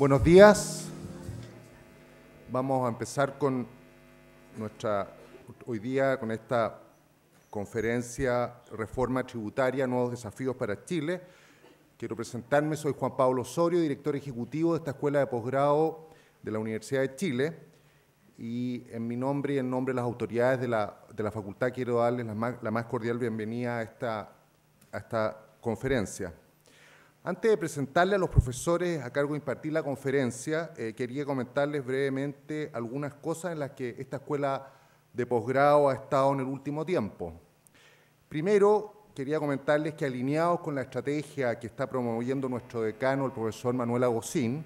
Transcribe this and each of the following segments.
Buenos días. Vamos a empezar con hoy día con esta conferencia Reforma Tributaria, Nuevos Desafíos para Chile. Quiero presentarme, soy Juan Pablo Osorio, director ejecutivo de esta Escuela de Posgrado de la Universidad de Chile, y en mi nombre y en nombre de las autoridades de la facultad quiero darles la más cordial bienvenida a esta conferencia. Antes de presentarle a los profesores a cargo de impartir la conferencia, quería comentarles brevemente algunas cosas en las que esta escuela de posgrado ha estado en el último tiempo. Primero, quería comentarles que alineados con la estrategia que está promoviendo nuestro decano, el profesor Manuel Agosín,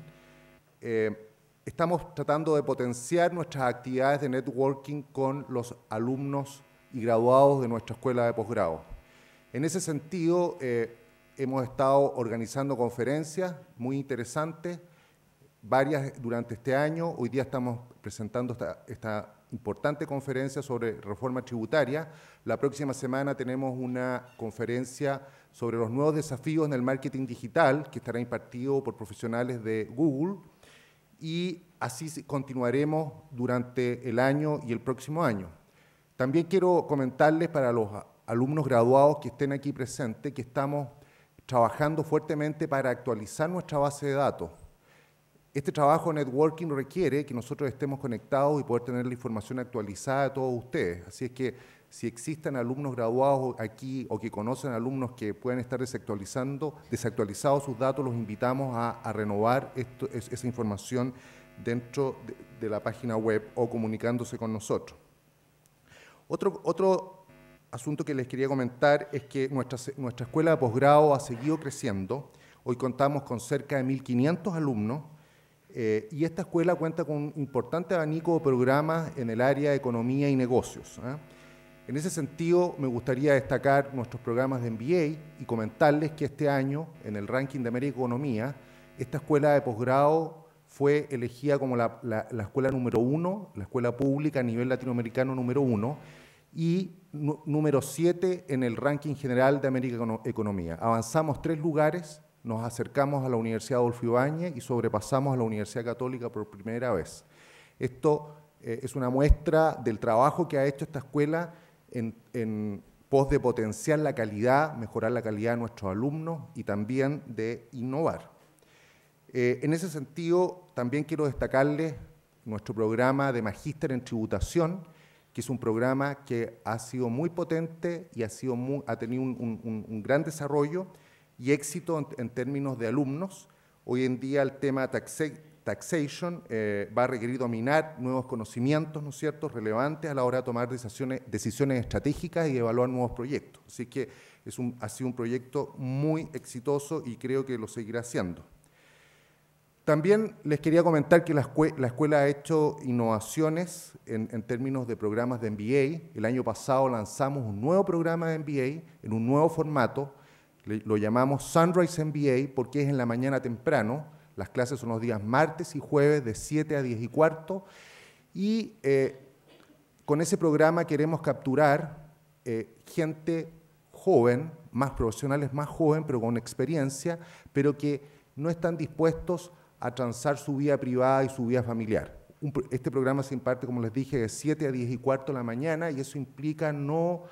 estamos tratando de potenciar nuestras actividades de networking con los alumnos y graduados de nuestra escuela de posgrado. En ese sentido, hemos estado organizando conferencias muy interesantes, varias durante este año. Hoy día estamos presentando esta importante conferencia sobre reforma tributaria. La próxima semana tenemos una conferencia sobre los nuevos desafíos en el marketing digital, que estará impartido por profesionales de Google, y así continuaremos durante el año y el próximo año. También quiero comentarles para los alumnos graduados que estén aquí presentes que estamos trabajando fuertemente para actualizar nuestra base de datos. Este trabajo de networking requiere que nosotros estemos conectados y poder tener la información actualizada de todos ustedes. Así es que si existen alumnos graduados aquí o que conocen alumnos que pueden estar desactualizados sus datos, los invitamos a renovar esa información dentro de la página web o comunicándose con nosotros. Otro asunto que les quería comentar es que nuestra escuela de posgrado ha seguido creciendo. Hoy contamos con cerca de 1.500 alumnos y esta escuela cuenta con un importante abanico de programas en el área de economía y negocios. En ese sentido, me gustaría destacar nuestros programas de MBA y comentarles que este año, en el ranking de América Economía, esta escuela de posgrado fue elegida como la escuela número 1, la escuela pública a nivel latinoamericano número 1, y número 7 en el ranking general de América Economía. Avanzamos 3 lugares, nos acercamos a la Universidad Adolfo Ibáñez y sobrepasamos a la Universidad Católica por primera vez. Esto es una muestra del trabajo que ha hecho esta escuela en pos de potenciar la calidad, mejorar la calidad de nuestros alumnos y también de innovar. En ese sentido, también quiero destacarles nuestro programa de Magíster en Tributación, que es un programa que ha sido muy potente y ha tenido un gran desarrollo y éxito en términos de alumnos. Hoy en día el tema taxation va a requerir dominar nuevos conocimientos, ¿no es cierto?, relevantes a la hora de tomar decisiones estratégicas y evaluar nuevos proyectos. Así que ha sido un proyecto muy exitoso y creo que lo seguirá siendo. También les quería comentar que la escuela ha hecho innovaciones en términos de programas de MBA. El año pasado lanzamos un nuevo programa de MBA en un nuevo formato. Lo llamamos Sunrise MBA porque es en la mañana temprano. Las clases son los días martes y jueves de 7 a 10 y cuarto. Y con ese programa queremos capturar gente joven, más profesionales más joven, pero con experiencia, pero que no están dispuestos a transar su vida privada y su vida familiar. Este programa se imparte, como les dije, de 7 a 10 y cuarto de la mañana y eso implica no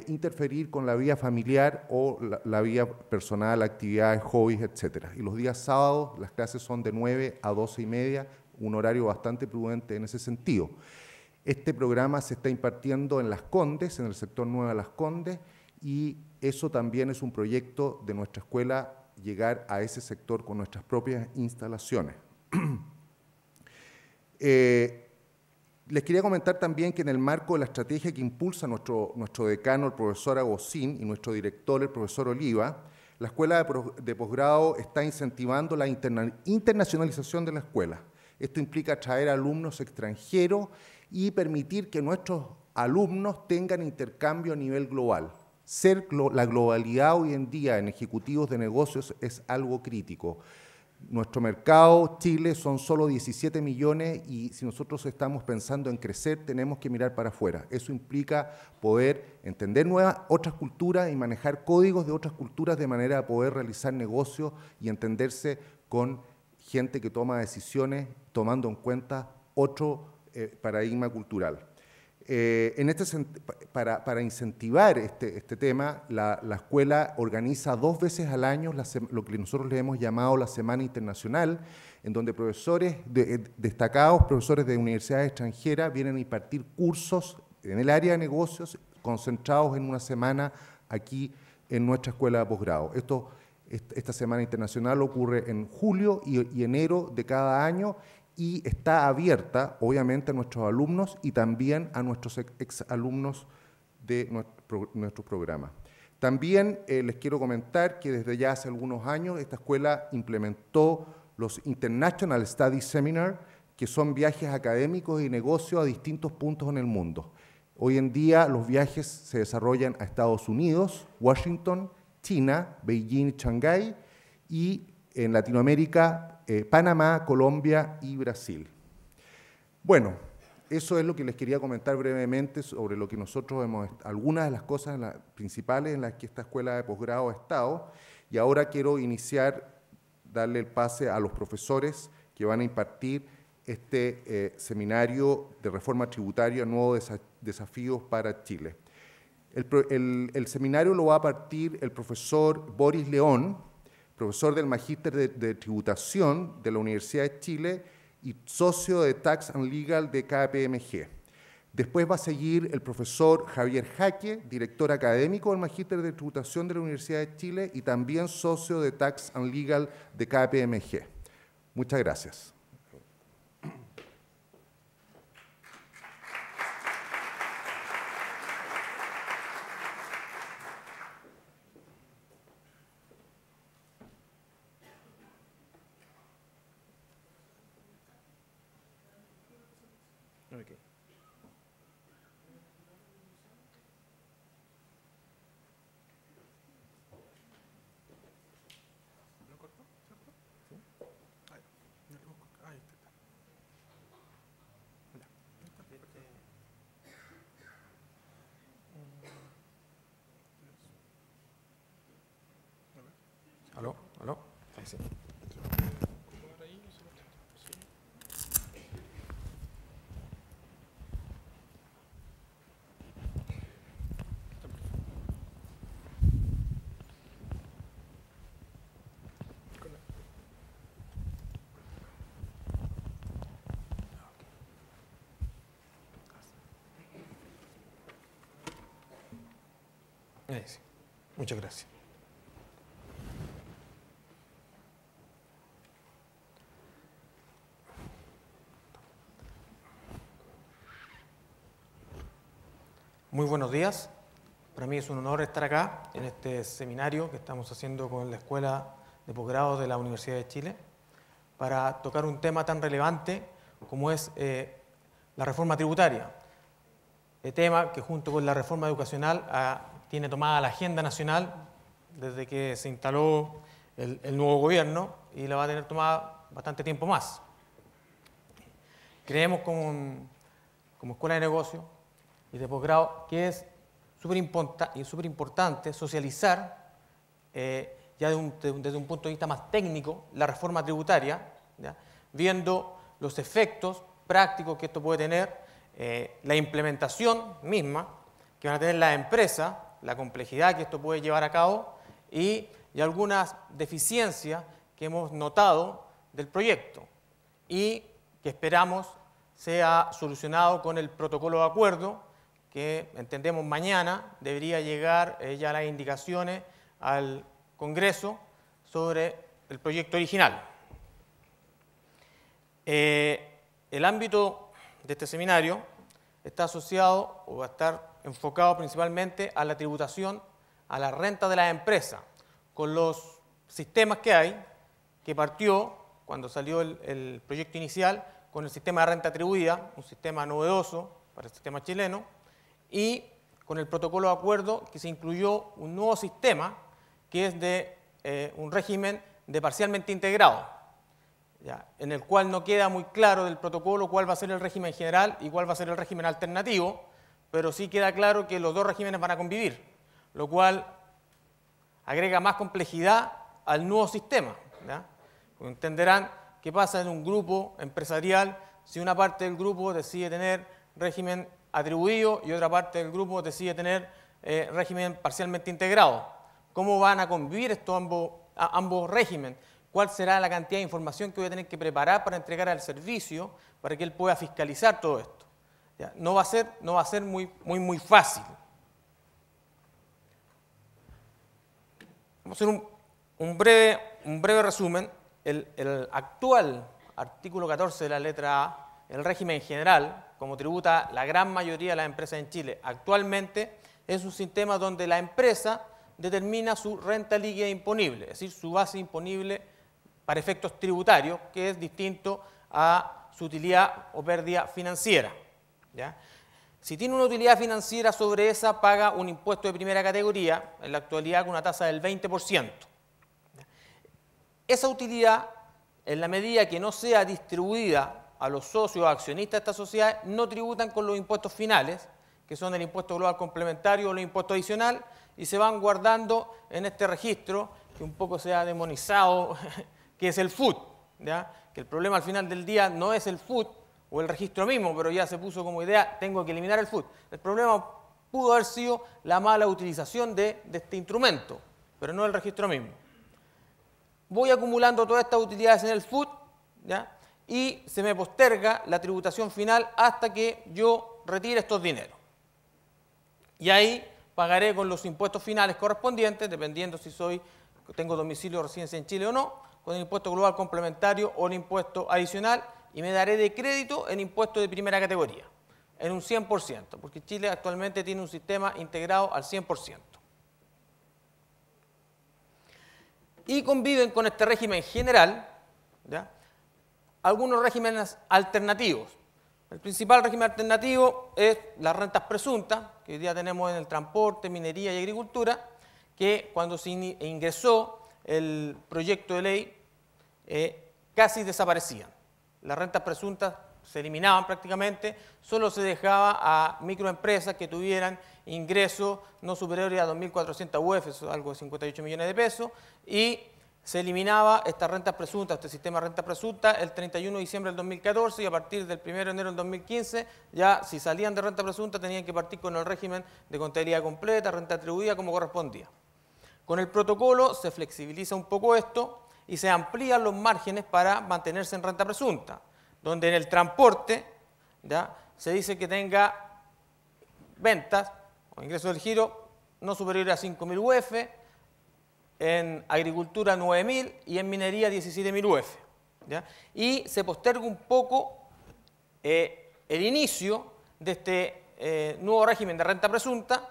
interferir con la vida familiar o la vida personal, actividades, hobbies, etc. Y los días sábados las clases son de 9 a 12 y media, un horario bastante prudente en ese sentido. Este programa se está impartiendo en Las Condes, en el sector Nueva Las Condes, y eso también es un proyecto de nuestra escuela, llegar a ese sector con nuestras propias instalaciones. Les quería comentar también que en el marco de la estrategia que impulsa nuestro decano, el profesor Agosín, y nuestro director, el profesor Oliva, la escuela de posgrado está incentivando la internacionalización de la escuela. Esto implica atraer alumnos extranjeros y permitir que nuestros alumnos tengan intercambio a nivel global. La globalidad hoy en día en ejecutivos de negocios es algo crítico. Nuestro mercado, Chile, son solo 17 millones y si nosotros estamos pensando en crecer, tenemos que mirar para afuera. Eso implica poder entender otras culturas y manejar códigos de otras culturas de manera a poder realizar negocios y entenderse con gente que toma decisiones tomando en cuenta otro paradigma cultural. Para incentivar este tema, la escuela organiza 2 veces al año lo que nosotros le hemos llamado la Semana Internacional, en donde profesores destacados, profesores de universidades extranjeras, vienen a impartir cursos en el área de negocios concentrados en una semana aquí en nuestra escuela de posgrado. Esta Semana Internacional ocurre en julio y enero de cada año y está abierta, obviamente, a nuestros alumnos y también a nuestros exalumnos de nuestro programa. También les quiero comentar que desde ya hace algunos años esta escuela implementó los International Study Seminar, que son viajes académicos y negocios a distintos puntos en el mundo. Hoy en día los viajes se desarrollan a Estados Unidos, Washington, China, Beijing y Shanghái, y en Latinoamérica, Panamá, Colombia y Brasil. Bueno, eso es lo que les quería comentar brevemente sobre lo que nosotros algunas de las cosas principales en las que esta escuela de posgrado ha estado, y ahora quiero darle el pase a los profesores que van a impartir este seminario de reforma tributaria, nuevos desafíos para Chile. El seminario lo va a impartir el profesor Boris León, profesor del Magíster de Tributación de la Universidad de Chile y socio de Tax and Legal de KPMG. Después va a seguir el profesor Javier Jaque, director académico del Magíster de Tributación de la Universidad de Chile y también socio de Tax and Legal de KPMG. Muchas gracias. Okay. ¿Lo cortó? ¿Cierto? Sí. Ahí está. Ya. ¿Aló? ¿Aló? Ahí sí. Ahí sí. Muchas gracias. Muy buenos días. Para mí es un honor estar acá en este seminario que estamos haciendo con la Escuela de Posgrado de la Universidad de Chile para tocar un tema tan relevante como es la reforma tributaria. El tema que junto con la reforma educacional tiene tomada la agenda nacional desde que se instaló el nuevo gobierno y la va a tener tomada bastante tiempo más. Creemos como Escuela de Negocios y de posgrado que es súper importante socializar ya desde un punto de vista más técnico la reforma tributaria, ¿ya? Viendo los efectos prácticos que esto puede tener, la implementación misma que van a tener las empresas, la complejidad que esto puede llevar a cabo y algunas deficiencias que hemos notado del proyecto y que esperamos sea solucionado con el protocolo de acuerdo que entendemos mañana debería llegar ya las indicaciones al Congreso sobre el proyecto original. El ámbito de este seminario está asociado o va a estar enfocado principalmente a la tributación, a la renta de las empresas, con los sistemas que hay, que partió cuando salió el proyecto inicial con el sistema de renta atribuida, un sistema novedoso para el sistema chileno, y con el protocolo de acuerdo que se incluyó un nuevo sistema que es de un régimen de parcialmente integrado, ¿ya? En el cual no queda muy claro del protocolo cuál va a ser el régimen general y cuál va a ser el régimen alternativo, pero sí queda claro que los dos regímenes van a convivir, lo cual agrega más complejidad al nuevo sistema, ¿ya? Entenderán qué pasa en un grupo empresarial si una parte del grupo decide tener régimen atribuido y otra parte del grupo decide tener régimen parcialmente integrado. ¿Cómo van a convivir estos ambos regímenes? ¿Cuál será la cantidad de información que voy a tener que preparar para entregar al servicio para que él pueda fiscalizar todo esto? ¿Ya? No va a ser muy fácil. Vamos a hacer un breve resumen. El actual artículo 14 de la letra A, el régimen general, como tributa la gran mayoría de las empresas en Chile actualmente, es un sistema donde la empresa determina su renta líquida imponible, es decir, su base imponible para efectos tributarios, que es distinto a su utilidad o pérdida financiera. ¿Ya? Si tiene una utilidad financiera, sobre esa paga un impuesto de primera categoría, en la actualidad con una tasa del 20%. Esa utilidad, en la medida que no sea distribuida a los socios o accionistas de esta sociedad, no tributan con los impuestos finales, que son el impuesto global complementario o el impuesto adicional, y se van guardando en este registro, que un poco se ha demonizado, que es el FUT, ¿ya? Que el problema al final del día no es el FUT o el registro mismo, pero ya se puso como idea, tengo que eliminar el FUT. El problema pudo haber sido la mala utilización de este instrumento, pero no el registro mismo. Voy acumulando todas estas utilidades en el FUT, ¿ya? Y se me posterga la tributación final hasta que yo retire estos dineros. Y ahí pagaré con los impuestos finales correspondientes, dependiendo si tengo domicilio o residencia en Chile o no, con el impuesto global complementario o el impuesto adicional, y me daré de crédito en impuesto de primera categoría, en un 100%, porque Chile actualmente tiene un sistema integrado al 100%. Y conviven con este régimen general, ¿ya?, algunos regímenes alternativos. El principal régimen alternativo es las rentas presuntas, que hoy día tenemos en el transporte, minería y agricultura, que cuando se ingresó el proyecto de ley casi desaparecían. Las rentas presuntas se eliminaban prácticamente, solo se dejaba a microempresas que tuvieran ingresos no superiores a 2.400 UF, algo de 58 millones de pesos, y se eliminaba estas rentas presuntas, este sistema de renta presunta, el 31 de diciembre del 2014, y a partir del 1 de enero del 2015, ya si salían de renta presunta tenían que partir con el régimen de contabilidad completa, renta atribuida, como correspondía. Con el protocolo se flexibiliza un poco esto y se amplían los márgenes para mantenerse en renta presunta, donde en el transporte, ¿ya?, se dice que tenga ventas o ingresos del giro no superiores a 5.000 UF, en agricultura 9.000 y en minería 17.000 UF. ¿Ya? Y se posterga un poco el inicio de este nuevo régimen de renta presunta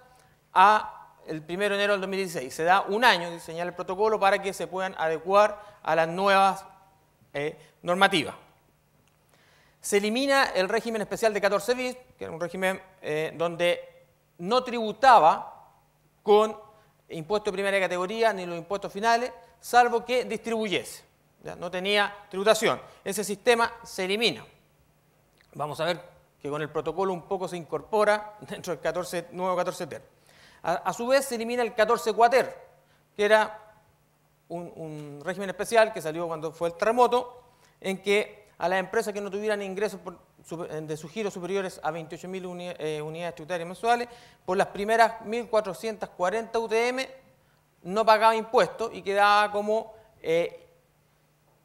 a el 1 de enero del 2016. Se da un año de diseñar el protocolo para que se puedan adecuar a las nuevas normativas. Se elimina el régimen especial de 14 bis, que era un régimen donde no tributaba con impuesto de primera categoría ni los impuestos finales, salvo que distribuyese. ¿Ya? No tenía tributación. Ese sistema se elimina. Vamos a ver que con el protocolo un poco se incorpora dentro del nuevo 14 ter. A su vez se elimina el 14 quater, que era un régimen especial que salió cuando fue el terremoto, en que a las empresas que no tuvieran ingresos de sus giros superiores a 28.000 unidades tributarias mensuales, por las primeras 1.440 UTM no pagaba impuestos y quedaba como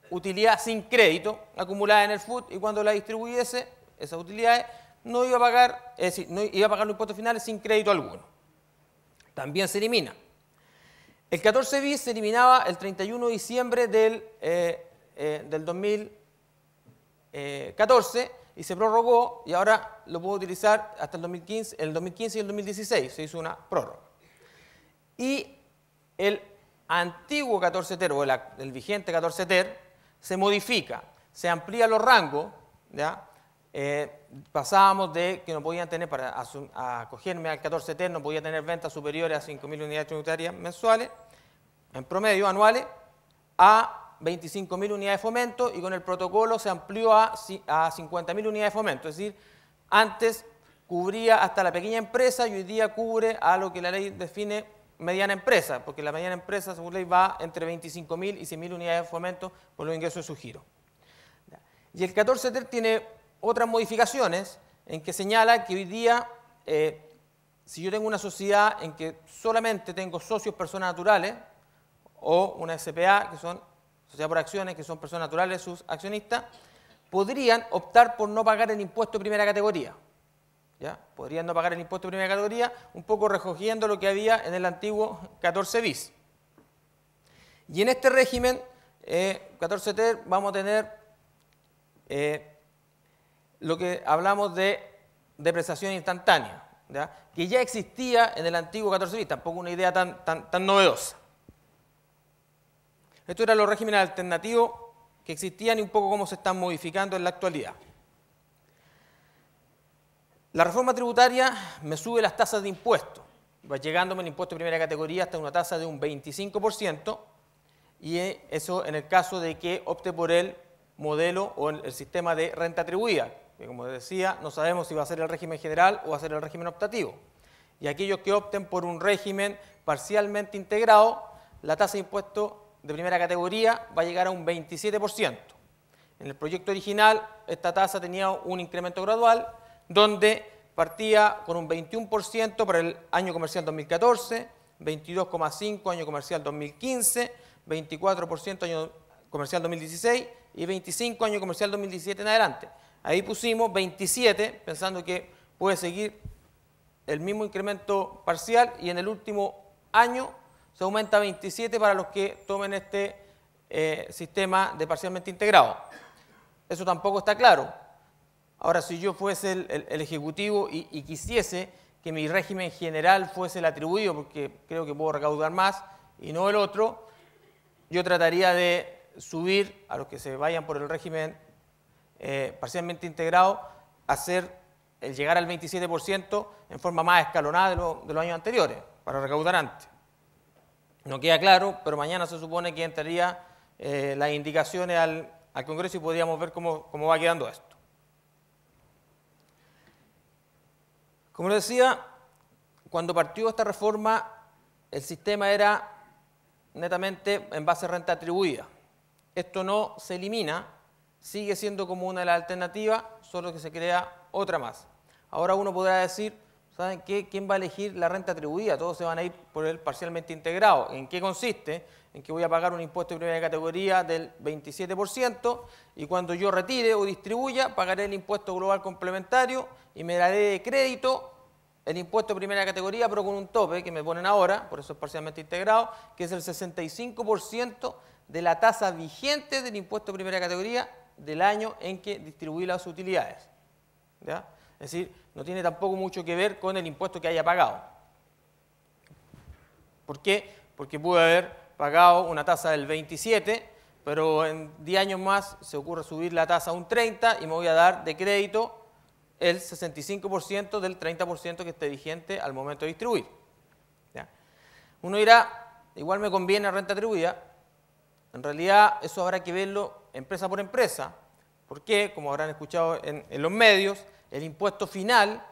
utilidad sin crédito acumulada en el FUT, y cuando la distribuyese, esas utilidades no iba a pagar, es decir, no iba a pagar los impuestos finales sin crédito alguno. También se elimina. El 14 bis se eliminaba el 31 de diciembre del 2014 y se prorrogó, y ahora lo puedo utilizar hasta el 2015 y el 2016, se hizo una prórroga. Y el antiguo 14 ter o el vigente 14 ter se modifica, se amplían los rangos, ¿ya? Pasábamos de que no podían tener, para acogerme al 14 ter, no podía tener ventas superiores a 5.000 unidades tributarias mensuales, en promedio anuales, a 25.000 unidades de fomento, y con el protocolo se amplió a 50.000 unidades de fomento. Es decir, antes cubría hasta la pequeña empresa y hoy día cubre a lo que la ley define mediana empresa, porque la mediana empresa, según ley, va entre 25.000 y 100.000 unidades de fomento por los ingresos de su giro. Y el 14 ter tiene otras modificaciones en que señala que hoy día, si yo tengo una sociedad en que solamente tengo socios personas naturales, o una SPA, que son sociedad por acciones, que son personas naturales, sus accionistas, podrían optar por no pagar el impuesto de primera categoría. ¿Ya? Podrían no pagar el impuesto de primera categoría, un poco recogiendo lo que había en el antiguo 14 bis. Y en este régimen, 14 ter, vamos a tener lo que hablamos de depreciación instantánea, ¿ya? Que ya existía en el antiguo 14 bis, tampoco una idea tan novedosa. Estos eran los regímenes alternativos que existían y un poco cómo se están modificando en la actualidad. La reforma tributaria me sube las tasas de impuestos, va llegándome el impuesto de primera categoría hasta una tasa de un 25%, y eso en el caso de que opte por el modelo o el sistema de renta atribuida, que como decía, no sabemos si va a ser el régimen general o va a ser el régimen optativo. Y aquellos que opten por un régimen parcialmente integrado, la tasa de impuesto de primera categoría va a llegar a un 27%. En el proyecto original, esta tasa tenía un incremento gradual, donde partía con un 21% para el año comercial 2014, 22,5% año comercial 2015, 24% año comercial 2016 y 25% año comercial 2017 en adelante. Ahí pusimos 27, pensando que puede seguir el mismo incremento parcial, y en el último año se aumenta a 27 para los que tomen este sistema de parcialmente integrado. Eso tampoco está claro. Ahora, si yo fuese el Ejecutivo y quisiese que mi régimen general fuese el atribuido, porque creo que puedo recaudar más y no el otro, yo trataría de subir a los que se vayan por el régimen parcialmente integrado, el llegar al 27% en forma más escalonada de los años anteriores, para recaudar antes. No queda claro, pero mañana se supone que entraría las indicaciones al Congreso y podríamos ver cómo va quedando esto. Como les decía, cuando partió esta reforma, el sistema era netamente en base a renta atribuida. Esto no se elimina, sigue siendo como una de las alternativas, solo que se crea otra más. Ahora uno podrá decir, ¿saben qué? ¿Quién va a elegir la renta atribuida? Todos se van a ir por el parcialmente integrado. ¿En qué consiste? En que voy a pagar un impuesto de primera categoría del 27% y cuando yo retire o distribuya, pagaré el impuesto global complementario y me daré de crédito el impuesto de primera categoría, pero con un tope que me ponen ahora, por eso es parcialmente integrado, que es el 65% de la tasa vigente del impuesto de primera categoría del año en que distribuí las utilidades. ¿Ya? Es decir, no tiene tampoco mucho que ver con el impuesto que haya pagado. ¿Por qué? Porque pude haber pagado una tasa del 27, pero en 10 años más se ocurre subir la tasa a un 30 y me voy a dar de crédito el 65% del 30% que esté vigente al momento de distribuir. ¿Ya? Uno dirá, igual me conviene renta atribuida. En realidad eso habrá que verlo empresa por empresa, porque, como habrán escuchado en los medios, el impuesto final,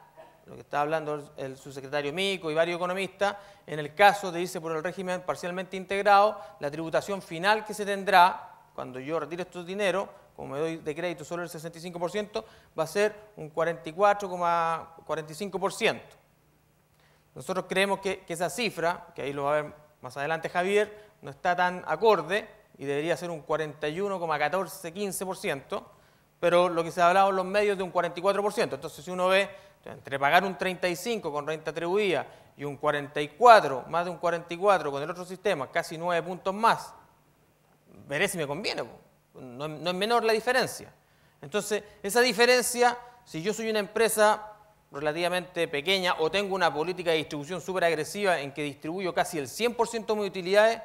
lo que está hablando el subsecretario Mico y varios economistas, en el caso de irse por el régimen parcialmente integrado, la tributación final que se tendrá cuando yo retire estos dineros, como me doy de crédito solo el 65%, va a ser un 44,45%. Nosotros creemos que esa cifra, que ahí lo va a ver más adelante Javier, no está tan acorde y debería ser un 41,14-15%, pero lo que se ha hablado en los medios es de un 44%. Entonces, si uno ve entre pagar un 35 con renta atribuida y un 44, más de un 44 con el otro sistema, casi 9 puntos más, veré si me conviene. No es menor la diferencia. Entonces, esa diferencia, si yo soy una empresa relativamente pequeña o tengo una política de distribución súper agresiva en que distribuyo casi el 100% de mis utilidades,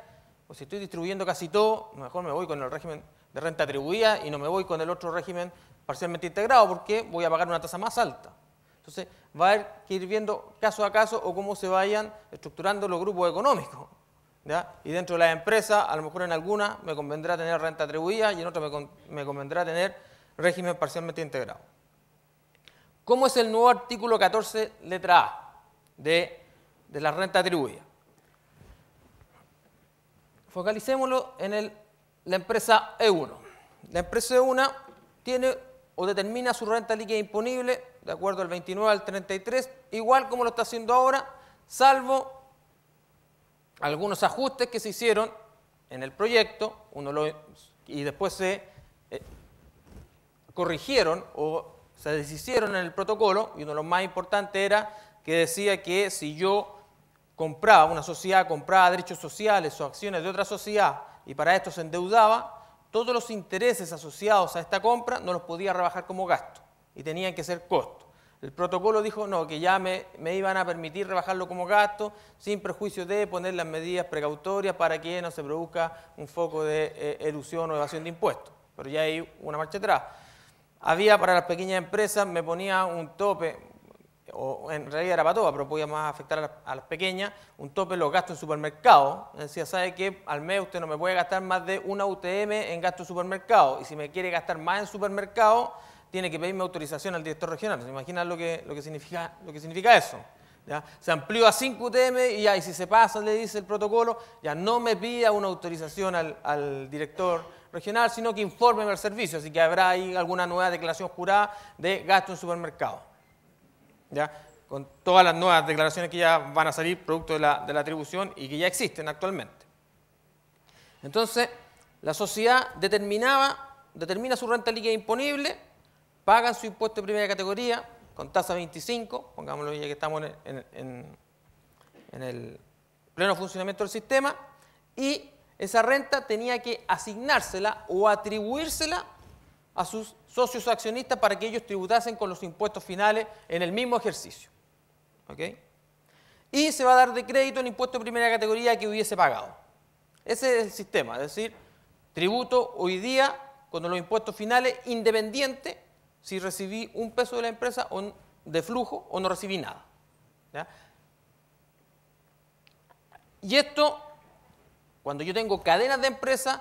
o si estoy distribuyendo casi todo, mejor me voy con el régimen de renta atribuida y no me voy con el otro régimen parcialmente integrado porque voy a pagar una tasa más alta. Entonces, va a haber que ir viendo caso a caso o cómo se vayan estructurando los grupos económicos. ¿Ya? Y dentro de las empresas, a lo mejor en alguna me convendrá tener renta atribuida y en otra me convendrá tener régimen parcialmente integrado. ¿Cómo es el nuevo artículo 14, letra A, de la renta atribuida? Focalicémoslo en la empresa E1. La empresa E1 tiene o determina su renta líquida imponible de acuerdo al 29 al 33, igual como lo está haciendo ahora, salvo algunos ajustes que se hicieron en el proyecto, y después se corrigieron o se deshicieron en el protocolo, y uno de los más importantes era que decía que si yo compraba, una sociedad compraba derechos sociales o acciones de otra sociedad y para esto se endeudaba, todos los intereses asociados a esta compra no los podía rebajar como gasto y tenían que ser costos. El protocolo dijo no, que ya me iban a permitir rebajarlo como gasto sin perjuicio de poner las medidas precautorias para que no se produzca un foco de elusión o evasión de impuestos. Pero ya hay una marcha atrás. Había para las pequeñas empresas, me ponía un tope, o en realidad era para todas, pero podía más afectar a las pequeñas, un tope en los gastos en supermercados. Decía, ¿sabe qué? Al mes usted no me puede gastar más de una UTM en gasto en supermercado, y si me quiere gastar más en supermercado, tiene que pedirme autorización al director regional. ¿Se imaginan lo que significa eso? ¿Ya? Se amplió a 5 UTM y ya, y si se pasa, le dice el protocolo, ya no me pida una autorización al director regional, sino que infórmeme al servicio, así que habrá ahí alguna nueva declaración jurada de gasto en supermercado. ¿Ya? Con todas las nuevas declaraciones que ya van a salir producto de la atribución y que ya existen actualmente. Entonces, la sociedad determina su renta líquida imponible, pagan su impuesto de primera categoría con tasa 25, pongámoslo ya que estamos en el pleno funcionamiento del sistema, y esa renta tenía que asignársela o atribuírsela a sus socios accionistas para que ellos tributasen con los impuestos finales en el mismo ejercicio. ¿Okay? Y se va a dar de crédito el impuesto de primera categoría que hubiese pagado. Ese es el sistema, es decir, tributo hoy día con los impuestos finales independiente si recibí un peso de la empresa de flujo o no recibí nada. ¿Ya? Y esto, cuando yo tengo cadenas de empresas,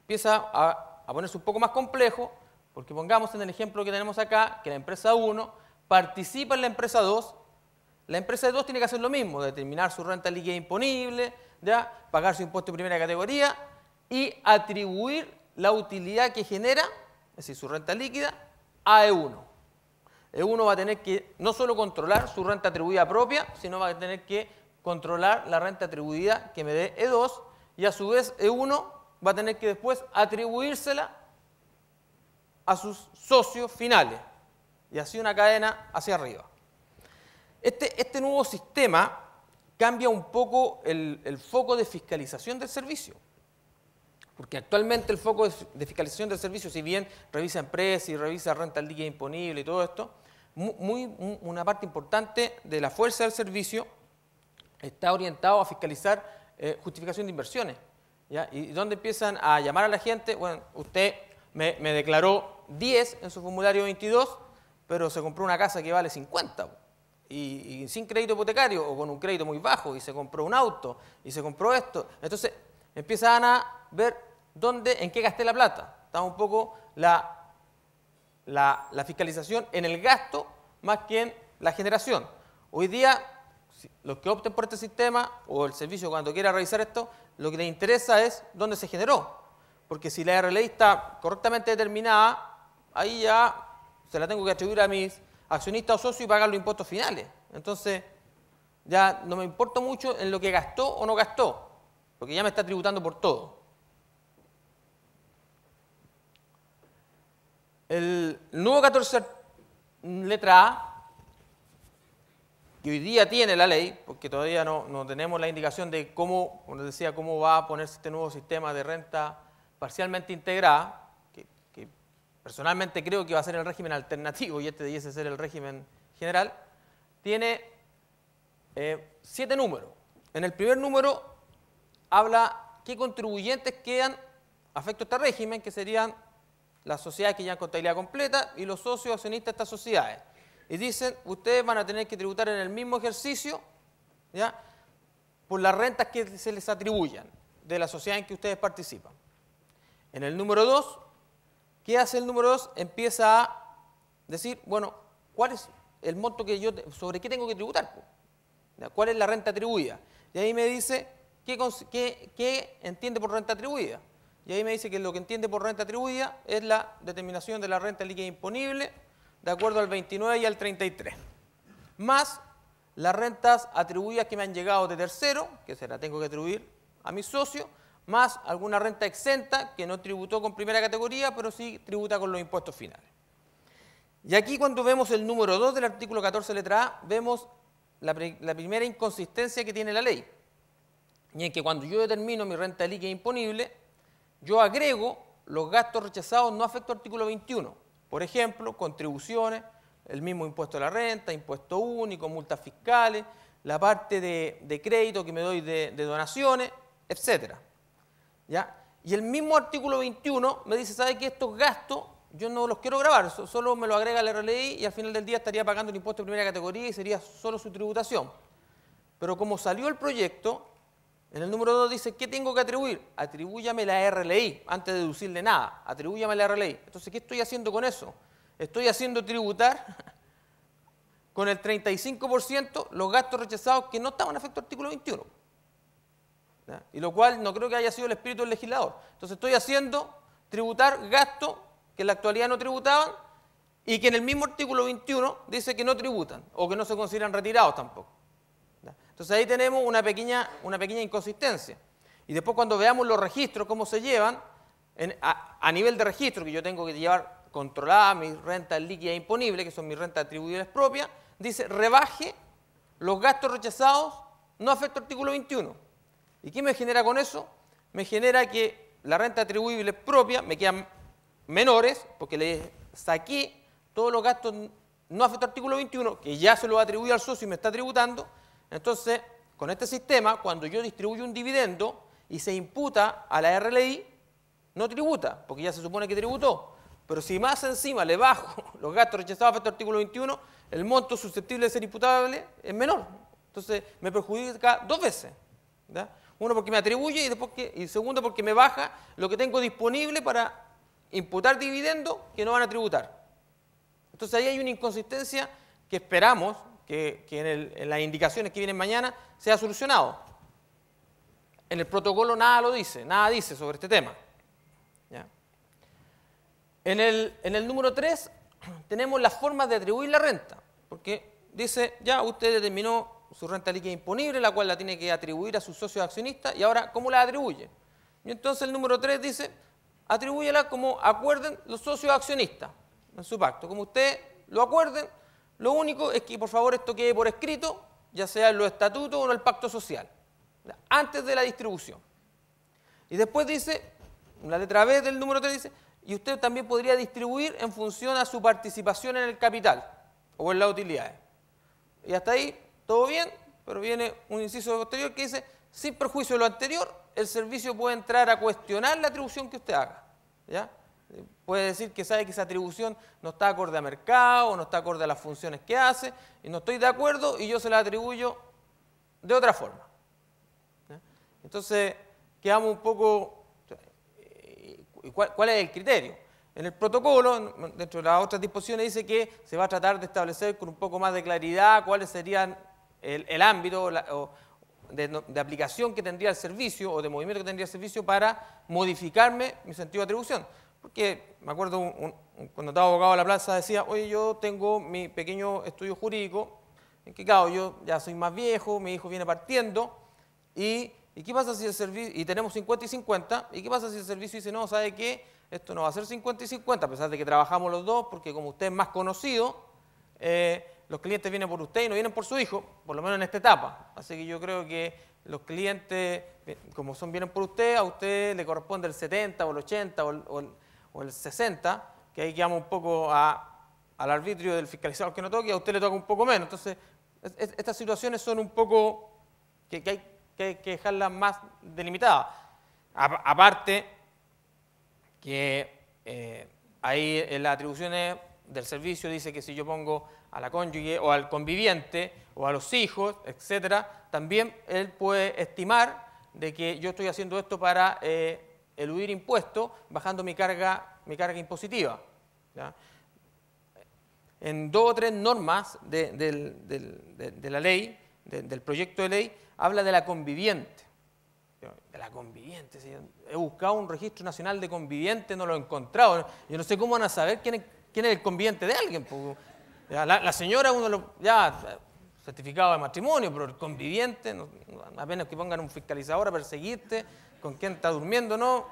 empieza a ponerse un poco más complejo, porque pongamos en el ejemplo que tenemos acá, que la empresa 1 participa en la empresa 2, la empresa 2 tiene que hacer lo mismo, determinar su renta líquida imponible, ¿ya? Pagar su impuesto de primera categoría y atribuir la utilidad que genera, es decir, su renta líquida, a E1. E1 va a tener que no solo controlar su renta atribuida propia, sino va a tener que controlar la renta atribuida que me dé E2, y a su vez E1 va a tener que después atribuírsela a sus socios finales, y así una cadena hacia arriba. Este nuevo sistema cambia un poco el foco de fiscalización del servicio, porque actualmente el foco de fiscalización del servicio, si bien revisa empresas y revisa renta líquida imponible y todo esto, una parte importante de la fuerza del servicio está orientado a fiscalizar justificación de inversiones. ¿Ya? Y donde empiezan a llamar a la gente, bueno, usted me declaró 10 en su formulario 22, pero se compró una casa que vale 50, y sin crédito hipotecario o con un crédito muy bajo, y se compró un auto, y se compró esto. Entonces empiezan a ver en qué gasté la plata. Está un poco la fiscalización en el gasto más que en la generación. Hoy día, los que opten por este sistema o el servicio cuando quiera revisar esto, lo que les interesa es dónde se generó. Porque si la RLI está correctamente determinada, ahí ya se la tengo que atribuir a mis accionistas o socios y pagar los impuestos finales. Entonces, ya no me importa mucho en lo que gastó o no gastó, porque ya me está tributando por todo. El nuevo 14, letra A, que hoy día tiene la ley, porque todavía no tenemos la indicación de cómo, como les decía, cómo va a ponerse este nuevo sistema de renta parcialmente integrada, que personalmente creo que va a ser el régimen alternativo y este debiese ser el régimen general, tiene 7 números. En el primer número habla qué contribuyentes quedan afecto a este régimen, que serían las sociedades que llevan contabilidad completa y los socios accionistas de estas sociedades. Y dicen, ustedes van a tener que tributar en el mismo ejercicio, ¿ya?, por las rentas que se les atribuyan de la sociedad en que ustedes participan. En el número 2, ¿qué hace el número 2? Empieza a decir, bueno, ¿cuál es el monto sobre qué tengo que tributar? ¿Cuál es la renta atribuida? Y ahí me dice, ¿qué entiende por renta atribuida? y ahí me dice que lo que entiende por renta atribuida es la determinación de la renta líquida imponible de acuerdo al 29 y al 33, más las rentas atribuidas que me han llegado de tercero, que se la tengo que atribuir a mis socios, más alguna renta exenta que no tributó con primera categoría, pero sí tributa con los impuestos finales. Y aquí cuando vemos el número 2 del artículo 14 letra A, vemos la primera inconsistencia que tiene la ley. Y en que cuando yo determino mi renta líquida imponible, yo agrego los gastos rechazados no afecto al artículo 21. Por ejemplo, contribuciones, el mismo impuesto a la renta, impuesto único, multas fiscales, la parte de crédito que me doy de donaciones, etc. ¿Ya? Y el mismo artículo 21 me dice, ¿sabe qué? Estos gastos yo no los quiero grabar, solo me lo agrega el RLI y al final del día estaría pagando un impuesto de primera categoría y sería solo su tributación. Pero como salió el proyecto, en el número 2 dice, ¿qué tengo que atribuir? Atribúyame la RLI, antes de deducirle nada, atribúyame la RLI. Entonces, ¿qué estoy haciendo con eso? Estoy haciendo tributar con el 35% los gastos rechazados que no estaban a efecto del artículo 21. ¿Ya? Y lo cual no creo que haya sido el espíritu del legislador. Entonces, estoy haciendo tributar gastos que en la actualidad no tributaban y que en el mismo artículo 21 dice que no tributan o que no se consideran retirados tampoco. ¿Ya? Entonces ahí tenemos una pequeña inconsistencia. Y después cuando veamos los registros, cómo se llevan, a nivel de registro, que yo tengo que llevar controlada mis rentas líquidas e imponibles, que son mis rentas atribuibles propias, dice rebaje los gastos rechazados no afecto al artículo 21. ¿Y qué me genera con eso? Me genera que la renta atribuible propia me quedan menores, porque le saqué todos los gastos no afecto al artículo 21, que ya se lo atribuí al socio y me está tributando. Entonces, con este sistema, cuando yo distribuyo un dividendo y se imputa a la RLI, no tributa, porque ya se supone que tributó. Pero si más encima le bajo los gastos rechazados afecto al artículo 21, el monto susceptible de ser imputable es menor. Entonces, me perjudica dos veces. ¿Ya? Uno, porque me atribuye, y segundo, porque me baja lo que tengo disponible para imputar dividendos que no van a tributar. Entonces ahí hay una inconsistencia que esperamos que en las indicaciones que vienen mañana sea solucionado. En el protocolo nada dice sobre este tema. ¿Ya? En el número 3 tenemos las formas de atribuir la renta, porque dice, ya usted determinó su renta líquida imponible, la cual la tiene que atribuir a sus socios accionistas, y ahora, ¿cómo la atribuye? Y entonces el número 3 dice, atribúyela como acuerden los socios accionistas en su pacto. Como ustedes lo acuerden, lo único es que por favor esto quede por escrito, ya sea en los estatutos o en el pacto social, antes de la distribución. Y después dice, la letra B del número 3 dice, y usted también podría distribuir en función a su participación en el capital o en las utilidades. Y hasta ahí todo bien, pero viene un inciso posterior que dice, sin perjuicio de lo anterior, el servicio puede entrar a cuestionar la atribución que usted haga. ¿Ya? Puede decir que sabe que esa atribución no está acorde a mercado, o no está acorde a las funciones que hace, y no estoy de acuerdo y yo se la atribuyo de otra forma. ¿Ya? Entonces, quedamos un poco... ¿Cuál es el criterio? En el protocolo, dentro de las otras disposiciones, dice que se va a tratar de establecer con un poco más de claridad cuáles serían el ámbito de aplicación que tendría el servicio o de movimiento que tendría el servicio para modificarme mi sentido de atribución. Porque me acuerdo cuando estaba abogado a la plaza decía, oye, yo tengo mi pequeño estudio jurídico, en que claro, yo ya soy más viejo, mi hijo viene partiendo, ¿y qué pasa si el servicio, y tenemos 50 y 50, y qué pasa si el servicio dice, no, ¿sabe qué? Esto no va a ser 50 y 50, a pesar de que trabajamos los dos, porque como usted es más conocido, los clientes vienen por usted y no vienen por su hijo, por lo menos en esta etapa. Así que yo creo que los clientes, como vienen por usted, a usted le corresponde el 70 o el 80 o el 60, que ahí quedamos un poco al arbitrio del fiscalizador que no toque, y a usted le toca un poco menos. Entonces, estas situaciones son un poco que hay que dejarlas más delimitadas. Aparte que ahí en las atribuciones del servicio dice que si yo pongo a la cónyuge o al conviviente o a los hijos, etcétera, también él puede estimar de que yo estoy haciendo esto para eludir impuestos, bajando mi carga impositiva. ¿Ya? En 2 o 3 normas de la ley, del proyecto de ley, habla de la conviviente. De la conviviente. ¿Sí? He buscado un registro nacional de conviviente, no lo he encontrado. Yo no sé cómo van a saber quién es el conviviente de alguien. Pues, la señora, certificado de matrimonio, pero el conviviente, apenas que pongan un fiscalizador a perseguirte, con quién está durmiendo, no,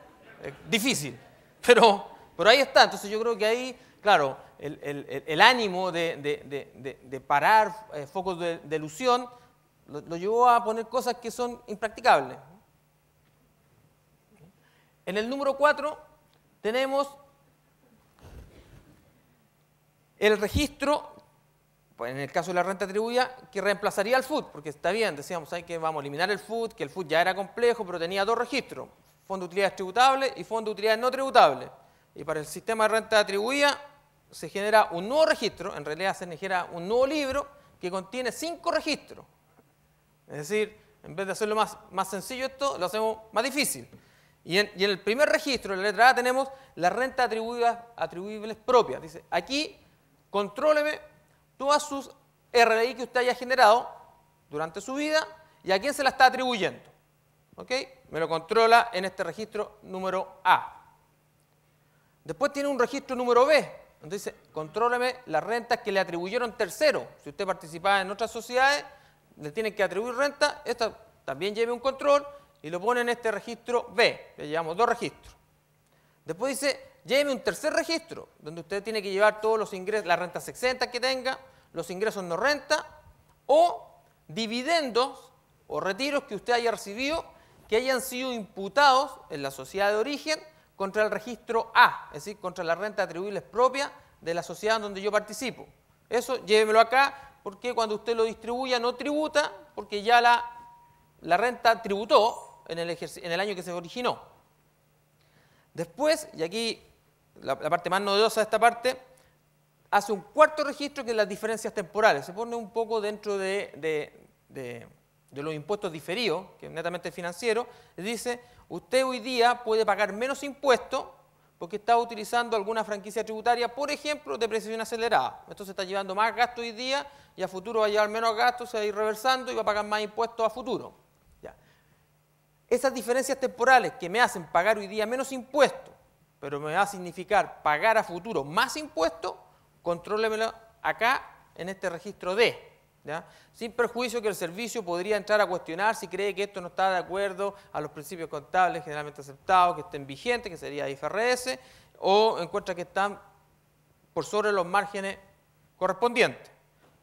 difícil. Pero ahí está. Entonces yo creo que ahí, claro, el ánimo de parar focos de ilusión lo llevó a poner cosas que son impracticables. En el número 4 tenemos el registro, pues en el caso de la renta atribuida, que reemplazaría al FUT, porque está bien, decíamos ahí que vamos a eliminar el FUT, que el FUT ya era complejo, pero tenía dos registros, fondo de utilidades tributables y fondo de utilidades no tributables. Y para el sistema de renta atribuida se genera un nuevo registro, en realidad se genera un nuevo libro que contiene 5 registros. Es decir, en vez de hacerlo más sencillo esto, lo hacemos más difícil. Y en el primer registro, en la letra A, tenemos las rentas atribuibles propias. Dice, aquí, contróleme todas sus RLI que usted haya generado durante su vida y a quién se la está atribuyendo. ¿Ok? Me lo controla en este registro número A. Después tiene un registro número B, donde dice, contróleme las rentas que le atribuyeron terceros. Si usted participaba en otras sociedades, le tienen que atribuir renta, esta también lleve un control y lo pone en este registro B, le llevamos 2 registros. Después dice, lléveme un tercer registro, donde usted tiene que llevar todos los ingresos, las rentas exentas que tenga, los ingresos no renta, o dividendos o retiros que usted haya recibido que hayan sido imputados en la sociedad de origen contra el registro A, es decir, contra las rentas atribuibles propias de la sociedad en donde yo participo. Eso llévemelo acá, porque cuando usted lo distribuya no tributa, porque ya la renta tributó en el año que se originó. Después, y aquí la parte más novedosa de esta parte, hace un cuarto registro que es las diferencias temporales. Se pone un poco dentro de los impuestos diferidos, que es netamente financiero. Dice, usted hoy día puede pagar menos impuestos porque está utilizando alguna franquicia tributaria, por ejemplo, depreciación acelerada. Esto se está llevando más gasto hoy día y a futuro va a llevar menos gastos, se va a ir reversando y va a pagar más impuestos a futuro. Ya. Esas diferencias temporales que me hacen pagar hoy día menos impuestos, pero me va a significar pagar a futuro más impuestos, contrólemelo acá en este registro D. ¿Ya? Sin perjuicio que el servicio podría entrar a cuestionar si cree que esto no está de acuerdo a los principios contables generalmente aceptados, que estén vigentes, que sería IFRS, o encuentra que están por sobre los márgenes correspondientes.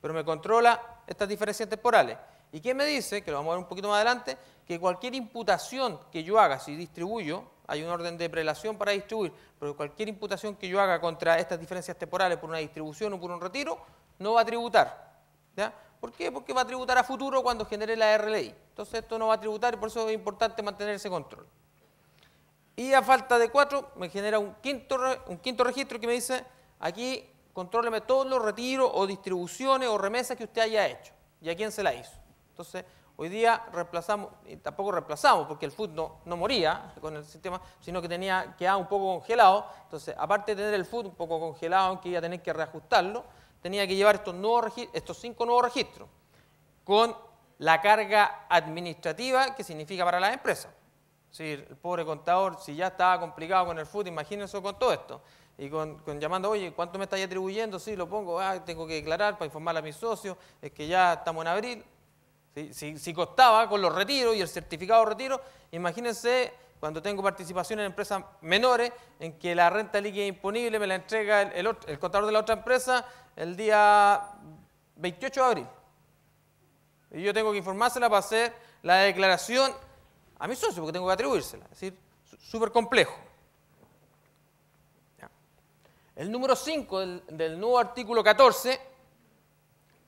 Pero me controla estas diferencias temporales. ¿Y qué me dice? Que lo vamos a ver un poquito más adelante, que cualquier imputación que yo haga, si distribuyo, hay un orden de prelación para distribuir, pero cualquier imputación que yo haga contra estas diferencias temporales por una distribución o por un retiro, no va a tributar. ¿Ya? ¿Por qué? Porque va a tributar a futuro cuando genere la RLI. Entonces esto no va a tributar y por eso es importante mantener ese control. Y a falta de 4 me genera un quinto registro que me dice, aquí contróleme todos los retiros o distribuciones o remesas que usted haya hecho y a quién se la hizo. Entonces hoy día reemplazamos, y tampoco reemplazamos porque el FUT no moría con el sistema, sino que quedaba un poco congelado. Entonces aparte de tener el FUT un poco congelado, aunque iba a tener que reajustarlo, tenía que llevar estos 5 nuevos registros con la carga administrativa que significa para las empresas. Es decir, el pobre contador, si ya estaba complicado con el FUT, imagínense con todo esto. Y con llamando, oye, ¿cuánto me estáis atribuyendo? Sí, lo pongo, tengo que declarar para informar a mis socios, es que ya estamos en abril. Si costaba con los retiros y el certificado de retiro, imagínense cuando tengo participación en empresas menores, en que la renta líquida imponible me la entrega el contador de la otra empresa el día 28 de abril. Y yo tengo que informársela para hacer la declaración a mis socios, porque tengo que atribuírsela. Es decir, súper complejo. ¿Ya? El número 5 del nuevo artículo 14,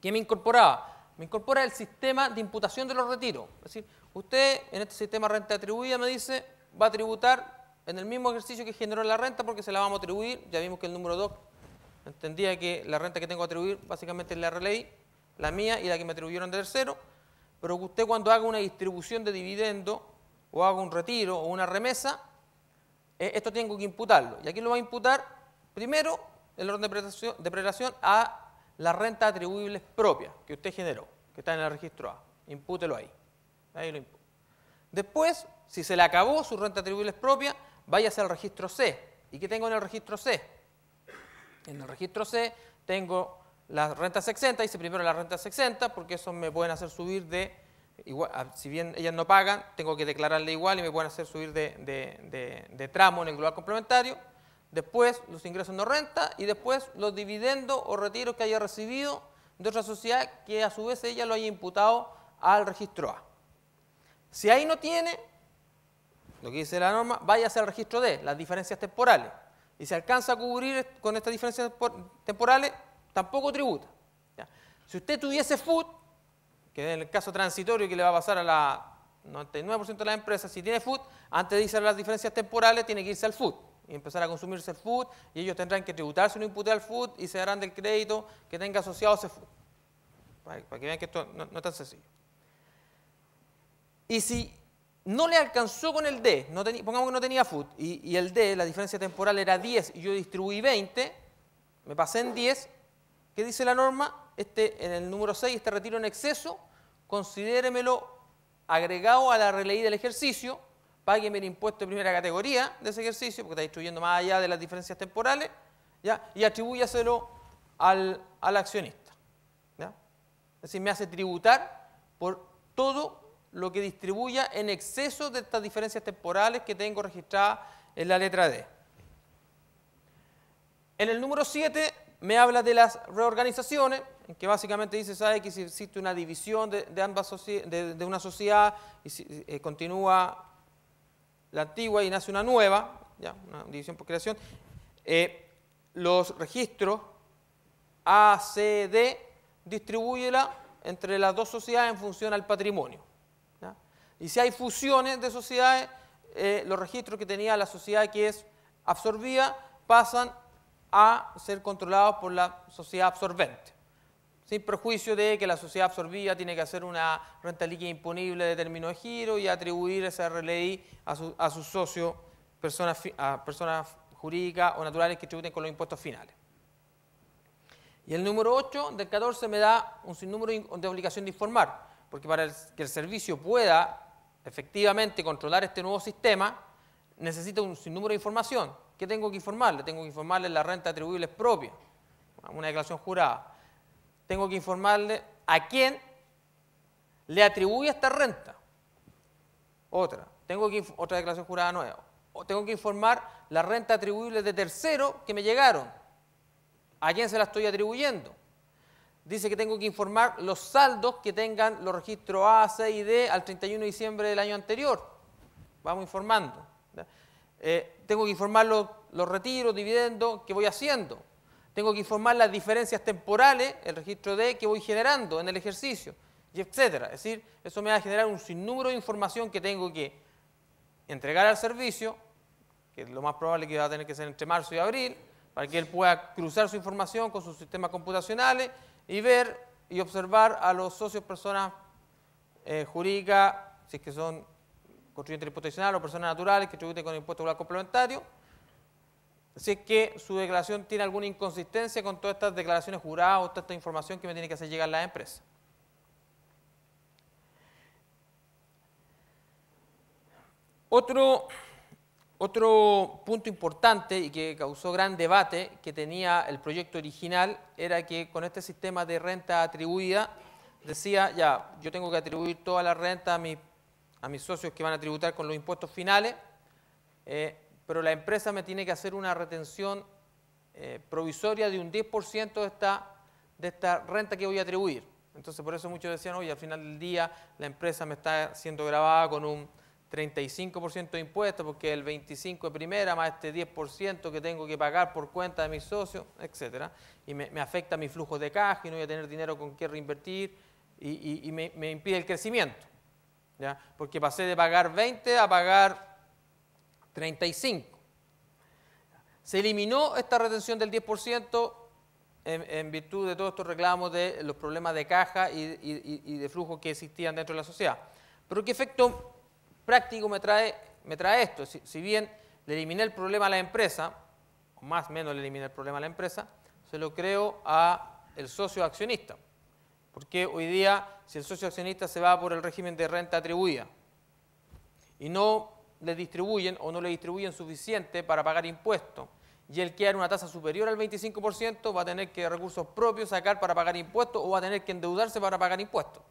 ¿qué me incorporaba? Me incorpora el sistema de imputación de los retiros. Es decir, usted en este sistema de renta atribuida me dice, va a tributar en el mismo ejercicio que generó la renta porque se la vamos a atribuir. Ya vimos que el número 2 entendía que la renta que tengo que atribuir básicamente es la RLI, la mía y la que me atribuyeron de tercero, pero que usted cuando haga una distribución de dividendo o haga un retiro o una remesa, esto tengo que imputarlo. Y aquí lo va a imputar primero el orden de prelación a las rentas atribuibles propias que usted generó, que está en el registro A. Impútelo ahí. Ahí lo imputo. Después, si se le acabó su renta atribuible propia, váyase al registro C. ¿Y qué tengo en el registro C? En el registro C tengo las rentas exentas, hice primero las rentas exentas, porque eso me pueden hacer subir de, igual, si bien ellas no pagan, tengo que declararle igual y me pueden hacer subir de tramo en el global complementario. Después los ingresos no renta y después los dividendos o retiros que haya recibido de otra sociedad que a su vez ella lo haya imputado al registro A. Si ahí no tiene, lo que dice la norma, váyase al registro D, las diferencias temporales. Y si alcanza a cubrir con estas diferencias temporales, tampoco tributa. ¿Ya? Si usted tuviese FUT, que en el caso transitorio que le va a pasar a la 99% de las empresas, si tiene FUT, antes de irse a las diferencias temporales, tiene que irse al FUT y empezar a consumirse el FUT, y ellos tendrán que tributar si no impute al FUT y se darán del crédito que tenga asociado ese FUT. Para que vean que esto no es tan sencillo. Y si no le alcanzó con el D, pongamos que no tenía FUT, y el D, la diferencia temporal era 10 y yo distribuí 20, me pasé en 10, ¿qué dice la norma? En el número 6, este retiro en exceso, considéremelo agregado a la RLI del ejercicio, págueme el impuesto de primera categoría de ese ejercicio, porque está distribuyendo más allá de las diferencias temporales, ¿ya? Y atribúyaselo al accionista. ¿Ya? Es decir, me hace tributar por todo lo que distribuya en exceso de estas diferencias temporales que tengo registradas en la letra D. En el número 7 me habla de las reorganizaciones, en que básicamente dice, sabe que si existe una división de una sociedad y si, continúa la antigua y nace una nueva, ¿ya? Una división por creación, los registros A, C, D, distribúyela entre las dos sociedades en función al patrimonio. ¿Ya? Y si hay fusiones de sociedades, los registros que tenía la sociedad que es absorbida pasan a ser controlados por la sociedad absorbente, sin perjuicio de que la sociedad absorbida tiene que hacer una renta líquida imponible de término de giro y atribuir esa RLI a sus socios, personas jurídicas o naturales que tributen con los impuestos finales. Y el número 8 del 14 me da un sinnúmero de obligación de informar, porque para que el servicio pueda efectivamente controlar este nuevo sistema, necesita un sinnúmero de información. ¿Qué tengo que informarle? Tengo que informarle la renta atribuible propia, una declaración jurada. Tengo que informarle a quién le atribuye esta renta. Otra declaración jurada nueva. O tengo que informar la renta atribuible de terceros que me llegaron. ¿A quién se la estoy atribuyendo? Dice que tengo que informar los saldos que tengan los registros A, C y D al 31 de diciembre del año anterior. Vamos informando. Tengo que informar los retiros, dividendos que voy haciendo. Tengo que informar las diferencias temporales, el registro D que voy generando en el ejercicio, y etcétera. Es decir, eso me va a generar un sinnúmero de información que tengo que entregar al servicio, que lo más probable es que va a tener que ser entre marzo y abril, para que él pueda cruzar su información con sus sistemas computacionales y ver y observar a los socios, personas jurídicas, si es que son contribuyentes hipotecarios o personas naturales que tributen con el impuesto global complementario, si es que su declaración tiene alguna inconsistencia con todas estas declaraciones juradas o toda esta información que me tiene que hacer llegar la empresa. Otro punto importante y que causó gran debate que tenía el proyecto original era que con este sistema de renta atribuida decía, ya, yo tengo que atribuir toda la renta a mis socios que van a tributar con los impuestos finales, pero la empresa me tiene que hacer una retención provisoria de un 10% de esta renta que voy a atribuir. Entonces, por eso muchos decían, oye, al final del día la empresa me está siendo grabada con un 35% de impuestos porque el 25% de primera más este 10% que tengo que pagar por cuenta de mis socios, etcétera, y me afecta mi flujo de caja y no voy a tener dinero con qué reinvertir y me impide el crecimiento, ¿ya? Porque pasé de pagar 20 a pagar 35. Se eliminó esta retención del 10% en virtud de todos estos reclamos de los problemas de caja y de flujo que existían dentro de la sociedad. Pero ¿qué efecto práctico me trae esto? Si bien le eliminé el problema a la empresa, o más o menos le eliminé el problema a la empresa, se lo creo al socio accionista. Porque hoy día, si el socio accionista se va por el régimen de renta atribuida, y no le distribuyen o no le distribuyen suficiente para pagar impuestos, y él queda en una tasa superior al 25%, va a tener que recursos propios sacar para pagar impuestos o va a tener que endeudarse para pagar impuestos.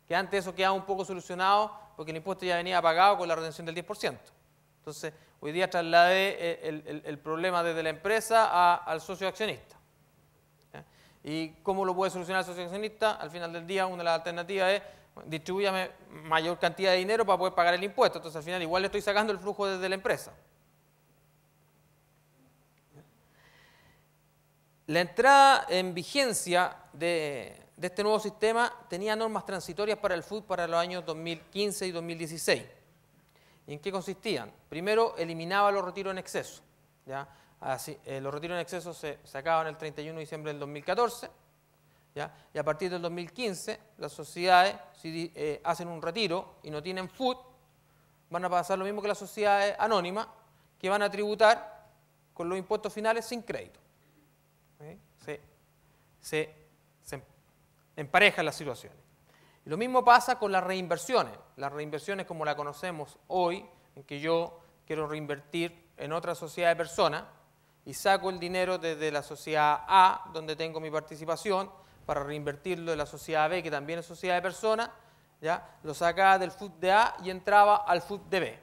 Que antes eso quedaba un poco solucionado porque el impuesto ya venía pagado con la retención del 10%. Entonces, hoy día trasladé el problema desde la empresa al socio accionista. ¿Ya? ¿Y cómo lo puede solucionar el socio accionista? Al final del día, una de las alternativas es distribúyame mayor cantidad de dinero para poder pagar el impuesto. Entonces, al final, igual le estoy sacando el flujo desde la empresa. La entrada en vigencia de este nuevo sistema tenía normas transitorias para el FUT para los años 2015 y 2016. ¿Y en qué consistían? Primero, eliminaba los retiros en exceso. ¿Ya? Así, los retiros en exceso se sacaban el 31 de diciembre del 2014. ¿Ya? Y a partir del 2015, las sociedades, si hacen un retiro y no tienen FUT, van a pasar lo mismo que las sociedades anónimas, que van a tributar con los impuestos finales sin crédito. Se emparejan las situaciones. Y lo mismo pasa con las reinversiones. Las reinversiones como la conocemos hoy, en que yo quiero reinvertir en otra sociedad de personas y saco el dinero desde la sociedad A, donde tengo mi participación, para reinvertirlo en la sociedad B, que también es sociedad de personas, ¿ya? Lo sacaba del FUT de A y entraba al FUT de B.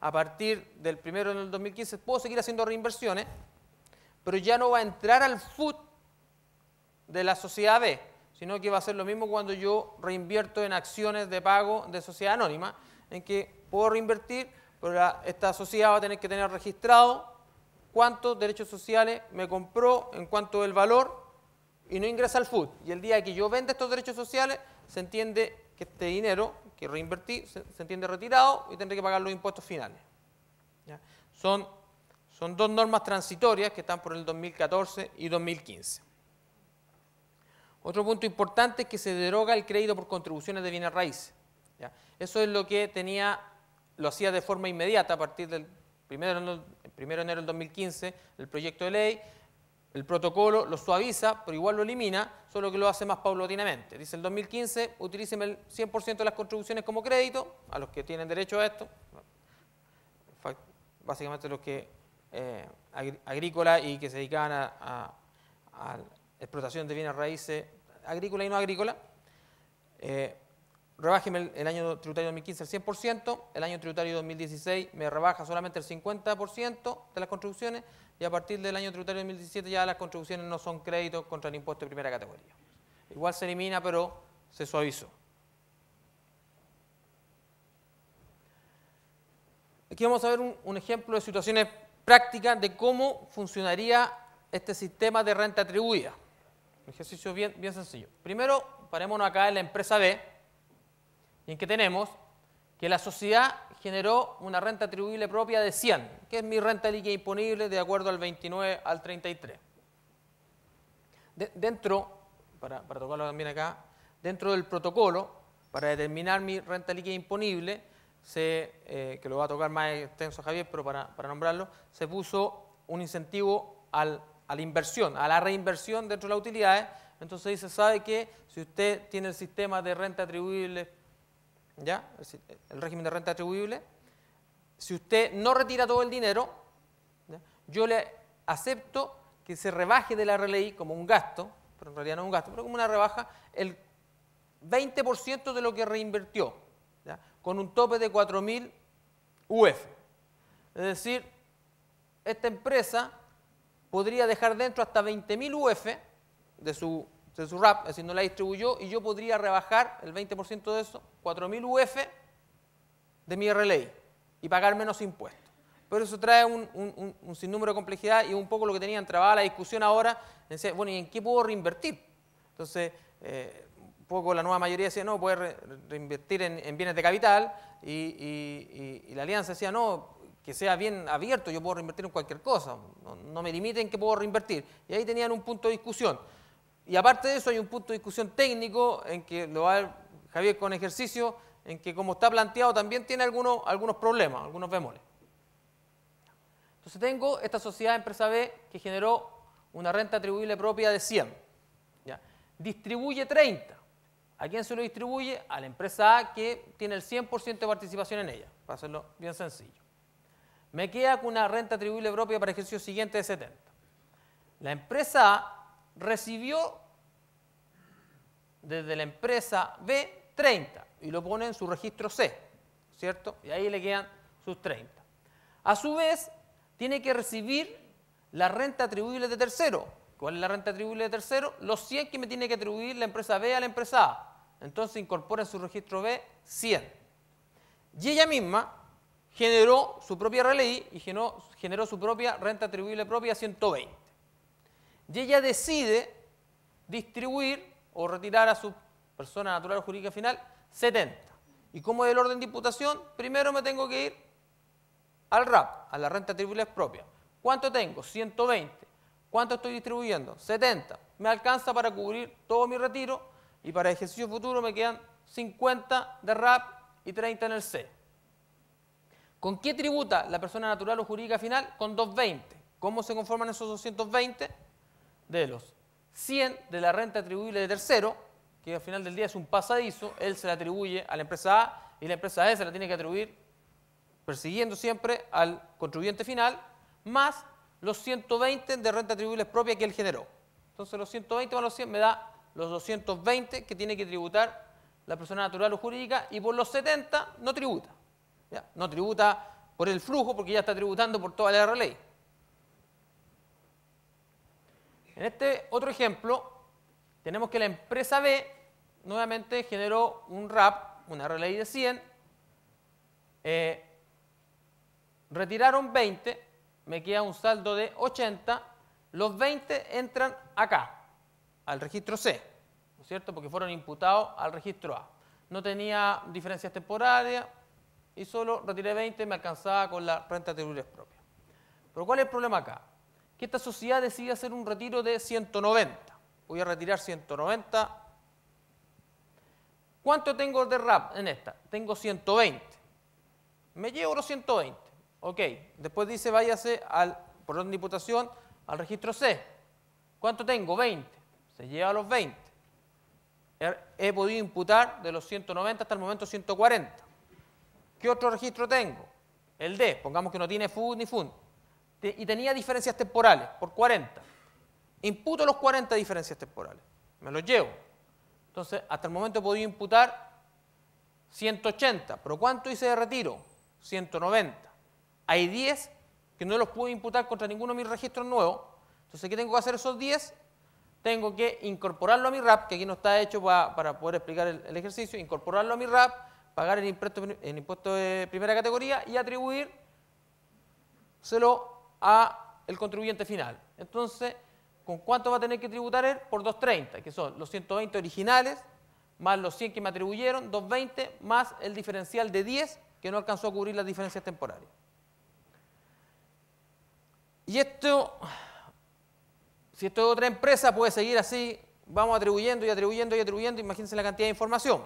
A partir del 1 del 2015 puedo seguir haciendo reinversiones, pero ya no va a entrar al FUT de la sociedad B, sino que va a ser lo mismo cuando yo reinvierto en acciones de pago de sociedad anónima, en que puedo reinvertir, pero esta sociedad va a tener que tener registrado cuántos derechos sociales me compró, en cuanto el valor, y no ingresa al FUT. Y el día que yo venda estos derechos sociales, se entiende que este dinero que reinvertí se entiende retirado y tendré que pagar los impuestos finales. ¿Ya? Son dos normas transitorias que están por el 2014 y 2015. Otro punto importante es que se deroga el crédito por contribuciones de bienes raíces. ¿Ya? Eso es lo que lo hacía de forma inmediata a partir del 1 de enero del 2015, el proyecto de ley. El protocolo lo suaviza, pero igual lo elimina, solo que lo hace más paulatinamente. Dice el 2015, utilicen el 100% de las contribuciones como crédito, a los que tienen derecho a esto, básicamente los que agrícolas y que se dedicaban a explotación de bienes raíces agrícola y no agrícola. Rebájeme el año tributario 2015 el 100%, el año tributario 2016 me rebaja solamente el 50% de las contribuciones y a partir del año tributario 2017 ya las contribuciones no son créditos contra el impuesto de primera categoría. Igual se elimina, pero se suavizó. Aquí vamos a ver un ejemplo de situaciones prácticas de cómo funcionaría este sistema de renta atribuida. Un ejercicio bien sencillo. Primero, parémonos acá en la empresa B, en que tenemos que la sociedad generó una renta atribuible propia de 100, que es mi renta líquida imponible de acuerdo al 29 al 33. Dentro, para tocarlo también acá, dentro del protocolo, para determinar mi renta líquida imponible, que lo va a tocar más extenso Javier, pero para nombrarlo, se puso un incentivo a la inversión, a la reinversión dentro de las utilidades. Entonces dice, ¿sabe qué? Si usted tiene el sistema de renta atribuible, ¿ya? El régimen de renta atribuible, si usted no retira todo el dinero, ¿ya? Yo le acepto que se rebaje de la RLI como un gasto, pero en realidad no es un gasto, pero como una rebaja, el 20% de lo que reinvirtió, ¿ya? Con un tope de 4.000 UF. Es decir, esta empresa podría dejar dentro hasta 20.000 UF de su RAP, es decir, no la distribuyó, y yo podría rebajar el 20% de eso, 4.000 UF de mi RLI, y pagar menos impuestos. Pero eso trae un sinnúmero de complejidad y un poco lo que tenía entrabada la discusión ahora, bueno, ¿y en qué puedo reinvertir? Entonces, un poco la nueva mayoría decía, no, puede reinvertir en bienes de capital, y la alianza decía, no, que sea bien abierto, yo puedo reinvertir en cualquier cosa, no me limiten en qué puedo reinvertir. Y ahí tenían un punto de discusión. Y aparte de eso hay un punto de discusión técnico en que lo va a ver Javier con ejercicio, en que como está planteado también tiene algunos problemas, algunos bemoles. Entonces tengo esta sociedad empresa B que generó una renta atribuible propia de 100. ¿Ya? Distribuye 30. ¿A quién se lo distribuye? A la empresa A, que tiene el 100% de participación en ella, para hacerlo bien sencillo. Me queda con una renta atribuible propia para el ejercicio siguiente de 70. La empresa A recibió desde la empresa B 30 y lo pone en su registro C, ¿cierto? Y ahí le quedan sus 30. A su vez, tiene que recibir la renta atribuible de tercero. ¿Cuál es la renta atribuible de tercero? Los 100 que me tiene que atribuir la empresa B a la empresa A. Entonces incorpora en su registro B 100. Y ella misma generó su propia RLI y generó su propia renta atribuible propia 120. Y ella decide distribuir o retirar a su persona natural o jurídica final 70. ¿Y cómo es el orden de imputación? Primero me tengo que ir al RAP, a la renta atribuible propia. ¿Cuánto tengo? 120. ¿Cuánto estoy distribuyendo? 70. Me alcanza para cubrir todo mi retiro y para ejercicio futuro me quedan 50 de RAP y 30 en el C. ¿Con qué tributa la persona natural o jurídica final? Con 220. ¿Cómo se conforman esos 220? De los 100 de la renta atribuible de tercero, que al final del día es un pasadizo, él se la atribuye a la empresa A y la empresa B se la tiene que atribuir persiguiendo siempre al contribuyente final, más los 120 de renta atribuible propia que él generó. Entonces los 120 más los 100 me da los 220 que tiene que tributar la persona natural o jurídica y por los 70 no tributa. ¿Ya? No tributa por el flujo porque ya está tributando por toda la RLI. En este otro ejemplo tenemos que la empresa B nuevamente generó un RAP, una RLI de 100, retiraron 20, me queda un saldo de 80, los 20 entran acá, al registro C, ¿no es cierto? Porque fueron imputados al registro A. No tenía diferencias temporarias y solo retiré 20 y me alcanzaba con la renta atribuible propia. Pero ¿cuál es el problema acá? Que esta sociedad decide hacer un retiro de 190. Voy a retirar 190. ¿Cuánto tengo de RAP en esta? Tengo 120. Me llevo los 120. Ok, después dice váyase por orden de imputación al registro C. ¿Cuánto tengo? 20. Se lleva los 20. He podido imputar de los 190 hasta el momento 140. ¿Qué otro registro tengo? El D, pongamos que no tiene FUD ni FUN. Y tenía diferencias temporales por 40. Imputo los 40 diferencias temporales. Me los llevo. Entonces, hasta el momento he podido imputar 180. ¿Pero cuánto hice de retiro? 190. Hay 10 que no los puedo imputar contra ninguno de mis registros nuevos. Entonces, ¿qué tengo que hacer esos 10? Tengo que incorporarlo a mi RAP, que aquí no está hecho para poder explicar el ejercicio, incorporarlo a mi RAP, pagar el impuesto de primera categoría y atribuírselo al contribuyente final. Entonces, ¿con cuánto va a tener que tributar él? Por 230, que son los 120 originales, más los 100 que me atribuyeron, 220, más el diferencial de 10, que no alcanzó a cubrir las diferencias temporarias. Y esto, si esto es otra empresa, puede seguir así, vamos atribuyendo y atribuyendo y atribuyendo, imagínense la cantidad de información.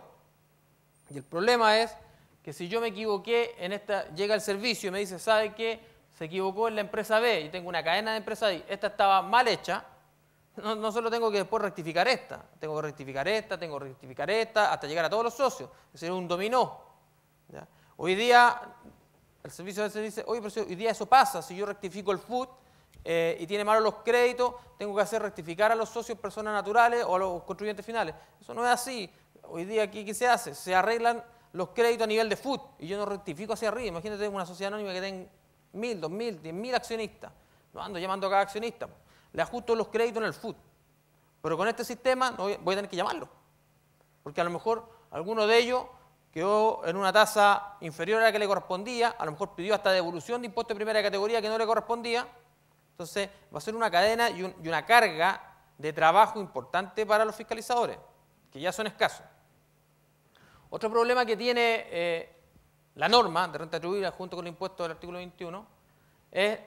Y el problema es que si yo me equivoqué en esta, llega el servicio y me dice, ¿sabe qué? Se equivocó en la empresa B y tengo una cadena de empresa I, esta estaba mal hecha, no solo tengo que después rectificar esta, tengo que rectificar esta, hasta llegar a todos los socios, es decir, un dominó. ¿Ya? Hoy día, el servicio a veces dice, oye, pero si hoy día eso pasa, si yo rectifico el FUT y tiene malos los créditos, tengo que hacer rectificar a los socios personas naturales o a los contribuyentes finales. Eso no es así. Hoy día, ¿qué se hace? Se arreglan los créditos a nivel de FUT y yo no rectifico hacia arriba. Imagínate una sociedad anónima que tenga 1.000, 2.000, 10.000 accionistas. No ando llamando a cada accionista. Le ajusto los créditos en el FUT. Pero con este sistema no voy a tener que llamarlo. Porque a lo mejor alguno de ellos quedó en una tasa inferior a la que le correspondía, a lo mejor pidió hasta devolución de impuesto de primera categoría que no le correspondía. Entonces va a ser una cadena y una carga de trabajo importante para los fiscalizadores, que ya son escasos. Otro problema que tiene la norma de renta atribuible junto con el impuesto del artículo 21 es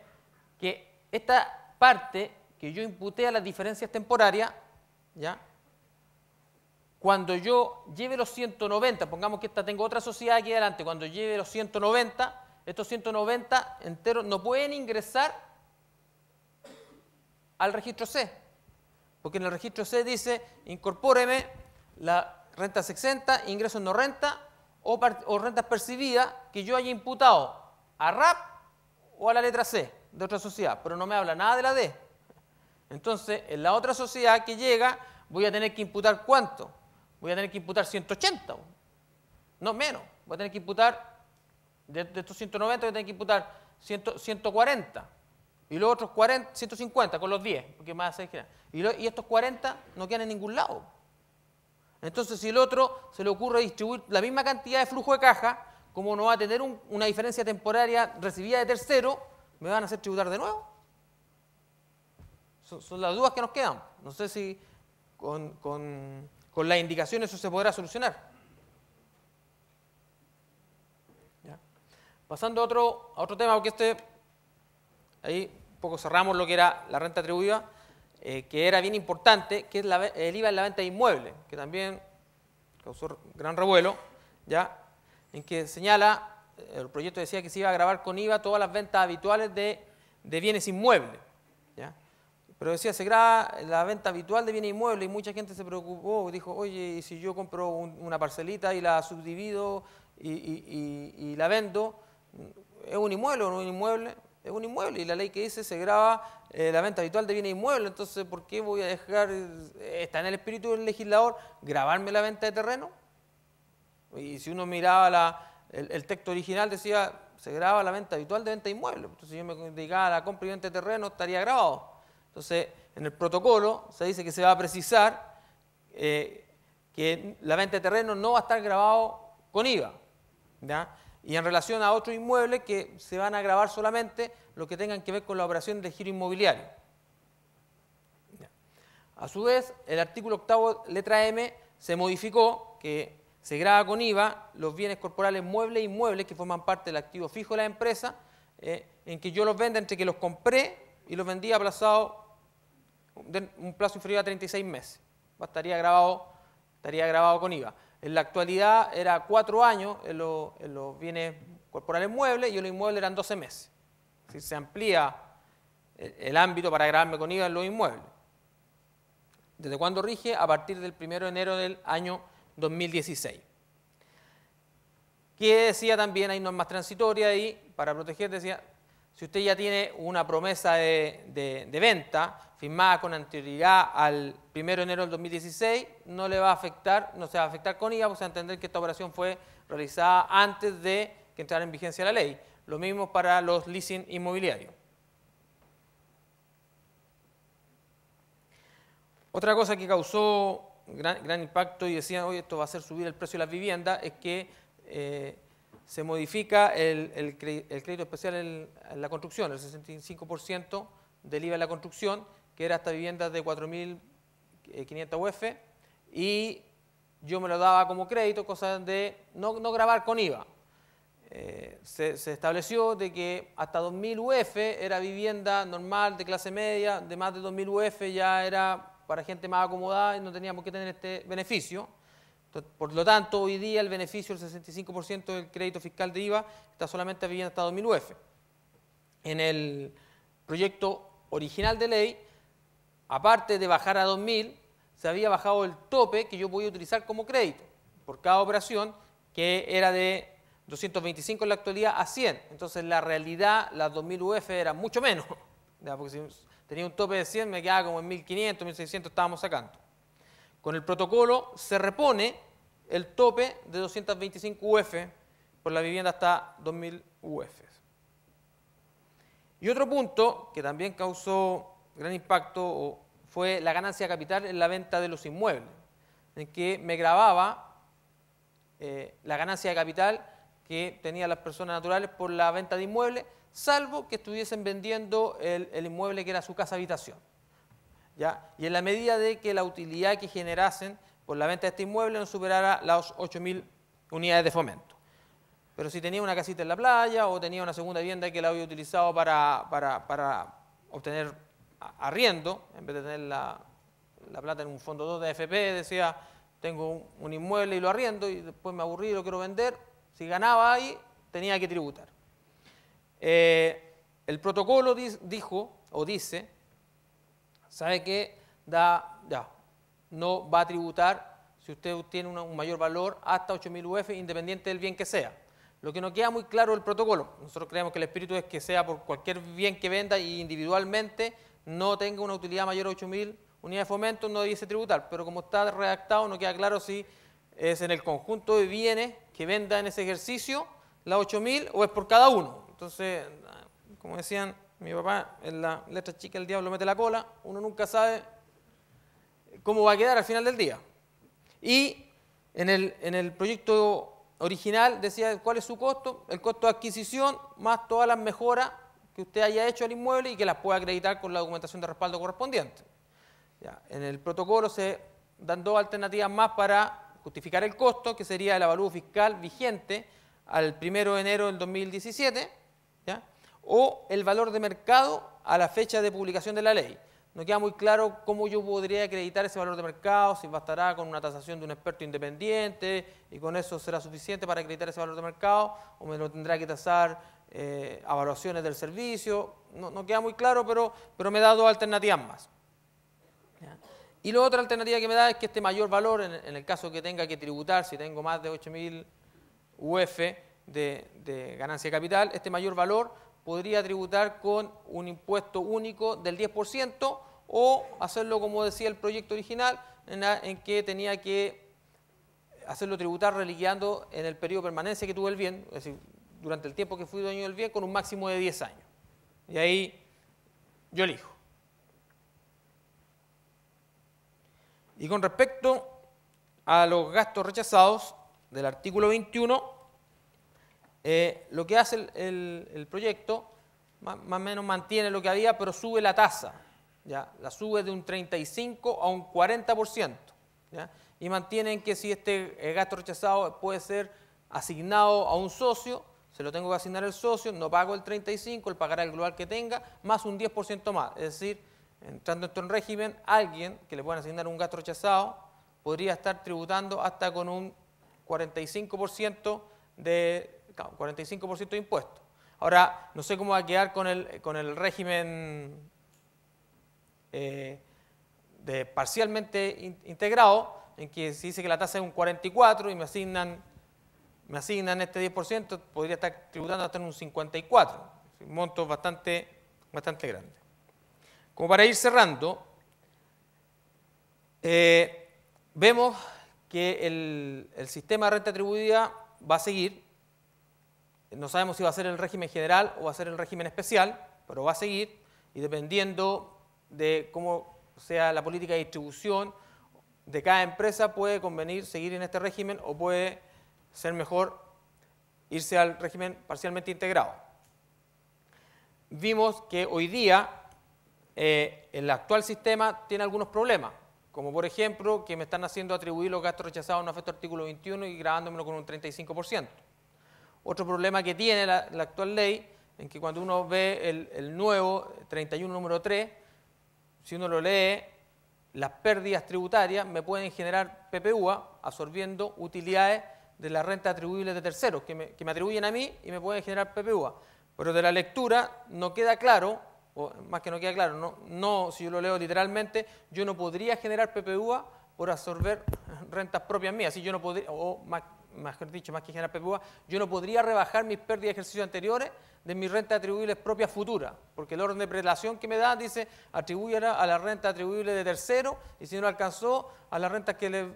que esta parte que yo imputé a las diferencias temporarias, ¿ya? Cuando yo lleve los 190, pongamos que tengo otra sociedad aquí adelante, cuando lleve los 190, estos 190 enteros no pueden ingresar al registro C, porque en el registro C dice, incorpóreme la rentas exentas, ingresos no renta o rentas percibidas que yo haya imputado a RAP o a la letra C de otra sociedad, pero no me habla nada de la D. Entonces, en la otra sociedad que llega, voy a tener que imputar ¿cuánto? Voy a tener que imputar 180, no menos. Voy a tener que imputar, de estos 190, voy a tener que imputar 140. Y los otros 40, 150 con los 10, porque más 6 quedan. Y estos 40 no quedan en ningún lado. Entonces, si el otro se le ocurre distribuir la misma cantidad de flujo de caja, como no va a tener una diferencia temporaria recibida de tercero, ¿me van a hacer tributar de nuevo? Son las dudas que nos quedan. No sé si con las indicaciones eso se podrá solucionar. ¿Ya? Pasando a otro tema, porque ahí un poco cerramos lo que era la renta atribuida, que era bien importante, que es el IVA en la venta de inmuebles, que también causó gran revuelo, ¿ya? En que señala, el proyecto decía que se iba a gravar con IVA todas las ventas habituales de bienes inmuebles, ¿ya? Pero decía, se graba la venta habitual de bienes inmuebles y mucha gente se preocupó, dijo, oye, ¿y si yo compro una parcelita y la subdivido y la vendo? ¿Es un inmueble o no es un inmueble? Es un inmueble y la ley que dice se graba la venta habitual de bienes inmuebles, entonces ¿por qué voy a dejar, está en el espíritu del legislador, grabarme la venta de terreno? Y si uno miraba el texto original decía, se graba la venta habitual de venta de inmuebles, entonces si yo me dedicaba a la compra y venta de terreno estaría grabado. Entonces en el protocolo se dice que se va a precisar que la venta de terreno no va a estar grabado con IVA, ¿ya? Y en relación a otros inmuebles que se van a gravar solamente lo que tengan que ver con la operación de giro inmobiliario. A su vez, el artículo 8º, letra M, se modificó que se grava con IVA los bienes corporales muebles e inmuebles que forman parte del activo fijo de la empresa, en que yo los venda entre que los compré y los vendí aplazados un plazo inferior a 36 meses. Estaría grabado con IVA. En la actualidad era 4 años en los bienes corporales muebles y en los inmuebles eran 12 meses. Es decir, se amplía el ámbito para gravarme con IVA en los inmuebles. ¿Desde cuándo rige? A partir del 1 de enero del año 2016. Que decía también, hay normas transitorias y para proteger, decía, si usted ya tiene una promesa de venta firmada con anterioridad al 1 de enero del 2016, no se va a afectar con IVA, pues a entender que esta operación fue realizada antes de que entrara en vigencia la ley. Lo mismo para los leasing inmobiliarios. Otra cosa que causó gran impacto y decían, oye, esto va a hacer subir el precio de las viviendas, es que se modifica el crédito especial en la construcción, el 65% del IVA en la construcción, que era hasta viviendas de 4.500 UF, y yo me lo daba como crédito, cosa de no gravar con IVA. Se estableció de que hasta 2.000 UF era vivienda normal de clase media, de más de 2.000 UF ya era para gente más acomodada y no teníamos que tener este beneficio. Entonces, por lo tanto, hoy día el beneficio del 65% del crédito fiscal de IVA está solamente a vivienda hasta 2.000 UF. En el proyecto original de ley, aparte de bajar a 2.000, se había bajado el tope que yo podía utilizar como crédito por cada operación, que era de 225 en la actualidad a 100. Entonces, en la realidad, las 2.000 UF eran mucho menos, porque si tenía un tope de 100, me quedaba como en 1.500, 1.600 estábamos sacando. Con el protocolo se repone el tope de 225 UF por la vivienda hasta 2.000 UF. Y otro punto que también causó gran impacto fue la ganancia de capital en la venta de los inmuebles, en que me gravaba la ganancia de capital que tenían las personas naturales por la venta de inmuebles, salvo que estuviesen vendiendo el inmueble que era su casa habitación. ¿Ya? Y en la medida de que la utilidad que generasen por la venta de este inmueble no superara las 8.000 unidades de fomento. Pero si tenía una casita en la playa o tenía una segunda vivienda que la había utilizado para obtener arriendo, en vez de tener la plata en un fondo 2 de AFP, decía, tengo un inmueble y lo arriendo y después me aburrí y lo quiero vender, si ganaba ahí tenía que tributar. El protocolo dice, ¿sabe qué? No va a tributar si si usted obtiene un mayor valor, hasta 8.000 UF, independiente del bien que sea. Lo que no queda muy claro del protocolo, nosotros creemos que el espíritu es que sea por cualquier bien que venda y individualmente no tenga una utilidad mayor a 8.000 unidades de fomento, no debiese tributar, pero como está redactado no queda claro si es en el conjunto de bienes que venda en ese ejercicio la 8.000 o es por cada uno. Entonces, como decían mi papá, en la letra chica el diablo mete la cola, uno nunca sabe cómo va a quedar al final del día. Y en el proyecto original decía cuál es su costo, el costo de adquisición más todas las mejoras que usted haya hecho al inmueble y que las pueda acreditar con la documentación de respaldo correspondiente. Ya, en el protocolo se dan dos alternativas más para justificar el costo, que sería el avalúo fiscal vigente al 1 de enero del 2017, ¿ya? O el valor de mercado a la fecha de publicación de la ley. No queda muy claro cómo yo podría acreditar ese valor de mercado, si bastará con una tasación de un experto independiente y con eso será suficiente para acreditar ese valor de mercado, o me lo tendrá que tasar evaluaciones del servicio. No queda muy claro, pero me da dos alternativas más. ¿Ya? Y la otra alternativa que me da es que este mayor valor, en el caso que tenga que tributar, si tengo más de 8.000 UF de ganancia de capital, este mayor valor podría tributar con un impuesto único del 10% o hacerlo como decía el proyecto original, en que tenía que hacerlo tributar reliqueando en el periodo de permanencia que tuvo el bien, es decir, durante el tiempo que fui dueño del bien, con un máximo de 10 años. Y ahí yo elijo. Y con respecto a los gastos rechazados del artículo 21, lo que hace el proyecto, más o menos mantiene lo que había, pero sube la tasa, ¿ya? La sube de un 35 a un 40%, ¿ya? Y mantienen que si este gasto rechazado puede ser asignado a un socio, se lo tengo que asignar al socio, no pago el 35, él pagará el global que tenga, más un 10% más, es decir, entrando esto en régimen, alguien que le puedan asignar un gasto rechazado podría estar tributando hasta con un 45% de impuestos. Ahora, no sé cómo va a quedar con el régimen de parcialmente integrado, en que se dice que la tasa es un 44 y me asignan este 10%, podría estar tributando hasta en un 54, un monto bastante grande. Como para ir cerrando, vemos que el sistema de renta atribuida va a seguir. No sabemos si va a ser el régimen general o va a ser el régimen especial, pero va a seguir, y dependiendo de cómo sea la política de distribución de cada empresa, puede convenir seguir en este régimen o puede ser mejor irse al régimen parcialmente integrado. Vimos que hoy día el actual sistema tiene algunos problemas, como por ejemplo que me están haciendo atribuir los gastos rechazados no afecto al artículo 21 y grabándomelo con un 35%. Otro problema que tiene la actual ley, en que cuando uno ve el nuevo 31 número 3, si uno lo lee, las pérdidas tributarias me pueden generar PPUA absorbiendo utilidades de la renta atribuible de terceros que me atribuyen a mí y me pueden generar PPUA. Pero de la lectura no queda claro, o más que no queda claro, no, si yo lo leo literalmente, yo no podría generar PPUA por absorber rentas propias mías. Si yo no podría, o mejor dicho, más que generar PPUA, yo no podría rebajar mis pérdidas de ejercicios anteriores de mis rentas atribuibles propias futuras, porque el orden de prelación que me da dice atribúyela a la renta atribuible de tercero y si no alcanzó a las rentas que en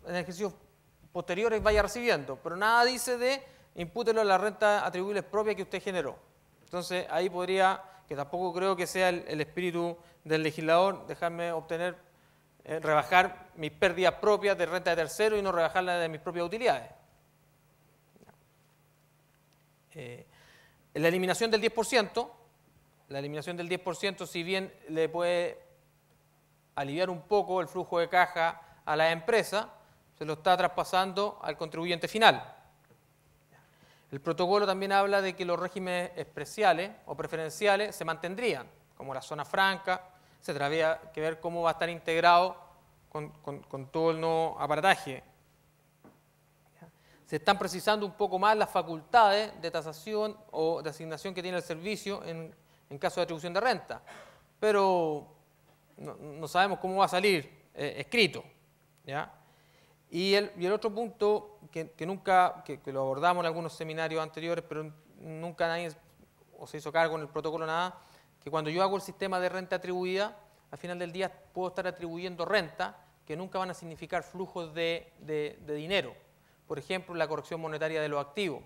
ejercicios posteriores vaya recibiendo, pero nada dice de impútelo a la renta atribuible propia que usted generó. Entonces ahí podría, que tampoco creo que sea el espíritu del legislador, dejarme obtener, rebajar mis pérdidas propias de renta de tercero y no rebajarlas de mis propias utilidades. La eliminación del 10%, si bien le puede aliviar un poco el flujo de caja a la empresa, se lo está traspasando al contribuyente final. El protocolo también habla de que los regímenes especiales o preferenciales se mantendrían, como la zona franca, etc. Había que ver cómo va a estar integrado con todo el nuevo aparataje. Se están precisando un poco más las facultades de tasación o de asignación que tiene el servicio en caso de atribución de renta, pero no sabemos cómo va a salir escrito, ¿ya? Y el otro punto que nunca, que lo abordamos en algunos seminarios anteriores, pero nunca nadie o se hizo cargo en el protocolo nada, que cuando yo hago el sistema de renta atribuida, al final del día puedo estar atribuyendo renta que nunca van a significar flujos de dinero. Por ejemplo, la corrección monetaria de los activos.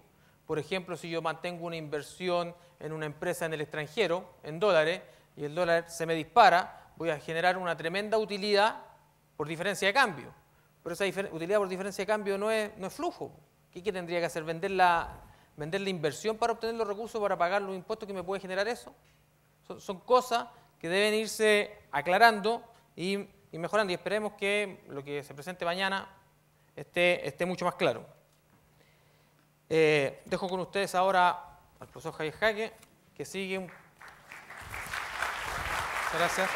Por ejemplo, si yo mantengo una inversión en una empresa en el extranjero, en dólares, y el dólar se me dispara, voy a generar una tremenda utilidad por diferencia de cambio. Pero esa utilidad por diferencia de cambio no es flujo. ¿Qué tendría que hacer? ¿Vender la inversión para obtener los recursos para pagar los impuestos que me puede generar eso? Son cosas que deben irse aclarando y mejorando. Y esperemos que lo que se presente mañana esté mucho más claro. Dejo con ustedes ahora al profesor Javier Jaque, que sigue. Muchas gracias.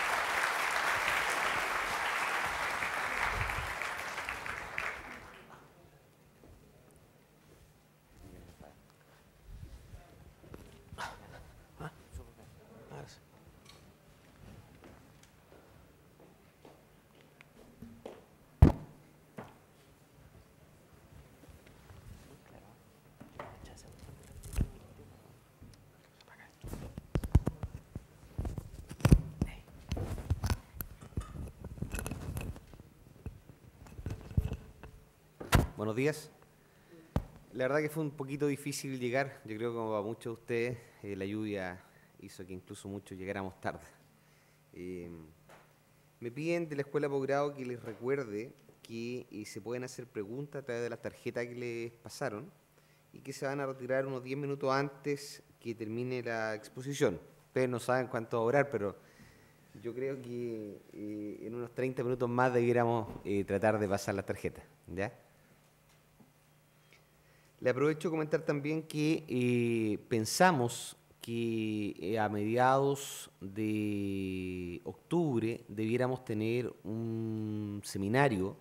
Buenos días. La verdad que fue un poquito difícil llegar. Yo creo que como a muchos de ustedes, la lluvia hizo que incluso muchos llegáramos tarde. Me piden de la escuela de posgrado que les recuerde que se pueden hacer preguntas a través de las tarjetas que les pasaron y que se van a retirar unos 10 minutos antes que termine la exposición. Ustedes no saben cuánto va a durar, pero yo creo que en unos 30 minutos más debiéramos tratar de pasar las tarjetas, ¿ya? Le aprovecho a comentar también que pensamos que a mediados de octubre debiéramos tener un seminario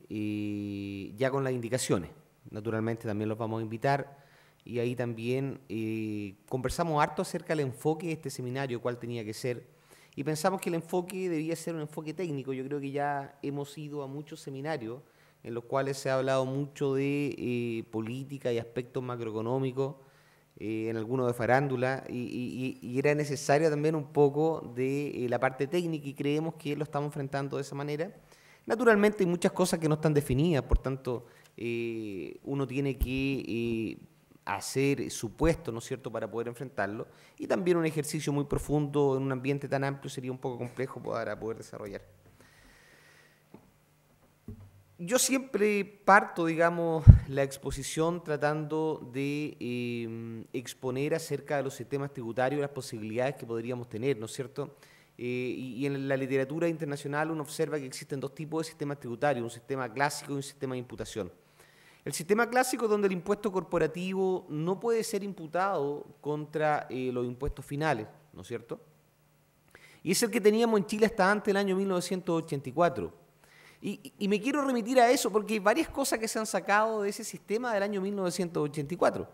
ya con las indicaciones. Naturalmente también los vamos a invitar y ahí también conversamos harto acerca del enfoque de este seminario, cuál tenía que ser, y pensamos que el enfoque debía ser un enfoque técnico. Yo creo que ya hemos ido a muchos seminarios en los cuales se ha hablado mucho de política y aspectos macroeconómicos, en algunos de farándula, y era necesaria también un poco de la parte técnica, y creemos que lo estamos enfrentando de esa manera. Naturalmente hay muchas cosas que no están definidas, por tanto uno tiene que hacer supuestos, ¿no es cierto?, para poder enfrentarlo, y también un ejercicio muy profundo en un ambiente tan amplio sería un poco complejo para poder desarrollar. Yo siempre parto, digamos, la exposición tratando de exponer acerca de los sistemas tributarios y las posibilidades que podríamos tener, ¿no es cierto? Y en la literatura internacional uno observa que existen dos tipos de sistemas tributarios, un sistema clásico y un sistema de imputación. El sistema clásico es donde el impuesto corporativo no puede ser imputado contra los impuestos finales, ¿no es cierto? Y es el que teníamos en Chile hasta antes del año 1984. Y me quiero remitir a eso porque hay varias cosas que se han sacado de ese sistema del año 1984.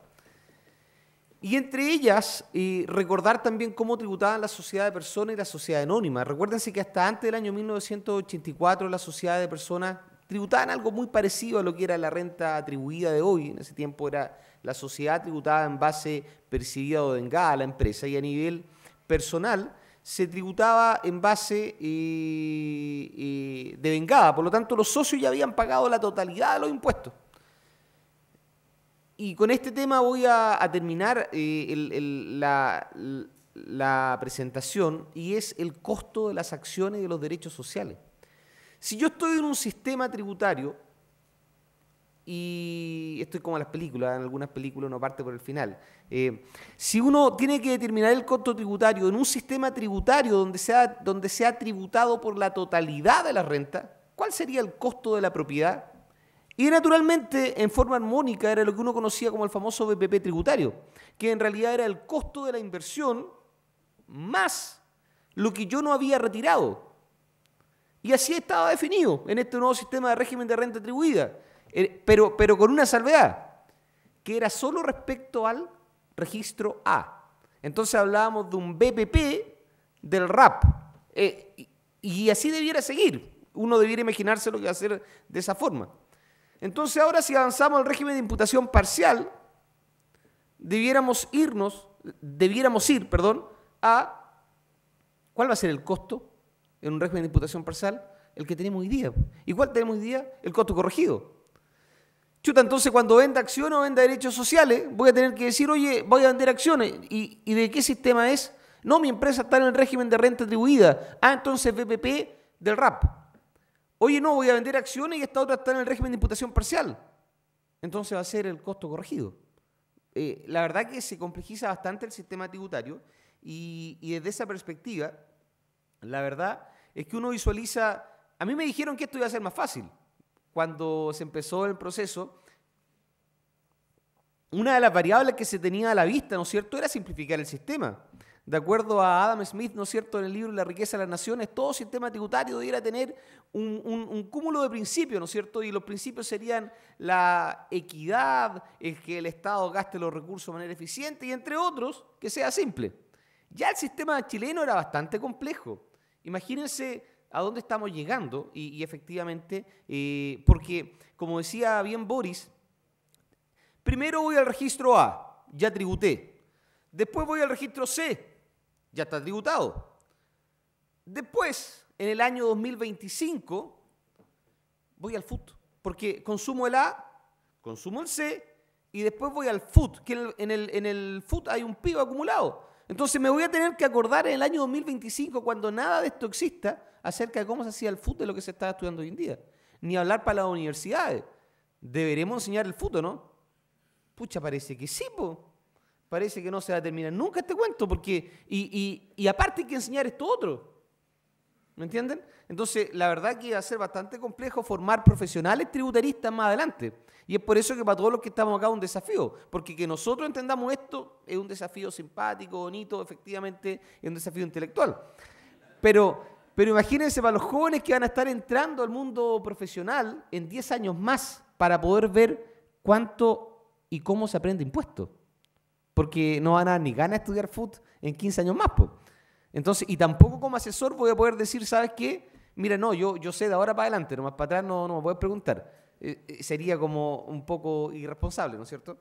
Y entre ellas, recordar también cómo tributaban la sociedad de personas y la sociedad anónima. Recuérdense que hasta antes del año 1984 la sociedad de personas tributaban algo muy parecido a lo que era la renta atribuida de hoy. En ese tiempo era la sociedad tributada en base percibida o vengada a la empresa, y a nivel personal se tributaba en base de vengada. Por lo tanto, los socios ya habían pagado la totalidad de los impuestos. Y con este tema voy a terminar la presentación, y es el costo de las acciones y de los derechos sociales. Si yo estoy en un sistema tributario, y esto es como las películas, en algunas películas uno parte por el final. Si uno tiene que determinar el costo tributario en un sistema tributario donde se ha tributado por la totalidad de la renta, ¿cuál sería el costo de la propiedad? Y naturalmente, en forma armónica, era lo que uno conocía como el famoso BPP tributario, que en realidad era el costo de la inversión más lo que yo no había retirado. Y así estaba definido en este nuevo sistema de régimen de renta atribuida. Pero con una salvedad, que era solo respecto al registro A. Entonces hablábamos de un BPP del RAP. Y así debiera seguir. Uno debiera imaginarse lo que va a hacer de esa forma. Entonces ahora si avanzamos al régimen de imputación parcial, debiéramos ir, a ¿cuál va a ser el costo en un régimen de imputación parcial? El que tenemos hoy día. ¿Y cuál tenemos hoy día? El costo corregido. Chuta, entonces cuando venda acciones o venda derechos sociales, voy a tener que decir, oye, voy a vender acciones. ¿Y de qué sistema es? No, mi empresa está en el régimen de renta atribuida. Ah, entonces BPP del RAP. Oye, no, voy a vender acciones y esta otra está en el régimen de imputación parcial. Entonces va a ser el costo corregido. La verdad que se complejiza bastante el sistema tributario y desde esa perspectiva, la verdad es que uno visualiza... A mí me dijeron que esto iba a ser más fácil. Cuando se empezó el proceso, una de las variables que se tenía a la vista, ¿no es cierto?, era simplificar el sistema. De acuerdo a Adam Smith, ¿no es cierto?, en el libro La riqueza de las naciones, todo sistema tributario debiera tener un cúmulo de principios, ¿no es cierto?, y los principios serían la equidad, el que el Estado gaste los recursos de manera eficiente y, entre otros, que sea simple. Ya el sistema chileno era bastante complejo. Imagínense a dónde estamos llegando y efectivamente, porque, como decía bien Boris, primero voy al registro A, ya tributé. Después voy al registro C, ya está tributado. Después, en el año 2025, voy al FUT, porque consumo el A, consumo el C, y después voy al FUT, que en el FUT hay un PIB acumulado. Entonces me voy a tener que acordar en el año 2025, cuando nada de esto exista, acerca de cómo se hacía el FUT de lo que se está estudiando hoy en día. Ni hablar para las universidades. ¿Deberemos enseñar el FUT o no? Pucha, parece que sí, po. Parece que no se va a terminar nunca este cuento, porque y aparte hay que enseñar esto otro. ¿Me entienden? Entonces, la verdad que va a ser bastante complejo formar profesionales tributaristas más adelante. Y es por eso que para todos los que estamos acá es un desafío, porque que nosotros entendamos esto es un desafío simpático, bonito, efectivamente es un desafío intelectual. Pero imagínense para los jóvenes que van a estar entrando al mundo profesional en 10 años más para poder ver cuánto y cómo se aprende impuestos. Porque no van a dar ni ganas de estudiar FUT en 15 años más, po. Entonces, y tampoco como asesor voy a poder decir, ¿sabes qué? Mira, no, yo sé de ahora para adelante, nomás para atrás no me puedes preguntar. Sería como un poco irresponsable, ¿no es cierto?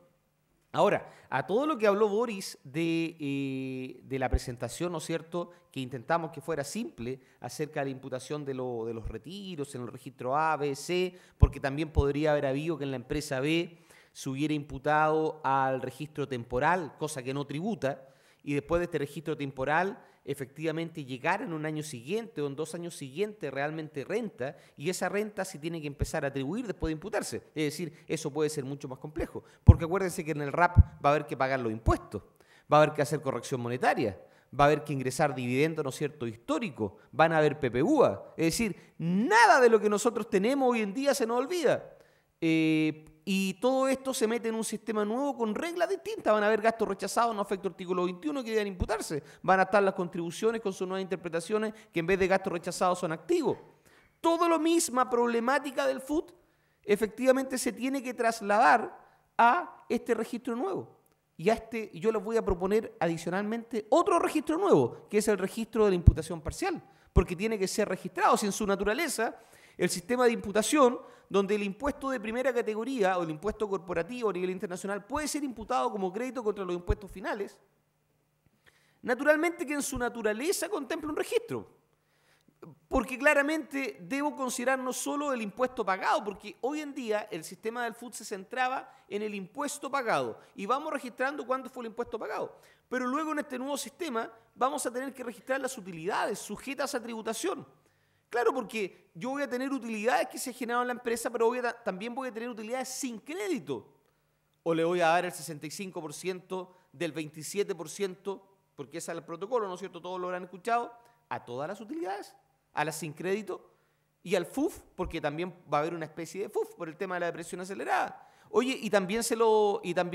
Ahora, a todo lo que habló Boris de la presentación, ¿no es cierto?, que intentamos que fuera simple acerca de la imputación de los retiros en el registro A, B, C, porque también podría haber habido que en la empresa B se hubiera imputado al registro temporal, cosa que no tributa, y después de este registro temporal, efectivamente llegar en un año siguiente o en 2 años siguientes realmente renta, y esa renta se tiene que empezar a atribuir después de imputarse. Es decir, eso puede ser mucho más complejo, porque acuérdense que en el RAP va a haber que pagar los impuestos, va a haber que hacer corrección monetaria, va a haber que ingresar dividendos, ¿no es cierto?, históricos, van a haber PPUA, es decir, nada de lo que nosotros tenemos hoy en día se nos olvida. Y todo esto se mete en un sistema nuevo con reglas distintas. Van a haber gastos rechazados, no afecta el artículo 21 que deben imputarse. Van a estar las contribuciones con sus nuevas interpretaciones que en vez de gastos rechazados son activos. Todo lo misma problemática del FUT efectivamente se tiene que trasladar a este registro nuevo. Y yo les voy a proponer adicionalmente otro registro nuevo, que es el registro de la imputación parcial, porque tiene que ser registrado. Si en su naturaleza el sistema de imputación, donde el impuesto de primera categoría o el impuesto corporativo a nivel internacional puede ser imputado como crédito contra los impuestos finales, naturalmente que en su naturaleza contempla un registro. Porque claramente debo considerar no solo el impuesto pagado, porque hoy en día el sistema del FUT se centraba en el impuesto pagado y vamos registrando cuánto fue el impuesto pagado. Pero luego en este nuevo sistema vamos a tener que registrar las utilidades sujetas a tributación. Claro, porque yo voy a tener utilidades que se generaron en la empresa, pero también voy a tener utilidades sin crédito. O le voy a dar el 65% del 27%, porque ese es el protocolo, ¿no es cierto? Todos lo habrán escuchado, a todas las utilidades, a las sin crédito, y al FUF, porque también va a haber una especie de FUF por el tema de la depresión acelerada. Oye, y también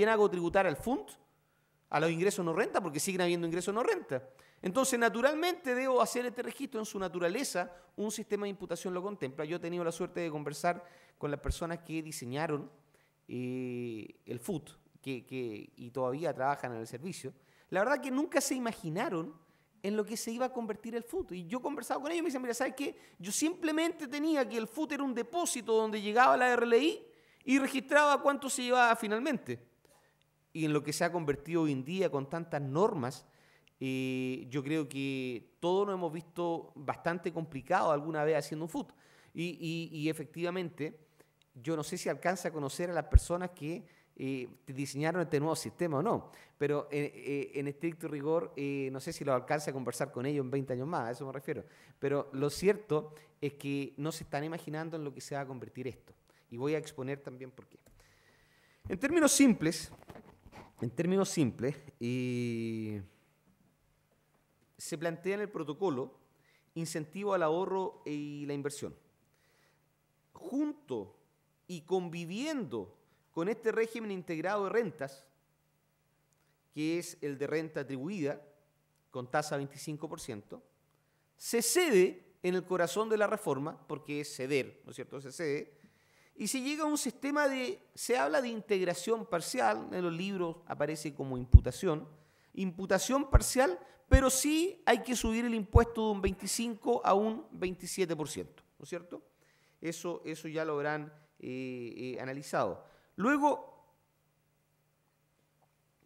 hago tributar al FUNT, a los ingresos no renta, porque siguen habiendo ingresos no renta. Entonces, naturalmente, debo hacer este registro en su naturaleza, un sistema de imputación lo contempla. Yo he tenido la suerte de conversar con las personas que diseñaron el FUT, y todavía trabajan en el servicio. La verdad que nunca se imaginaron en lo que se iba a convertir el FUT. Y yo he conversado con ellos y me dicen, mira, ¿sabes qué? Yo simplemente tenía que el FUT era un depósito donde llegaba la RLI y registraba cuánto se llevaba finalmente. Y en lo que se ha convertido hoy en día con tantas normas, yo creo que todos nos hemos visto bastante complicado alguna vez haciendo un food. Y efectivamente, yo no sé si alcanza a conocer a las personas que diseñaron este nuevo sistema o no, pero en estricto rigor no sé si lo alcanza a conversar con ellos en 20 años más, a eso me refiero. Pero lo cierto es que no se están imaginando en lo que se va a convertir esto. Y voy a exponer también por qué. En términos simples, se plantea en el protocolo incentivo al ahorro y la inversión. Junto y conviviendo con este régimen integrado de rentas, que es el de renta atribuida, con tasa 25%, se cede en el corazón de la reforma, porque es ceder, ¿no es cierto? Se cede, y se llega a un sistema se habla de integración parcial, en los libros aparece como imputación parcial, pero sí hay que subir el impuesto de un 25 a un 27%, ¿no es cierto? Eso ya lo habrán analizado. Luego,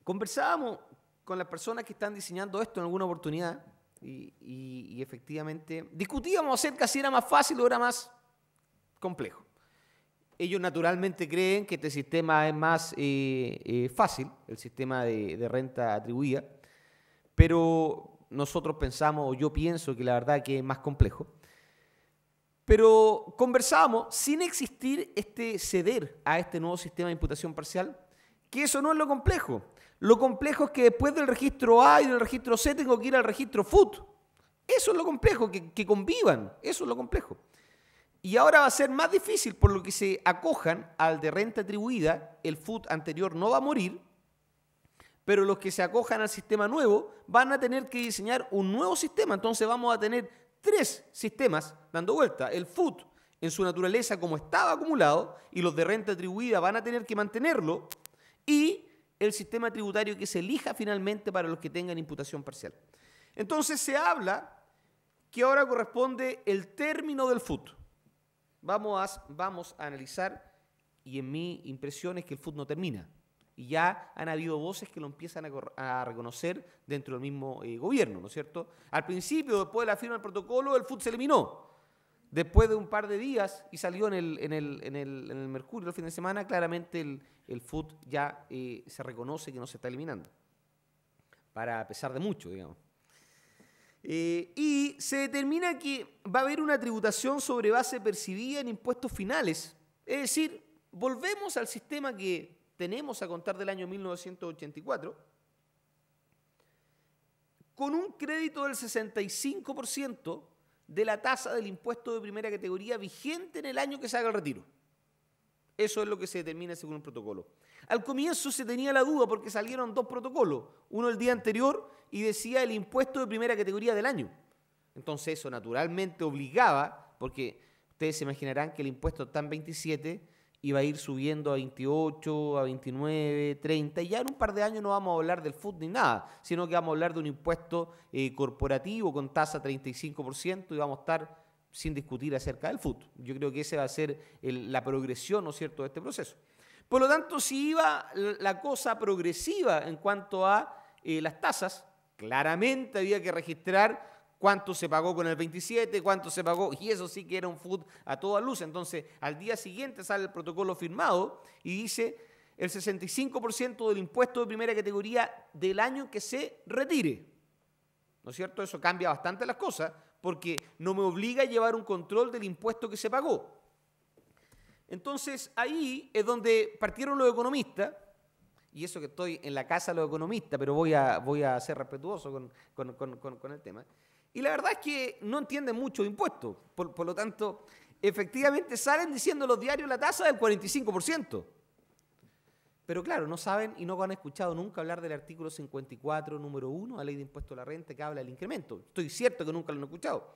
conversábamos con las personas que están diseñando esto en alguna oportunidad y efectivamente discutíamos acerca si era más fácil o era más complejo. Ellos naturalmente creen que este sistema es más fácil, el sistema de renta atribuida, pero nosotros pensamos, o yo pienso que la verdad que es más complejo. Pero conversábamos, sin existir este ceder a este nuevo sistema de imputación parcial, que eso no es lo complejo. Lo complejo es que después del registro A y del registro C tengo que ir al registro FUT. Eso es lo complejo, que convivan, eso es lo complejo. Y ahora va a ser más difícil, por lo que se acojan al de renta atribuida, el FUT anterior no va a morir, pero los que se acojan al sistema nuevo van a tener que diseñar un nuevo sistema. Entonces vamos a tener 3 sistemas dando vuelta. El FUT en su naturaleza como estaba acumulado y los de renta atribuida van a tener que mantenerlo, y el sistema tributario que se elija finalmente para los que tengan imputación parcial. Entonces se habla que ahora corresponde el término del FUT. Vamos a analizar, y en mi impresión es que el FUT no termina. Y ya han habido voces que lo empiezan a reconocer dentro del mismo gobierno, ¿no es cierto? Al principio, después de la firma del protocolo, el FUT se eliminó. Después de un par de días, y salió en el Mercurio el fin de semana, claramente el FUT ya se reconoce que no se está eliminando. A pesar de mucho, digamos. Y se determina que va a haber una tributación sobre base percibida en impuestos finales. Es decir, volvemos al sistema que tenemos a contar del año 1984, con un crédito del 65% de la tasa del impuesto de primera categoría vigente en el año que se haga el retiro. Eso es lo que se determina según el protocolo. Al comienzo se tenía la duda porque salieron 2 protocolos, uno el día anterior y decía el impuesto de primera categoría del año. Entonces eso naturalmente obligaba, porque ustedes se imaginarán que el impuesto está en 27, iba a ir subiendo a 28, a 29, 30, y ya en un par de años no vamos a hablar del FUT ni nada, sino que vamos a hablar de un impuesto corporativo con tasa 35% y vamos a estar sin discutir acerca del FUT. Yo creo que esa va a ser la progresión, ¿no es cierto?, de este proceso. Por lo tanto, si iba la cosa progresiva en cuanto a las tasas, claramente había que registrar cuánto se pagó con el 27, cuánto se pagó, y eso sí que era un FUT a toda luz. Entonces, al día siguiente sale el protocolo firmado y dice el 65% del impuesto de primera categoría del año que se retire. ¿No es cierto? Eso cambia bastante las cosas, porque no me obliga a llevar un control del impuesto que se pagó. Entonces, ahí es donde partieron los economistas, y eso que estoy en la casa de los economistas, pero voy a ser respetuoso con el tema. Y la verdad es que no entienden mucho de impuestos. Por lo tanto, efectivamente salen diciendo los diarios la tasa del 45%. Pero claro, no saben y no han escuchado nunca hablar del artículo 54, número 1, la ley de impuesto a la renta, que habla del incremento. Estoy cierto que nunca lo han escuchado.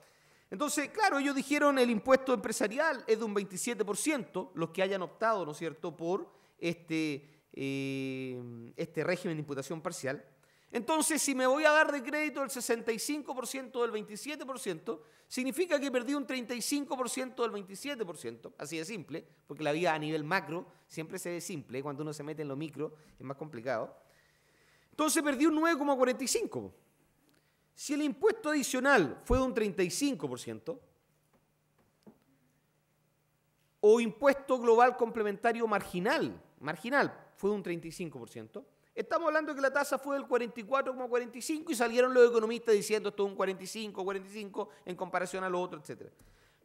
Entonces, claro, ellos dijeron el impuesto empresarial es de un 27%, los que hayan optado, ¿no es cierto?, por este régimen de imputación parcial. Entonces, si me voy a dar de crédito el 65% del 27%, significa que perdí un 35% del 27%, así de simple, porque la vida a nivel macro siempre se ve simple, cuando uno se mete en lo micro es más complicado. Entonces perdí un 9,45%. Si el impuesto adicional fue de un 35%, o impuesto global complementario marginal fue de un 35%, estamos hablando que la tasa fue del 44,45 y salieron los economistas diciendo esto es un 45 en comparación a lo otro, etc.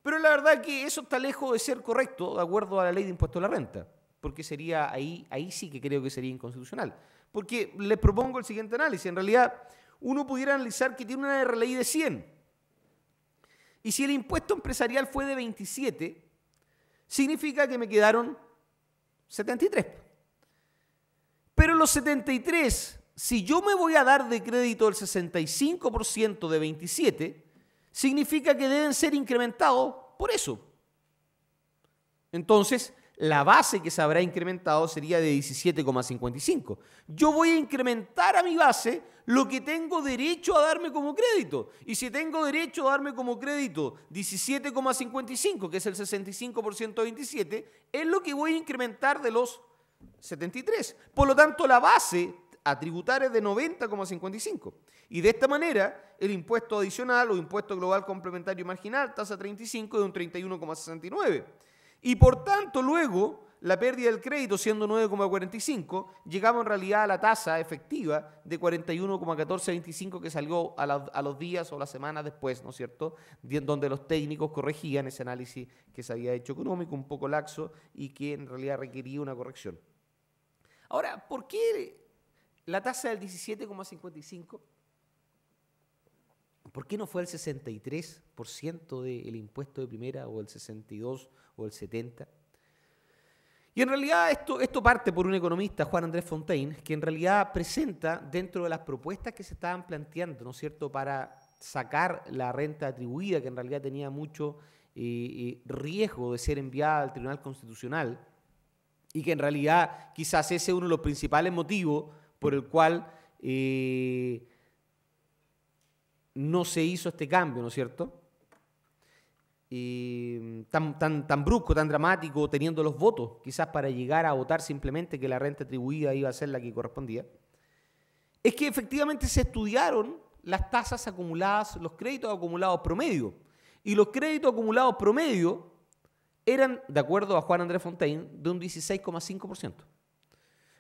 Pero la verdad es que eso está lejos de ser correcto de acuerdo a la ley de impuesto a la renta, porque sería ahí sí que creo que sería inconstitucional. Porque les propongo el siguiente análisis. En realidad, uno pudiera analizar que tiene una RLI de 100. Y si el impuesto empresarial fue de 27, significa que me quedaron 73. Pero los 73, si yo me voy a dar de crédito el 65% de 27, significa que deben ser incrementados por eso. Entonces, la base que se habrá incrementado sería de 17,55. Yo voy a incrementar a mi base lo que tengo derecho a darme como crédito. Y si tengo derecho a darme como crédito 17,55, que es el 65% de 27, es lo que voy a incrementar de los 73. Por lo tanto, la base a tributar es de 90,55. Y de esta manera, el impuesto adicional o impuesto global complementario marginal, tasa 35, de un 31,69. Y por tanto, luego, la pérdida del crédito siendo 9,45, llegamos en realidad a la tasa efectiva de 41,1425 que salió a los días o las semanas después, ¿no es cierto?, donde los técnicos corregían ese análisis que se había hecho económico, un poco laxo, y que en realidad requería una corrección. Ahora, ¿por qué la tasa del 17,55? ¿Por qué no fue el 63% del impuesto de primera o el 62% o el 70%? Y en realidad esto parte por un economista, Juan Andrés Fontaine, que en realidad presenta dentro de las propuestas que se estaban planteando, ¿no es cierto?, para sacar la renta atribuida, que en realidad tenía mucho riesgo de ser enviada al Tribunal Constitucional, y que en realidad quizás ese es uno de los principales motivos por el cual no se hizo este cambio, ¿no es cierto? Tan brusco, tan dramático, teniendo los votos, quizás para llegar a votar simplemente que la renta atribuida iba a ser la que correspondía, es que efectivamente se estudiaron las tasas acumuladas, los créditos acumulados promedio, y los créditos acumulados promedio eran, de acuerdo a Juan Andrés Fontaine, de un 16,5%.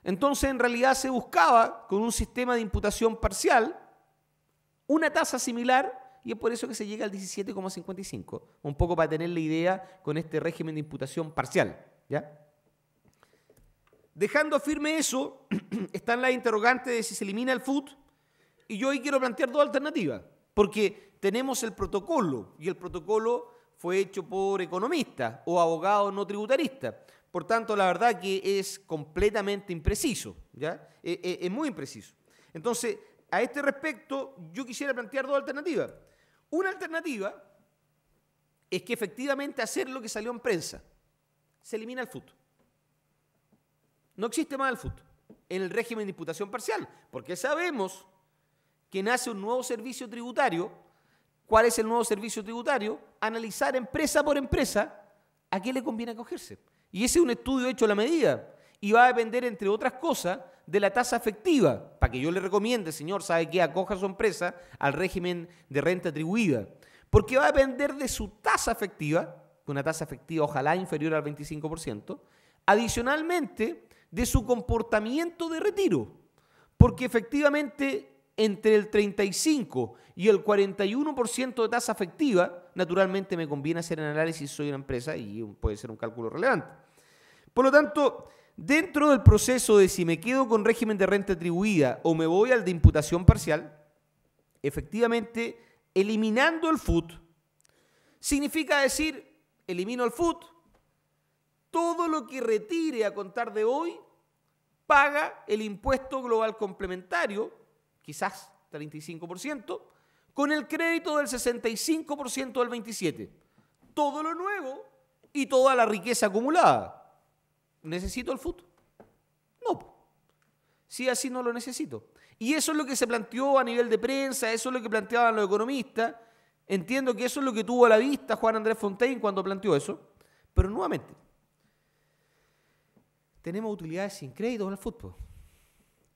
Entonces, en realidad se buscaba, con un sistema de imputación parcial, una tasa similar, y es por eso que se llega al 17,55, un poco para tener la idea con este régimen de imputación parcial, ¿ya? Dejando firme eso, están las interrogantes de si se elimina el FUT, y yo hoy quiero plantear dos alternativas, porque tenemos el protocolo, y el protocolo fue hecho por economistas o abogados no tributaristas. Por tanto, la verdad que es completamente impreciso, ¿ya? Es muy impreciso. Entonces, a este respecto, yo quisiera plantear dos alternativas. Una alternativa es que efectivamente hacer lo que salió en prensa. Se elimina el FUT. No existe más el FUT en el régimen de imputación parcial, porque sabemos que nace un nuevo servicio tributario. ¿Cuál es el nuevo servicio tributario? Analizar empresa por empresa a qué le conviene acogerse. Y ese es un estudio hecho a la medida. Y va a depender, entre otras cosas, de la tasa efectiva. Para que yo le recomiende, señor, ¿sabe qué? Acoja a su empresa al régimen de renta atribuida. Porque va a depender de su tasa efectiva, una tasa efectiva ojalá inferior al 25%, adicionalmente de su comportamiento de retiro. Porque efectivamente entre el 35 y el 41% de tasa efectiva, naturalmente me conviene hacer el análisis si soy una empresa y puede ser un cálculo relevante. Por lo tanto, dentro del proceso de si me quedo con régimen de renta atribuida o me voy al de imputación parcial, efectivamente, eliminando el FUT, significa decir, elimino el FUT, todo lo que retire a contar de hoy paga el impuesto global complementario, quizás 35%, con el crédito del 65% del 27%. Todo lo nuevo y toda la riqueza acumulada. ¿Necesito el FUT? No. Si así no lo necesito. Y eso es lo que se planteó a nivel de prensa, eso es lo que planteaban los economistas. Entiendo que eso es lo que tuvo a la vista Juan Andrés Fontaine cuando planteó eso. Pero nuevamente, tenemos utilidades sin crédito en el fútbol.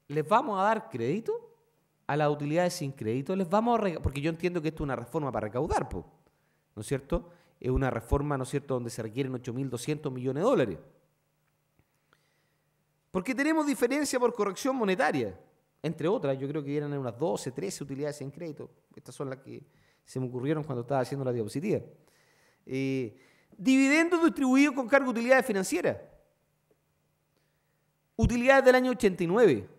¿Les vamos a dar crédito a las utilidades sin crédito? ¿Les vamos a porque yo entiendo que esto es una reforma para recaudar, ¿no es cierto? Es una reforma, ¿no es cierto?, donde se requieren 8.200 millones de dólares. Porque tenemos diferencia por corrección monetaria. Entre otras, yo creo que eran unas 12, 13 utilidades sin crédito. Estas son las que se me ocurrieron cuando estaba haciendo la diapositiva. Dividendos distribuidos con cargo de utilidades financieras. Utilidades del año 89.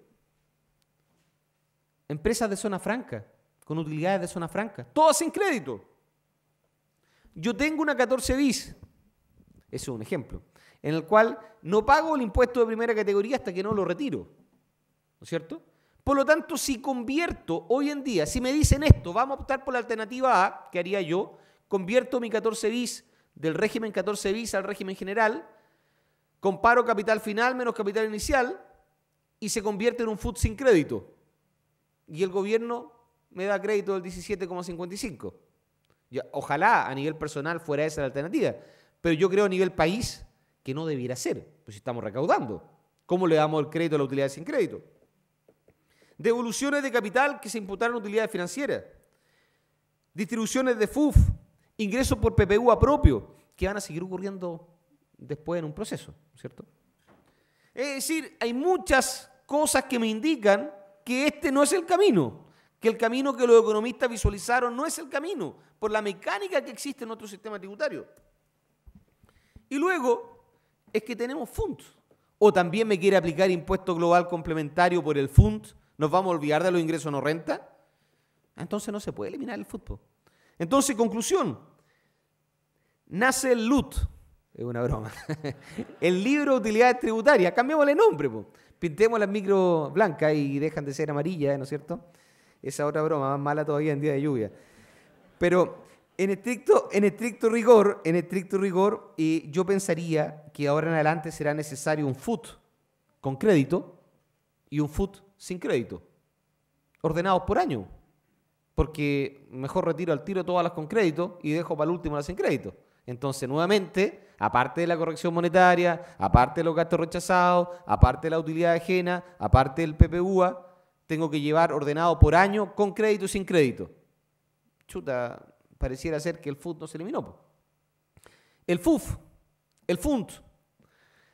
Empresas de zona franca, con utilidades de zona franca. Todas sin crédito. Yo tengo una 14 bis. Ese es un ejemplo. En el cual no pago el impuesto de primera categoría hasta que no lo retiro. ¿No es cierto? Por lo tanto, si convierto hoy en día, si me dicen esto, vamos a optar por la alternativa A, ¿qué haría yo? Convierto mi 14 bis del régimen 14 bis al régimen general, comparo capital final menos capital inicial y se convierte en un FUT sin crédito. Y el gobierno me da crédito del 17,55. Ojalá a nivel personal fuera esa la alternativa, pero yo creo a nivel país que no debiera ser, pues si estamos recaudando. ¿Cómo le damos el crédito a la utilidad sin crédito? Devoluciones de capital que se imputaron a utilidades financieras. Distribuciones de FUF, ingresos por PPU a propio, que van a seguir ocurriendo después en un proceso, ¿cierto? Es decir, hay muchas cosas que me indican que este no es el camino, que el camino que los economistas visualizaron no es el camino, por la mecánica que existe en nuestro sistema tributario. Y luego es que tenemos FUNT. O también me quiere aplicar impuesto global complementario por el FUNT. ¿Nos vamos a olvidar de los ingresos no renta? Entonces no se puede eliminar el fútbol. Entonces, conclusión. Nace el LUT. Es una broma. El libro de utilidades tributarias. Cambiémosle nombre, po. Pintemos las micro blancas y dejan de ser amarillas, ¿no es cierto? Esa otra broma, más mala todavía en día de lluvia. Pero en estricto rigor, yo pensaría que ahora en adelante será necesario un FUT con crédito y un FUT sin crédito, ordenados por año, porque mejor retiro al tiro todas las con crédito y dejo para el último las sin crédito. Entonces, nuevamente, aparte de la corrección monetaria, aparte de los gastos rechazados, aparte de la utilidad ajena, aparte del PPUA, tengo que llevar ordenado por año con crédito y sin crédito. Chuta, pareciera ser que el FUT no se eliminó, po. El FUF, el FUNT,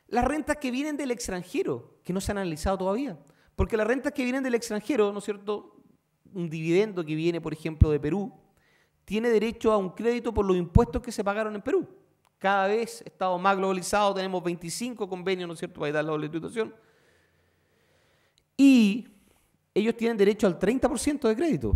las rentas que vienen del extranjero, que no se han analizado todavía. Porque las rentas que vienen del extranjero, ¿no es cierto? Un dividendo que viene, por ejemplo, de Perú, tiene derecho a un crédito por los impuestos que se pagaron en Perú. Cada vez estamos más globalizados, tenemos 25 convenios, ¿no es cierto?, para dar la doble tributación. Y ellos tienen derecho al 30% de crédito.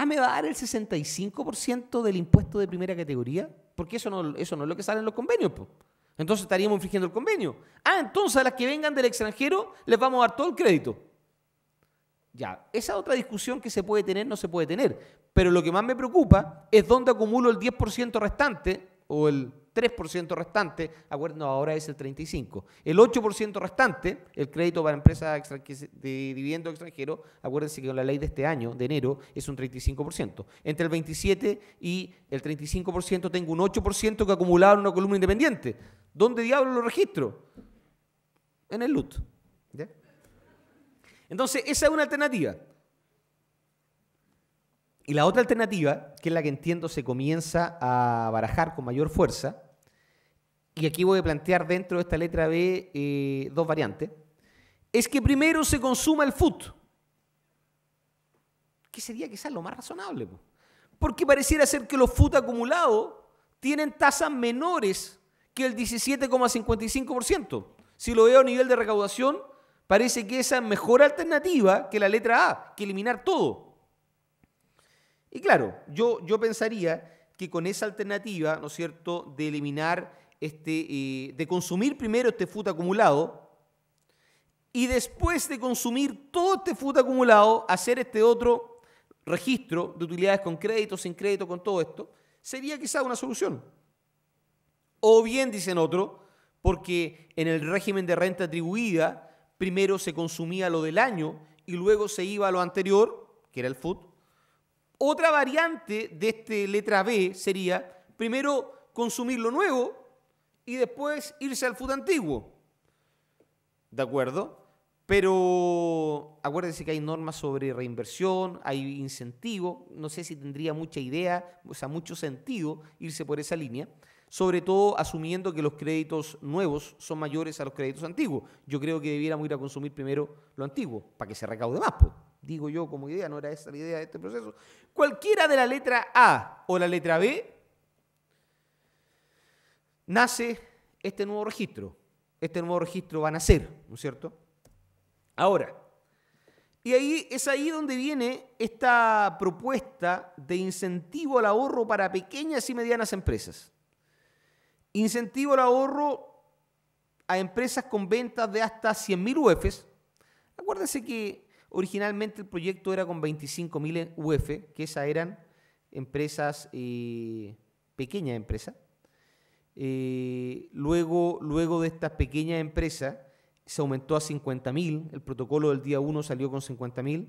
¿Me va a dar el 65% del impuesto de primera categoría? Porque eso no es lo que sale en los convenios, pues. Entonces estaríamos infringiendo el convenio. Entonces a las que vengan del extranjero les vamos a dar todo el crédito. Ya, esa otra discusión que se puede tener, no se puede tener. Pero lo que más me preocupa es dónde acumulo el 10% restante o el 3% restante. No, ahora es el 35%. El 8% restante, el crédito para empresas de dividendo extranjero, acuérdense que con la ley de este año, de enero, es un 35%. Entre el 27% y el 35% tengo un 8% que acumulado en una columna independiente. ¿Dónde diablos lo registro? En el LUT. ¿Ya? Entonces, esa es una alternativa. Y la otra alternativa, que es la que entiendo se comienza a barajar con mayor fuerza, y aquí voy a plantear dentro de esta letra B dos variantes, es que primero se consuma el FUT, que sería quizás lo más razonable, porque pareciera ser que los FUT acumulados tienen tasas menores que el 17,55%. Si lo veo a nivel de recaudación, parece que esa es mejor alternativa que la letra A, que eliminar todo. Y claro, yo pensaría que con esa alternativa, ¿no es cierto?, de eliminar, de consumir primero este FUT acumulado y después de consumir todo este FUT acumulado, hacer este otro registro de utilidades con crédito, sin crédito, con todo esto, sería quizá una solución. O bien, dicen otro, porque en el régimen de renta atribuida primero se consumía lo del año y luego se iba a lo anterior, que era el FUT. Otra variante de este letra B sería primero consumir lo nuevo y después irse al FUT antiguo. ¿De acuerdo? Pero acuérdense que hay normas sobre reinversión, hay incentivos, no sé si tendría mucha idea, o sea, mucho sentido irse por esa línea, sobre todo asumiendo que los créditos nuevos son mayores a los créditos antiguos. Yo creo que debiéramos ir a consumir primero lo antiguo, para que se recaude más, pues. Digo yo como idea, no era esa la idea de este proceso. Cualquiera de la letra A o la letra B, nace este nuevo registro. Este nuevo registro va a nacer, ¿no es cierto? Ahora, y ahí es ahí donde viene esta propuesta de incentivo al ahorro para pequeñas y medianas empresas. Incentivo al ahorro a empresas con ventas de hasta 100.000 UFs. Acuérdense que originalmente el proyecto era con 25.000 UF, que esas eran empresas, pequeñas empresas. Luego de estas pequeñas empresas se aumentó a 50.000, el protocolo del día 1 salió con 50.000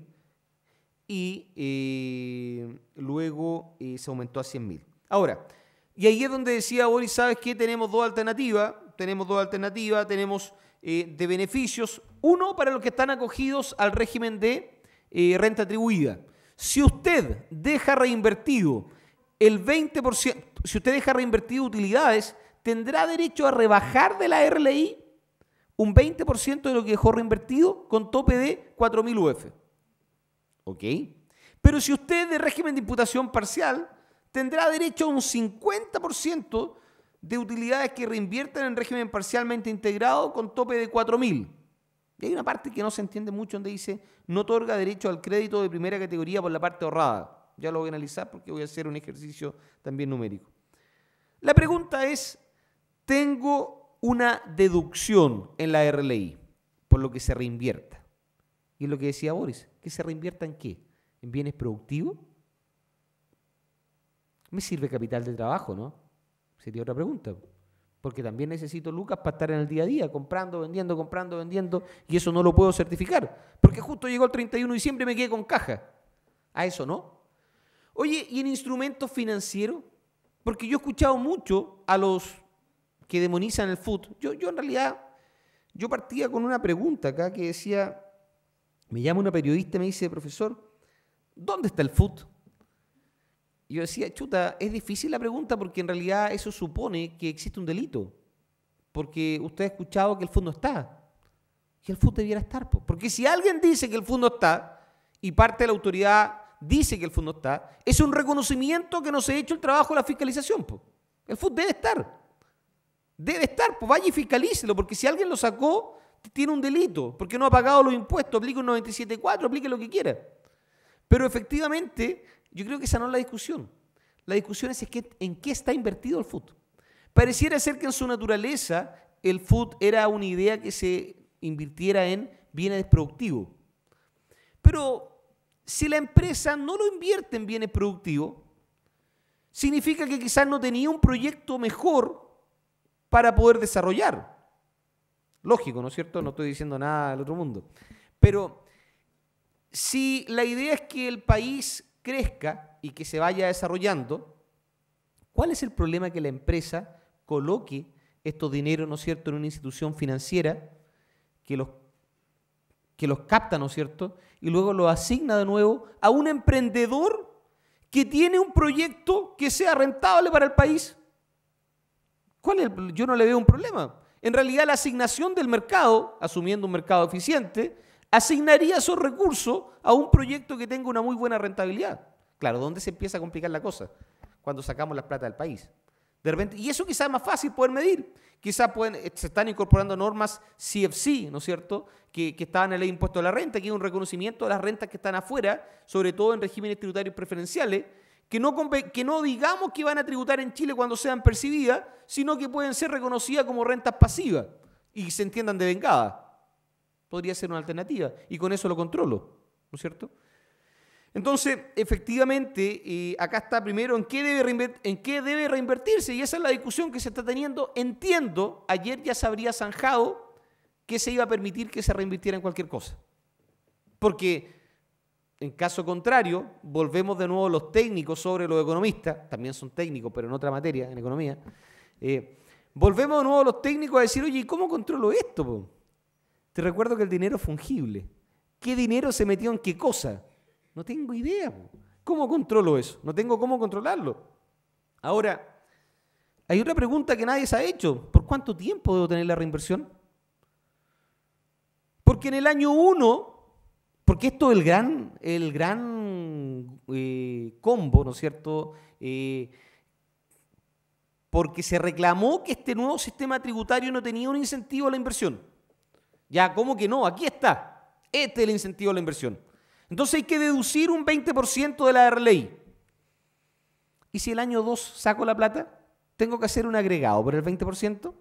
y luego se aumentó a 100.000. Ahora, y ahí es donde decía Boris, ¿sabes qué? Tenemos dos alternativas, tenemos de beneficios. Uno, para los que están acogidos al régimen de renta atribuida. Si usted deja reinvertido el 20%, si usted deja reinvertido utilidades, tendrá derecho a rebajar de la RLI un 20% de lo que dejó reinvertido con tope de 4.000 UF. ¿Ok? Pero si usted es de régimen de imputación parcial, tendrá derecho a un 50% de utilidades que reinviertan en régimen parcialmente integrado con tope de 4.000. Y hay una parte que no se entiende mucho donde dice no otorga derecho al crédito de primera categoría por la parte ahorrada. Ya lo voy a analizar porque voy a hacer un ejercicio también numérico. La pregunta es, tengo una deducción en la RLI por lo que se reinvierta. Y es lo que decía Boris, ¿que se reinvierta en qué? ¿En bienes productivos? ¿Me sirve capital de trabajo, no? Sería otra pregunta. Porque también necesito lucas para estar en el día a día, comprando, vendiendo, y eso no lo puedo certificar. Porque justo llegó el 31 de diciembre y me quedé con caja. A eso no. Oye, ¿y en instrumentos financieros? Porque yo he escuchado mucho a los que demonizan el FUT. Yo en realidad, yo partía con una pregunta acá que decía, me llama una periodista y me dice, profesor, ¿dónde está el FUT? Y yo decía, chuta, es difícil la pregunta porque en realidad eso supone que existe un delito. Porque usted ha escuchado que el FUT no está. Y el FUT debiera estar. Porque si alguien dice que el FUT no está y parte de la autoridad dice que el FUT no está, es un reconocimiento que no se ha hecho el trabajo de la fiscalización. El FUT debe estar. Debe estar, pues vaya y fiscalícelo, porque si alguien lo sacó, tiene un delito, porque no ha pagado los impuestos, aplique un 97.4, aplique lo que quiera. Pero efectivamente, yo creo que esa no es la discusión. La discusión es en qué está invertido el FUT. Pareciera ser que en su naturaleza el FUT era una idea que se invirtiera en bienes productivos. Pero si la empresa no lo invierte en bienes productivos, significa que quizás no tenía un proyecto mejor para poder desarrollar. Lógico, ¿no es cierto? No estoy diciendo nada del otro mundo. Pero si la idea es que el país crezca y que se vaya desarrollando, ¿cuál es el problema que la empresa coloque estos dineros, ¿no es cierto?, en una institución financiera que los capta, ¿no es cierto?, y luego los asigna de nuevo a un emprendedor que tiene un proyecto que sea rentable para el país? Yo no le veo un problema. En realidad la asignación del mercado, asumiendo un mercado eficiente, asignaría esos recursos a un proyecto que tenga una muy buena rentabilidad. Claro, ¿dónde se empieza a complicar la cosa? Cuando sacamos la plata del país. De repente, y eso quizás es más fácil poder medir. Quizás se están incorporando normas CFC, ¿no es cierto?, que estaban en la ley de impuesto a la renta, que es un reconocimiento de las rentas que están afuera, sobre todo en regímenes tributarios preferenciales, que no digamos que van a tributar en Chile cuando sean percibidas, sino que pueden ser reconocidas como rentas pasivas y se entiendan de vengada. Podría ser una alternativa y con eso lo controlo, ¿no es cierto? Entonces, efectivamente, acá está primero en qué debe reinvertirse y esa es la discusión que se está teniendo. Entiendo, ayer ya se habría zanjado que se iba a permitir que se reinvirtiera en cualquier cosa. Porque en caso contrario, volvemos de nuevo los técnicos sobre los economistas, también son técnicos, pero en otra materia, en economía. Volvemos de nuevo los técnicos a decir, oye, ¿y cómo controlo esto, po? Te recuerdo que el dinero es fungible. ¿Qué dinero se metió en qué cosa? No tengo idea, po. ¿Cómo controlo eso? No tengo cómo controlarlo. Ahora, hay otra pregunta que nadie se ha hecho. ¿Por cuánto tiempo debo tener la reinversión? Porque en el año 1, porque esto es el gran combo, ¿no es cierto? Porque se reclamó que este nuevo sistema tributario no tenía un incentivo a la inversión. Ya, ¿cómo que no? Aquí está. Este es el incentivo a la inversión. Entonces hay que deducir un 20% de la RLI. ¿Y si el año 2 saco la plata? ¿Tengo que hacer un agregado por el 20%?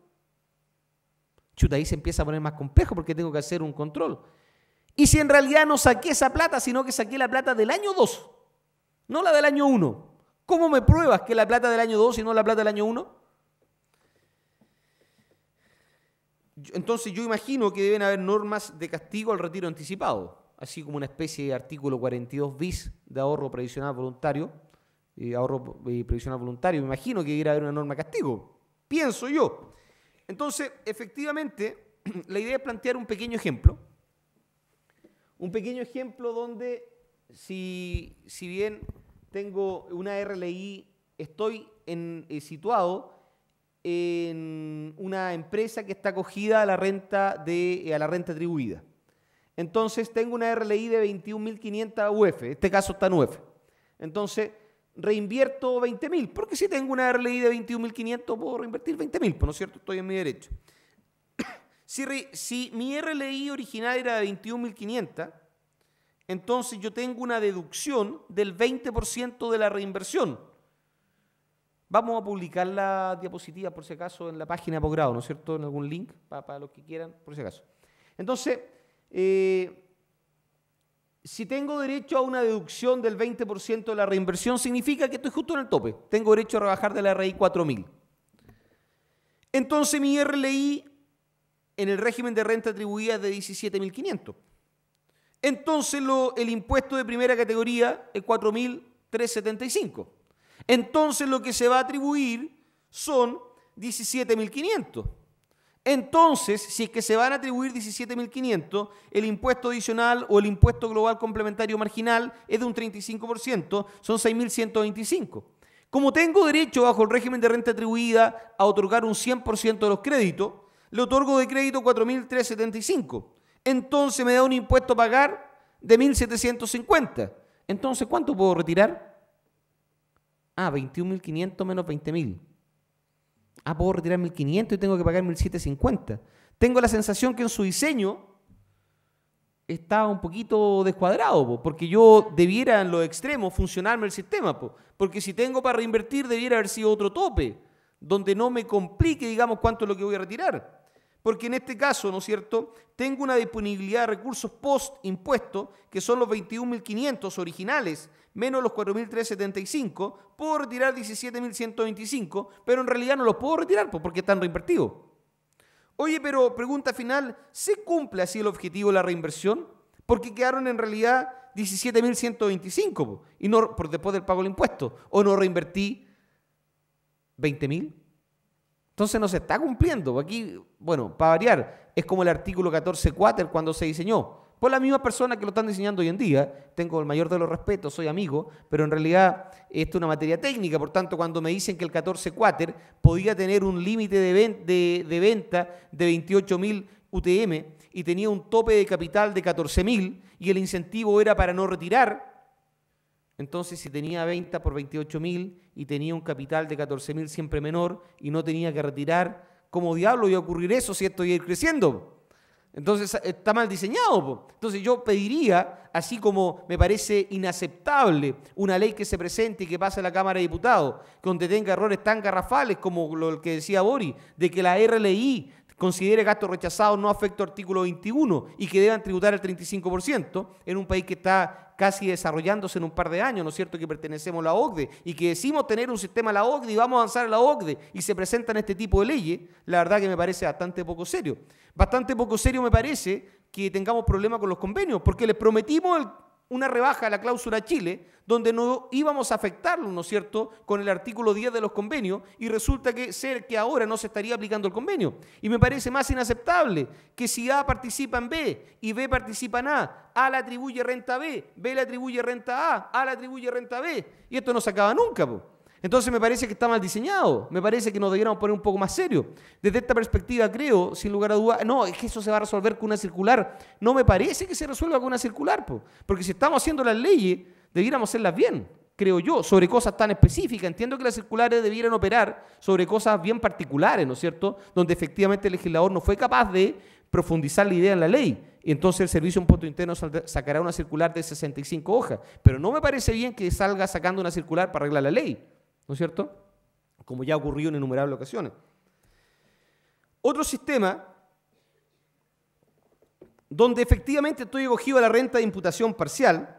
Chuta, ahí se empieza a poner más complejo porque tengo que hacer un control. ¿Y si en realidad no saqué esa plata, sino que saqué la plata del año 2? No la del año 1. ¿Cómo me pruebas que es la plata del año 2 y no la plata del año 1? Entonces yo imagino que deben haber normas de castigo al retiro anticipado, así como una especie de artículo 42 bis de ahorro previsional voluntario. Previsional voluntario, me imagino que debería haber una norma de castigo. Pienso yo. Entonces, efectivamente, la idea es plantear un pequeño ejemplo. Un pequeño ejemplo donde, si bien tengo una RLI, estoy situado en una empresa que está acogida a la renta atribuida. Entonces, tengo una RLI de 21.500 UF, en este caso está en UF. Entonces, reinvierto 20.000, porque si tengo una RLI de 21.500 puedo reinvertir 20.000, ¿no es cierto? Estoy en mi derecho. Si mi RLI original era de 21.500, entonces yo tengo una deducción del 20% de la reinversión. Vamos a publicar la diapositiva, por si acaso, en la página de posgrado, ¿no es cierto? En algún link, para los que quieran, por si acaso. Entonces, si tengo derecho a una deducción del 20% de la reinversión, significa que estoy justo en el tope. Tengo derecho a rebajar de la RLI 4.000. Entonces mi RLI en el régimen de renta atribuida es de 17.500. Entonces el impuesto de primera categoría es 4.375. Entonces lo que se va a atribuir son 17.500. Entonces, si es que se van a atribuir 17.500, el impuesto adicional o el impuesto global complementario marginal es de un 35%, son 6.125. Como tengo derecho bajo el régimen de renta atribuida a otorgar un 100% de los créditos, le otorgo de crédito 4.375. Entonces me da un impuesto a pagar de 1.750. Entonces, ¿cuánto puedo retirar? 21.500 menos 20.000. Puedo retirar 1.500 y tengo que pagar 1.750. Tengo la sensación que en su diseño está un poquito descuadrado, porque yo debiera en los extremos funcionarme el sistema, porque si tengo para reinvertir debiera haber sido otro tope, donde no me complique, digamos, cuánto es lo que voy a retirar. Porque en este caso, ¿no es cierto?, tengo una disponibilidad de recursos post-impuesto, que son los 21.500 originales, menos los 4.375, puedo retirar 17.125, pero en realidad no los puedo retirar porque están reinvertidos. Oye, pero pregunta final, ¿se cumple así el objetivo de la reinversión? Porque quedaron en realidad 17.125 y no después del pago del impuesto, o no reinvertí 20.000. Entonces no se está cumpliendo. Aquí, bueno, para variar, es como el artículo 14 quater cuando se diseñó. Por las mismas personas que lo están diseñando hoy en día, tengo el mayor de los respetos, soy amigo, pero en realidad esto es una materia técnica, por tanto, cuando me dicen que el 14 quater podía tener un límite de venta de 28.000 UTM y tenía un tope de capital de 14.000 y el incentivo era para no retirar, entonces si tenía venta por 28.000 y tenía un capital de 14.000 siempre menor y no tenía que retirar, ¿cómo diablo iba a ocurrir eso si esto iba a ir creciendo? Entonces está mal diseñado. Entonces yo pediría, así como me parece inaceptable una ley que se presente y que pase a la Cámara de Diputados, donde tenga errores tan garrafales como lo que decía Bori, de que la RLI considere gastos rechazados no afecto artículo 21 y que deban tributar el 35% en un país que está casi desarrollándose en un par de años, ¿no es cierto?, que pertenecemos a la OCDE y que decimos tener un sistema a la OCDE y vamos a avanzar a la OCDE y se presentan este tipo de leyes, la verdad que me parece bastante poco serio. Bastante poco serio me parece que tengamos problemas con los convenios, porque les prometimos una rebaja a la cláusula Chile, donde no íbamos a afectarlo, ¿no es cierto?, con el artículo 10 de los convenios, y resulta que ahora no se estaría aplicando el convenio. Y me parece más inaceptable que si A participa en B y B participa en A le atribuye renta a B le atribuye renta a le atribuye renta a B, y esto no se acaba nunca, po. Entonces me parece que está mal diseñado, me parece que nos debiéramos poner un poco más serios. Desde esta perspectiva creo, sin lugar a dudas, no, es que eso se va a resolver con una circular. No me parece que se resuelva con una circular, po, porque si estamos haciendo las leyes, debiéramos hacerlas bien, creo yo, sobre cosas tan específicas. Entiendo que las circulares debieran operar sobre cosas bien particulares, ¿no es cierto?, donde efectivamente el legislador no fue capaz de profundizar la idea en la ley. Y entonces el Servicio de Impuesto Interno sacará una circular de 65 hojas. Pero no me parece bien que salga sacando una circular para arreglar la ley, ¿no es cierto?, como ya ha ocurrido en innumerables ocasiones. Otro sistema donde efectivamente estoy acogido a la renta de imputación parcial,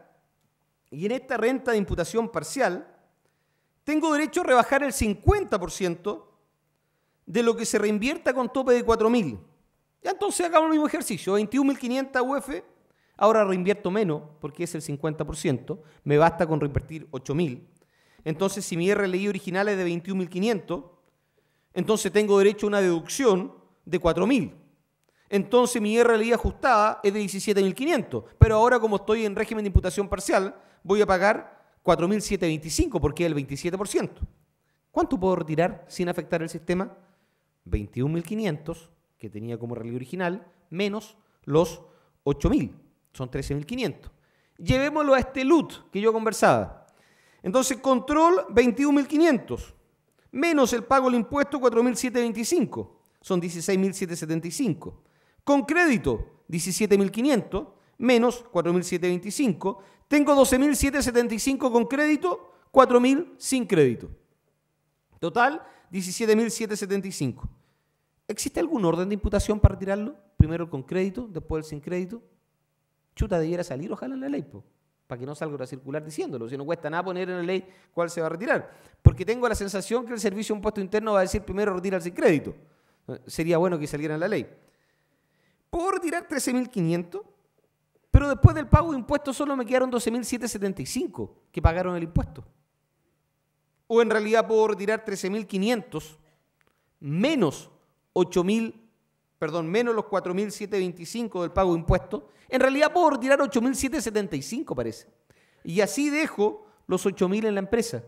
y en esta renta de imputación parcial tengo derecho a rebajar el 50% de lo que se reinvierta con tope de 4.000. Ya entonces hagamos el mismo ejercicio, 21.500 UF, ahora reinvierto menos porque es el 50%, me basta con reinvertir 8.000. Entonces, si mi RLI original es de 21.500, entonces tengo derecho a una deducción de 4.000. Entonces, mi RLI ajustada es de 17.500. Pero ahora, como estoy en régimen de imputación parcial, voy a pagar 4.725 porque es el 27%. ¿Cuánto puedo retirar sin afectar el sistema? 21.500, que tenía como RLI original, menos los 8.000. Son 13.500. Llevémoslo a este LUT que yo conversaba. Entonces, control 21.500, menos el pago del impuesto 4.725, son 16.775. Con crédito, 17.500, menos 4.725, tengo 12.775 con crédito, 4.000 sin crédito. Total, 17.775. ¿Existe algún orden de imputación para retirarlo? Primero el con crédito, después el sin crédito. Chuta, debiera salir, ojalá en la ley, po, para que no salga una circular diciéndolo. Si no cuesta nada poner en la ley cuál se va a retirar. Porque tengo la sensación que el Servicio de Impuesto Interno va a decir primero retira el sin crédito. Sería bueno que saliera en la ley. Puedo retirar 13.500, pero después del pago de impuestos solo me quedaron 12.775 que pagaron el impuesto. O en realidad puedo retirar 13.500 menos 8.000, menos los 4.725 del pago de impuestos. En realidad puedo retirar 8.775, parece. Y así dejo los 8.000 en la empresa.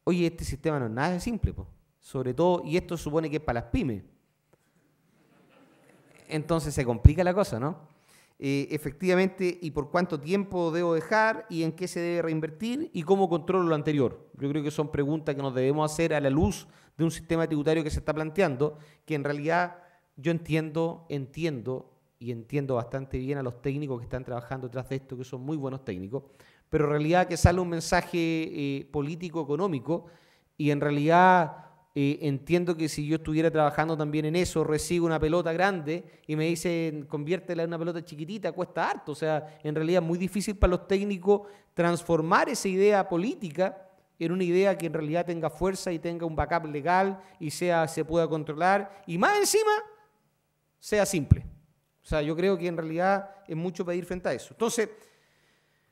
Oye, este sistema no es nada simple, po. Sobre todo, y esto supone que es para las pymes. Entonces se complica la cosa, ¿no? Efectivamente, y por cuánto tiempo debo dejar, y en qué se debe reinvertir, y cómo controlo lo anterior. Yo creo que son preguntas que nos debemos hacer a la luz de un sistema tributario que se está planteando, que en realidad yo entiendo bastante bien a los técnicos que están trabajando detrás de esto, que son muy buenos técnicos, pero en realidad que sale un mensaje político-económico, y en realidad entiendo que si yo estuviera trabajando también en eso, recibo una pelota grande y me dicen conviértela en una pelota chiquitita, cuesta harto. O sea, en realidad es muy difícil para los técnicos transformar esa idea política en una idea que en realidad tenga fuerza y tenga un backup legal y se pueda controlar y más encima sea simple. O sea, yo creo que en realidad es mucho pedir frente a eso. Entonces,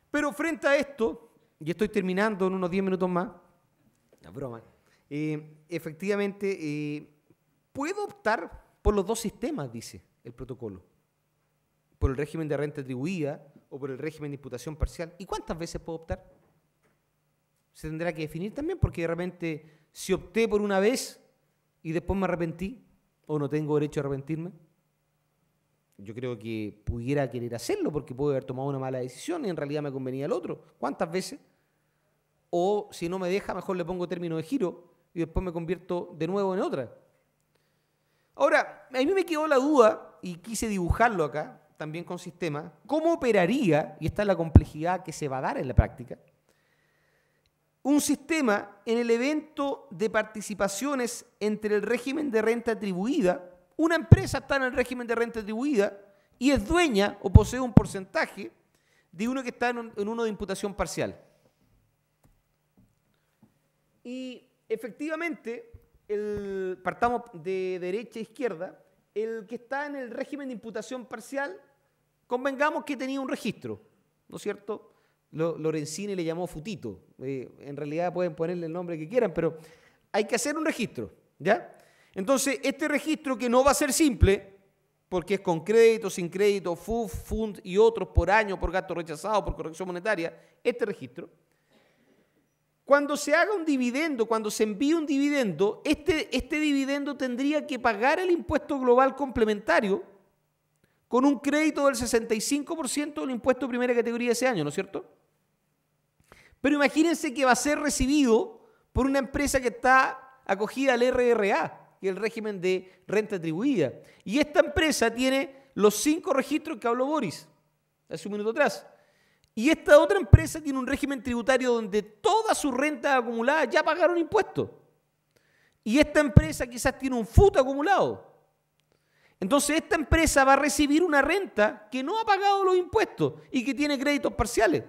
pero frente a esto, y estoy terminando en unos 10 minutos más, la broma, efectivamente, puedo optar por los dos sistemas, dice el protocolo, por el régimen de renta atribuida o por el régimen de imputación parcial. ¿Y cuántas veces puedo optar? Se tendrá que definir también, porque de repente, si opté por una vez y después me arrepentí, o no tengo derecho a arrepentirme, yo creo que pudiera querer hacerlo porque puedo haber tomado una mala decisión y en realidad me convenía el otro. ¿Cuántas veces? O si no me deja, mejor le pongo término de giro y después me convierto de nuevo en otra. Ahora, a mí me quedó la duda, y quise dibujarlo acá, también con sistema, cómo operaría, y esta es la complejidad que se va a dar en la práctica, un sistema en el evento de participaciones entre el régimen de renta atribuida. Una empresa está en el régimen de renta atribuida y es dueña o posee un porcentaje de uno que está en uno de imputación parcial. Y efectivamente, partamos de derecha a izquierda, el que está en el régimen de imputación parcial, convengamos que tenía un registro, ¿no es cierto? Lorenzini le llamó Futito. En realidad pueden ponerle el nombre que quieran, pero hay que hacer un registro, ¿ya? Entonces, este registro, que no va a ser simple, porque es con crédito, sin crédito, FUF, FUND y otros por año, por gasto rechazado, por corrección monetaria, este registro, cuando se haga un dividendo, cuando se envíe un dividendo, este dividendo tendría que pagar el impuesto global complementario con un crédito del 65% del impuesto de primera categoría ese año, ¿no es cierto? Pero imagínense que va a ser recibido por una empresa que está acogida al RRA, que es el régimen de renta atribuida. Y esta empresa tiene los 5 registros que habló Boris hace un minuto atrás. Y esta otra empresa tiene un régimen tributario donde todas sus rentas acumuladas ya pagaron impuestos. Y esta empresa quizás tiene un FUT acumulado. Entonces esta empresa va a recibir una renta que no ha pagado los impuestos y que tiene créditos parciales.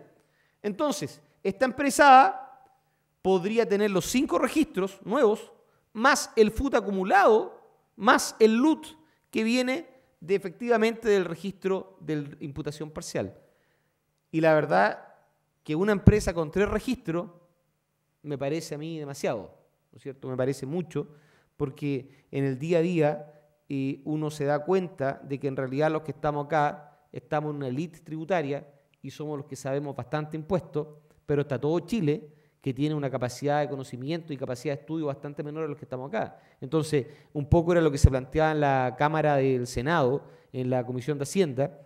Entonces, esta empresa podría tener los 5 registros nuevos, más el FUT acumulado, más el LUT que viene efectivamente del registro de imputación parcial. Y la verdad que una empresa con 3 registros me parece a mí demasiado, ¿no es cierto? Me parece mucho, porque en el día a día uno se da cuenta de que en realidad los que estamos acá estamos en una élite tributaria y somos los que sabemos bastante impuestos, pero está todo Chile que tiene una capacidad de conocimiento y capacidad de estudio bastante menor a los que estamos acá. Entonces, un poco era lo que se planteaba en la Cámara del Senado, en la Comisión de Hacienda.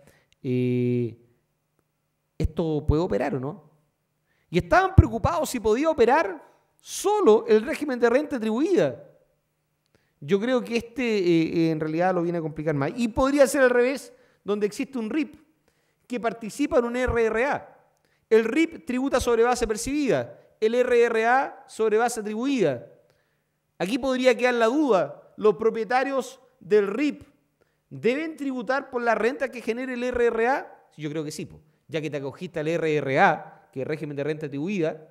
¿Esto puede operar o no? Y estaban preocupados si podía operar solo el régimen de renta atribuida. Yo creo que en realidad lo viene a complicar más. Y podría ser al revés, donde existe un RIP que participa en un RRA. El RIP tributa sobre base percibida, el RRA sobre base atribuida. Aquí podría quedar la duda, ¿los propietarios del RIP deben tributar por la renta que genere el RRA? Yo creo que sí, ya que te acogiste al RRA, que es régimen de renta atribuida,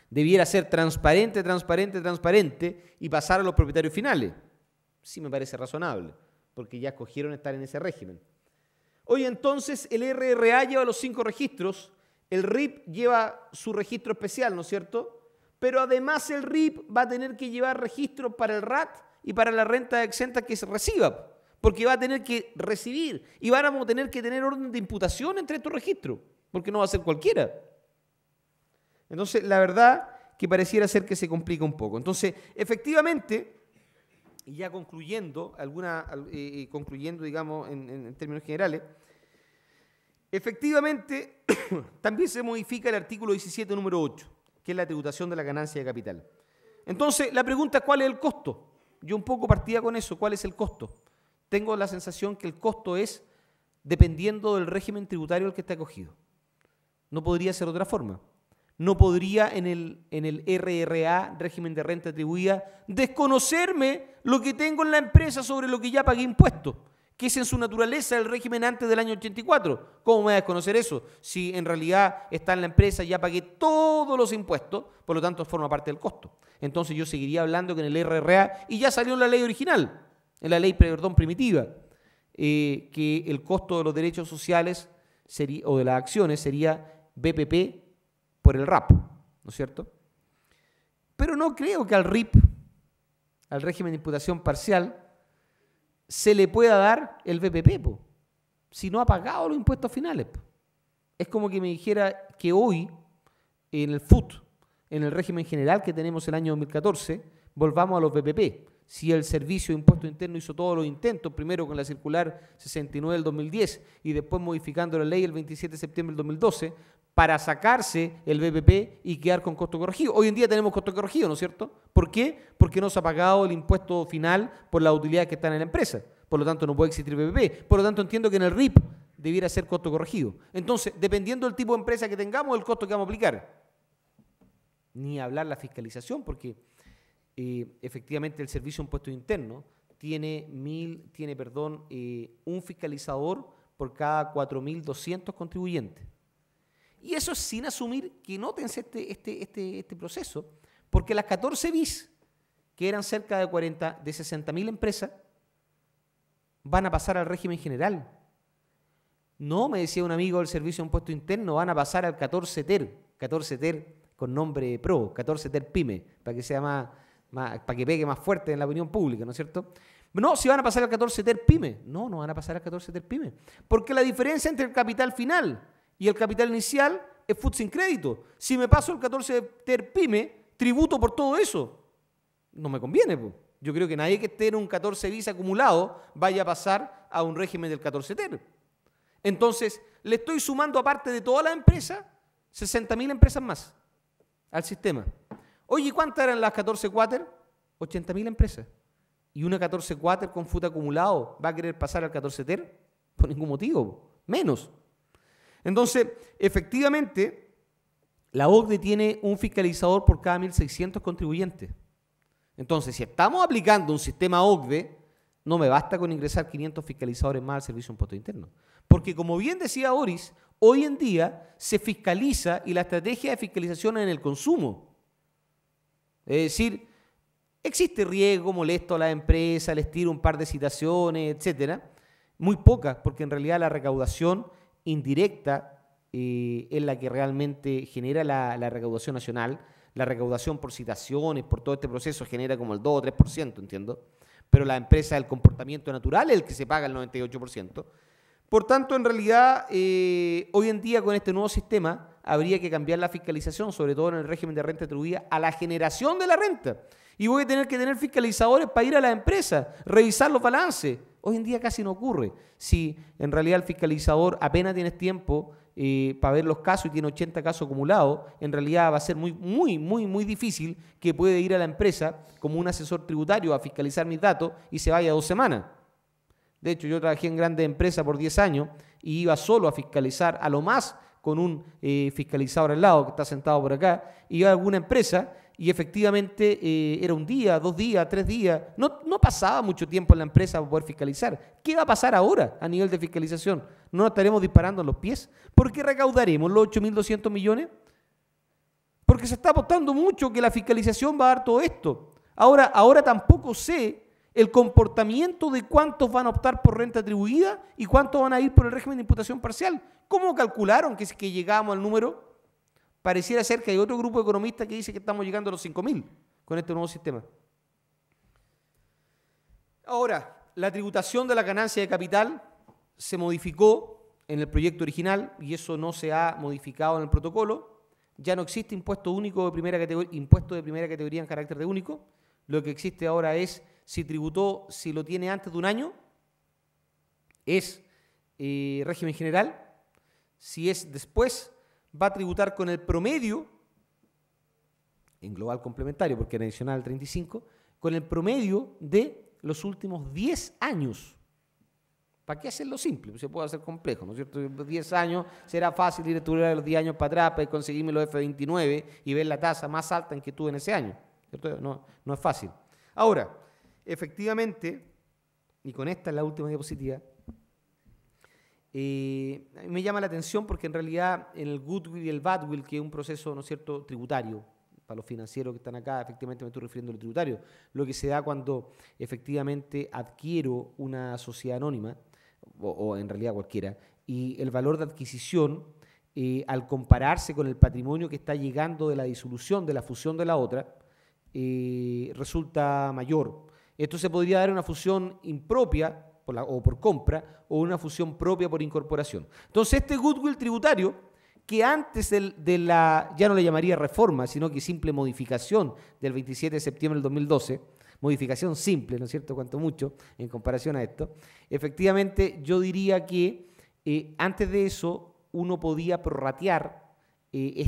debiera ser transparente y pasar a los propietarios finales. Sí me parece razonable, porque ya escogieron estar en ese régimen. Oye, entonces el RRA lleva los 5 registros, el RIP lleva su registro especial, ¿no es cierto? Pero además el RIP va a tener que llevar registros para el RAT y para la renta exenta que se reciba, porque va a tener que recibir y vamos a tener que tener orden de imputación entre estos registros, porque no va a ser cualquiera. Entonces, la verdad que pareciera ser que se complica un poco. Entonces, efectivamente, y ya concluyendo, digamos, en términos generales, efectivamente, también se modifica el artículo 17, número 8, que es la tributación de la ganancia de capital. Entonces, la pregunta es ¿cuál es el costo? Yo un poco partía con eso, ¿cuál es el costo? Tengo la sensación que el costo es dependiendo del régimen tributario al que está acogido. No podría ser de otra forma. No podría en el RRA, régimen de renta atribuida, desconocerme lo que tengo en la empresa sobre lo que ya pagué impuestos, que es en su naturaleza el régimen antes del año 84. ¿Cómo me voy a desconocer eso? Si en realidad está en la empresa y ya pagué todos los impuestos, por lo tanto forma parte del costo. Entonces yo seguiría hablando que en el RRA, y ya salió en la ley original, en la ley primitiva, que el costo de los derechos sociales o de las acciones sería BPP por el RAP, ¿no es cierto? Pero no creo que al RIP, al régimen de imputación parcial, se le pueda dar el BPP, si no ha pagado los impuestos finales. Es como que me dijera que hoy, en el FUT, en el régimen general que tenemos el año 2014, volvamos a los BPP. Si el Servicio de Impuesto Interno hizo todos los intentos, primero con la circular 69 del 2010 y después modificando la ley el 27 de septiembre del 2012, para sacarse el BPP y quedar con costo corregido. Hoy en día tenemos costo corregido, ¿no es cierto? ¿Por qué? Porque no se ha pagado el impuesto final por las utilidades que están en la empresa. Por lo tanto, no puede existir BPP. Por lo tanto, entiendo que en el RIP debiera ser costo corregido. Entonces, dependiendo del tipo de empresa que tengamos, el costo que vamos a aplicar. Ni hablar la fiscalización, porque efectivamente el Servicio de Impuesto Interno tiene un fiscalizador por cada 4.200 contribuyentes. Y eso es sin asumir que nótense este proceso, porque las 14 BIS, que eran cerca de 60.000 empresas, van a pasar al régimen general. No, me decía un amigo del Servicio de Impuesto Interno, van a pasar al 14 TER con nombre PRO, 14 TER PYME, para que sea para que pegue más fuerte en la opinión pública, ¿no es cierto? No, si van a pasar al 14 TER PYME. No, no van a pasar al 14 TER PYME. Porque la diferencia entre el capital final y el capital inicial es FUT sin crédito. Si me paso el 14 TER PYME, tributo por todo eso. No me conviene, pues. Yo creo que nadie que esté en un 14 bis acumulado vaya a pasar a un régimen del 14 TER. Entonces, le estoy sumando, aparte de todas las empresas, 60.000 empresas más al sistema. Oye, ¿cuántas eran las 14 Quater? 80.000 empresas. ¿Y una 14 Quater con FUT acumulado va a querer pasar al 14 TER? Por ningún motivo, menos. Entonces, efectivamente, la OCDE tiene un fiscalizador por cada 1.600 contribuyentes. Entonces, si estamos aplicando un sistema OCDE, no me basta con ingresar 500 fiscalizadores más al Servicio de Impuesto Interno. Porque, como bien decía Boris, hoy en día se fiscaliza y la estrategia de fiscalización es en el consumo. Es decir, existe riesgo molesto a la empresa, les tiro un par de citaciones, etcétera. Muy pocas, porque en realidad la recaudación indirecta es la que realmente genera la recaudación nacional. La recaudación por citaciones, por todo este proceso, genera como el 2 o 3%, entiendo. Pero la empresa del comportamiento natural es el que se paga el 98%. Por tanto, en realidad, hoy en día con este nuevo sistema habría que cambiar la fiscalización, sobre todo en el régimen de renta atribuida, a la generación de la renta. Y voy a tener que tener fiscalizadores para ir a la empresa, revisar los balances. Hoy en día casi no ocurre. Si en realidad el fiscalizador apenas tienes tiempo para ver los casos y tiene 80 casos acumulados, en realidad va a ser muy difícil que pueda ir a la empresa como un asesor tributario a fiscalizar mis datos y se vaya 2 semanas. De hecho, yo trabajé en grandes empresas por 10 años y iba solo a fiscalizar, a lo más con un fiscalizador al lado que está sentado por acá, iba a alguna empresa y efectivamente era un día, 2 días, 3 días. No pasaba mucho tiempo en la empresa para poder fiscalizar. ¿Qué va a pasar ahora a nivel de fiscalización? ¿No nos estaremos disparando en los pies? ¿Por qué recaudaremos los 8.200 millones? Porque se está apostando mucho que la fiscalización va a dar todo esto. Ahora tampoco sé el comportamiento de cuántos van a optar por renta atribuida y cuántos van a ir por el régimen de imputación parcial. ¿Cómo calcularon que llegamos al número? Pareciera ser que hay otro grupo de economistas que dice que estamos llegando a los 5.000 con este nuevo sistema. Ahora, la tributación de la ganancia de capital se modificó en el proyecto original y eso no se ha modificado en el protocolo. Ya no existe impuesto único de primera categoría, impuesto de primera categoría en carácter de único. Lo que existe ahora es si tributó, si lo tiene antes de un año, es régimen general. Si es después, va a tributar con el promedio, en global complementario, porque era adicional al 35, con el promedio de los últimos 10 años. ¿Para qué hacerlo simple? Se puede hacer complejo, ¿no es cierto? 10 años será fácil ir a estudiar los 10 años para atrás para conseguirme los F29 y ver la tasa más alta en que tuve en ese año, ¿cierto? No es fácil. Ahora, efectivamente, y con esta es la última diapositiva, me llama la atención porque en realidad en el goodwill y el badwill, que es un proceso, ¿no es cierto?, tributario, para los financieros que están acá, efectivamente me estoy refiriendo a lo tributario, lo que se da cuando efectivamente adquiero una sociedad anónima, o en realidad cualquiera, y el valor de adquisición, al compararse con el patrimonio que está llegando de la disolución, de la fusión de la otra, resulta mayor. Esto se podría dar en una fusión impropia o por compra o una fusión propia por incorporación. Entonces este goodwill tributario, que antes ya no le llamaría reforma, sino que simple modificación del 27 de septiembre del 2012, modificación simple, ¿no es cierto?, cuanto mucho en comparación a esto, efectivamente yo diría que antes de eso uno podía prorratear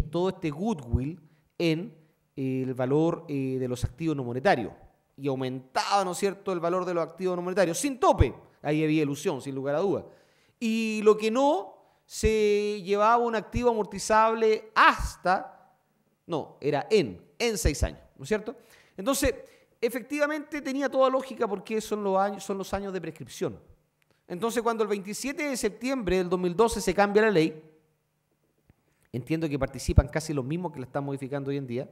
todo este goodwill en el valor de los activos no monetarios y aumentaba, ¿no es cierto?, el valor de los activos no monetarios sin tope. Ahí había ilusión, sin lugar a dudas. Y lo que no, se llevaba un activo amortizable era en 6 años, ¿no es cierto? Entonces, efectivamente tenía toda lógica porque son los años de prescripción. Entonces, cuando el 27 de septiembre del 2012 se cambia la ley, entiendo que participan casi los mismos que la están modificando hoy en día,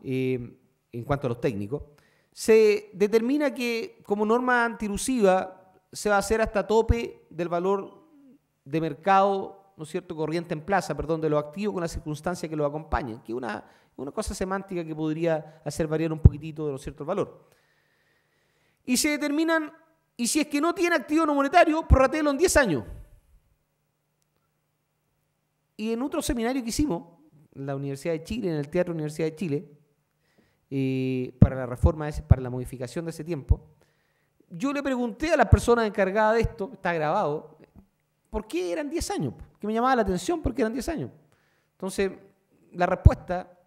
en cuanto a los técnicos, se determina que como norma antielusiva se va a hacer hasta tope del valor de mercado, ¿no es cierto?, corriente en plaza, perdón, de los activos con la circunstancia que lo acompañen, que es una cosa semántica que podría hacer variar un poquitito, ¿no es cierto?, el valor. Y se determinan, y si es que no tiene activo no monetario, prorratéelo en 10 años. Y en otro seminario que hicimos, en la Universidad de Chile, en el Teatro Universidad de Chile, para la reforma, para la modificación de ese tiempo, yo le pregunté a las personas encargadas de esto, está grabado, ¿por qué eran 10 años? Que me llamaba la atención porque eran 10 años. Entonces, la respuesta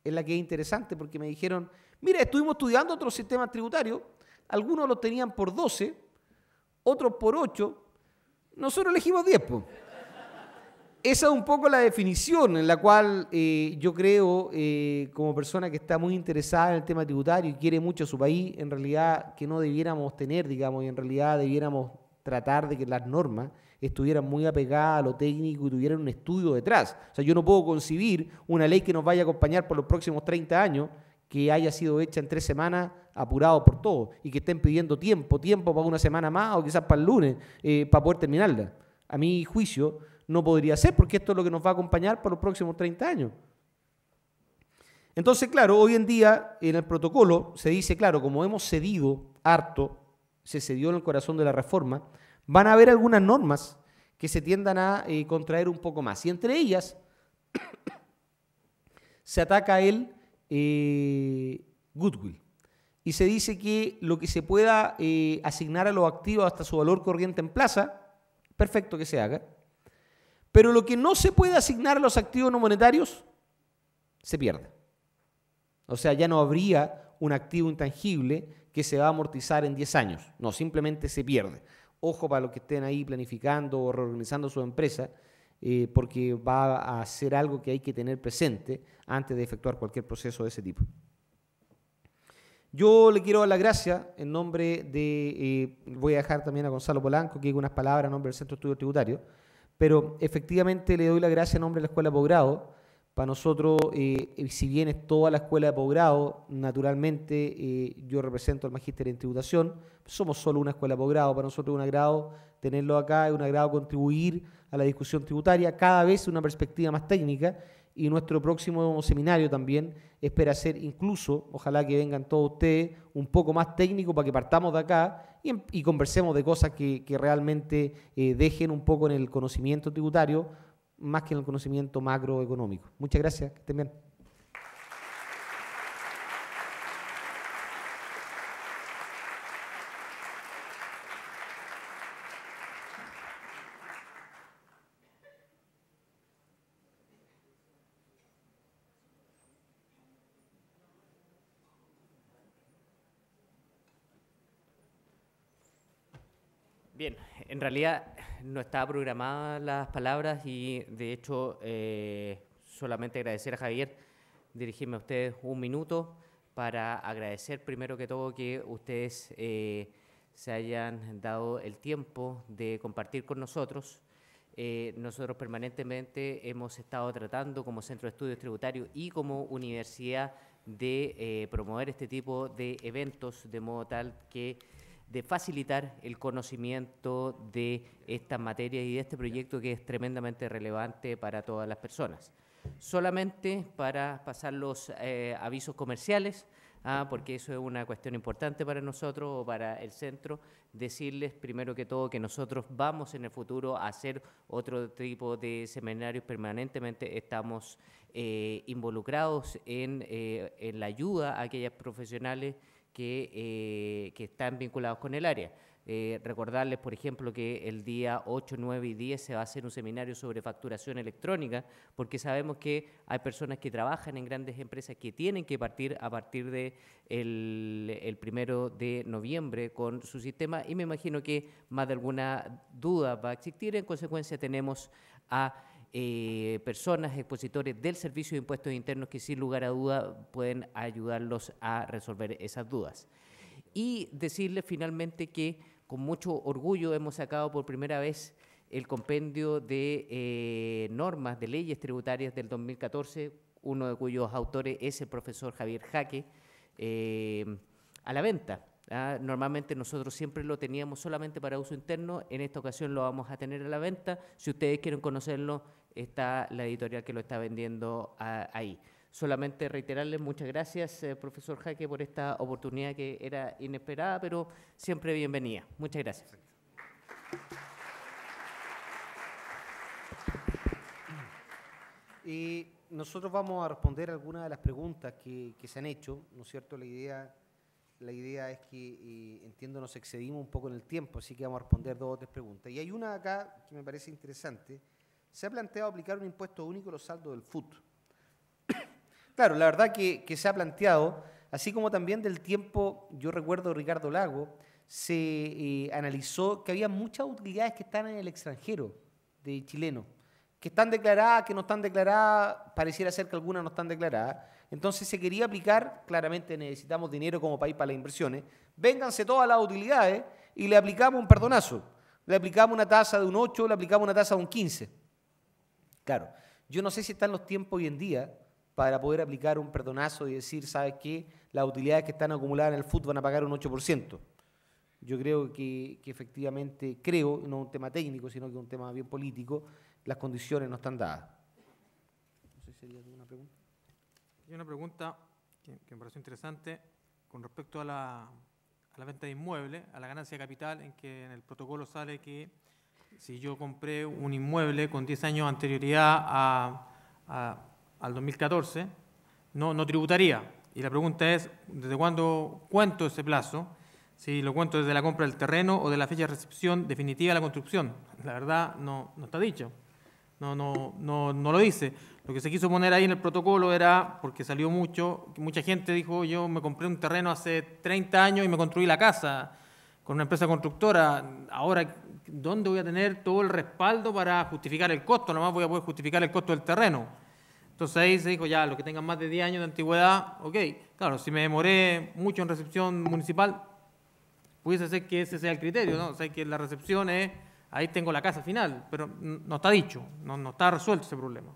es la que es interesante porque me dijeron, mira, estuvimos estudiando otros sistemas tributarios, algunos los tenían por 12, otros por 8, nosotros elegimos 10, pues. Esa es un poco la definición en la cual yo creo, como persona que está muy interesada en el tema tributario y quiere mucho a su país, en realidad que no debiéramos tener, digamos, y en realidad debiéramos tratar de que las normas estuvieran muy apegadas a lo técnico y tuvieran un estudio detrás. O sea, yo no puedo concebir una ley que nos vaya a acompañar por los próximos 30 años que haya sido hecha en 3 semanas, apurado por todo, y que estén pidiendo tiempo para una semana más o quizás para el lunes, para poder terminarla. A mi juicio, no podría ser, porque esto es lo que nos va a acompañar por los próximos 30 años. Entonces, claro, hoy en día en el protocolo se dice, claro, como hemos cedido harto, se cedió en el corazón de la reforma, van a haber algunas normas que se tiendan a contraer un poco más. Y entre ellas se ataca el goodwill. Y se dice que lo que se pueda asignar a los activos hasta su valor corriente en plaza, perfecto que se haga. Pero lo que no se puede asignar a los activos no monetarios, se pierde. O sea, ya no habría un activo intangible que se va a amortizar en 10 años. No, simplemente se pierde. Ojo para los que estén ahí planificando o reorganizando su empresa, porque va a ser algo que hay que tener presente antes de efectuar cualquier proceso de ese tipo. Yo le quiero dar las gracias en nombre de, voy a dejar también a Gonzalo Polanco que diga unas palabras en nombre del Centro de Estudios Tributarios, pero efectivamente le doy las gracias en nombre de la Escuela de Posgrado. Para nosotros, si bien es toda la Escuela de Posgrado, naturalmente yo represento al Magíster en Tributación, somos solo una Escuela de Posgrado, para nosotros es un agrado tenerlo acá, es un agrado contribuir a la discusión tributaria, cada vez una perspectiva más técnica, y nuestro próximo seminario también espera ser incluso, ojalá que vengan todos ustedes, un poco más técnico para que partamos de acá y conversemos de cosas que realmente dejen un poco en el conocimiento tributario, más que en el conocimiento macroeconómico. Muchas gracias, que estén bien. Bien, en realidad no estaba programadas las palabras y de hecho solamente agradecer a Javier, dirigirme a ustedes un minuto para agradecer primero que todo que ustedes se hayan dado el tiempo de compartir con nosotros. Nosotros permanentemente hemos estado tratando como Centro de Estudios Tributarios y como universidad de promover este tipo de eventos de modo tal que de facilitar el conocimiento de estas materias y de este proyecto que es tremendamente relevante para todas las personas. Solamente para pasar los avisos comerciales, porque eso es una cuestión importante para nosotros o para el centro, decirles primero que todo que nosotros vamos en el futuro a hacer otro tipo de seminarios permanentemente, estamos involucrados en la ayuda a aquellas profesionales que están vinculados con el área. Recordarles, por ejemplo, que el día 8, 9 y 10 se va a hacer un seminario sobre facturación electrónica, porque sabemos que hay personas que trabajan en grandes empresas que tienen que partir a partir de el 1 de noviembre con su sistema, y me imagino que más de alguna duda va a existir. En consecuencia, tenemos a personas, expositores del Servicio de Impuestos Internos que sin lugar a duda pueden ayudarlos a resolver esas dudas. Y decirles finalmente que con mucho orgullo hemos sacado por primera vez el compendio de normas de leyes tributarias del 2014, uno de cuyos autores es el profesor Javier Jaque, a la venta. Normalmente nosotros siempre lo teníamos solamente para uso interno, en esta ocasión lo vamos a tener a la venta. Si ustedes quieren conocerlo, está la editorial que lo está vendiendo ahí. Solamente reiterarles muchas gracias, profesor Jaque, por esta oportunidad que era inesperada, pero siempre bienvenida. Muchas gracias. Y nosotros vamos a responder algunas de las preguntas que se han hecho, ¿no es cierto? La idea es que, entiendo, nos excedimos un poco en el tiempo, así que vamos a responder 2 o 3 preguntas. Y hay una acá que me parece interesante. Se ha planteado aplicar un impuesto único a los saldos del FUT. Claro, la verdad que se ha planteado, así como también del tiempo, yo recuerdo Ricardo Lago, se analizó que había muchas utilidades que están en el extranjero de chileno, que están declaradas, que no están declaradas, pareciera ser que algunas no están declaradas. Entonces se quería aplicar, claramente necesitamos dinero como país para las inversiones, vénganse todas las utilidades y le aplicamos un perdonazo. Le aplicamos una tasa de un 8, le aplicamos una tasa de un 15. Claro, yo no sé si están los tiempos hoy en día para poder aplicar un perdonazo y decir, ¿sabes qué? Las utilidades que están acumuladas en el FUT van a pagar un 8%. Yo creo que efectivamente, no es un tema técnico, sino que es un tema bien político, las condiciones no están dadas. No sé si sería alguna pregunta. Hay una pregunta que me pareció interesante con respecto a la venta de inmueble, a la ganancia de capital, en que en el protocolo sale que si yo compré un inmueble con 10 años de anterioridad al 2014, no tributaría. Y la pregunta es, ¿desde cuándo cuento ese plazo? Si lo cuento desde la compra del terreno o de la fecha de recepción definitiva de la construcción. La verdad no está dicho, no lo dice. Lo que se quiso poner ahí en el protocolo era, porque salió mucha gente dijo, yo me compré un terreno hace 30 años y me construí la casa con una empresa constructora, ahora, ¿dónde voy a tener todo el respaldo para justificar el costo? Nomás voy a poder justificar el costo del terreno. Entonces ahí se dijo, ya, los que tengan más de 10 años de antigüedad, ok. Claro, si me demoré mucho en recepción municipal, pudiese ser que ese sea el criterio, ¿no? O sea, que la recepción es, ahí tengo la casa final, pero no está dicho, no está resuelto ese problema.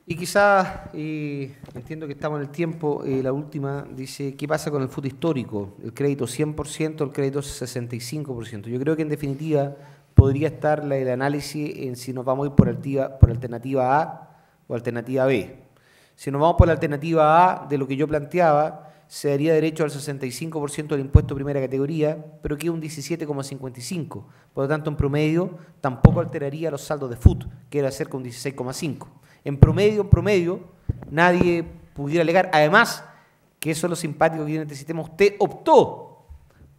Y quizás, entiendo que estamos en el tiempo, la última dice, ¿qué pasa con el FUT histórico? ¿El crédito 100%, el crédito 65%? Yo creo que en definitiva podría estar el análisis en si nos vamos a ir por alternativa A o alternativa B. Si nos vamos por la alternativa A, de lo que yo planteaba, se daría derecho al 65% del impuesto de primera categoría, pero que es un 17,55%. Por lo tanto, en promedio, tampoco alteraría los saldos de FUT, que era cerca de un 16,5%. En promedio, nadie pudiera alegar. Además, que eso es lo simpático que tiene este sistema, usted optó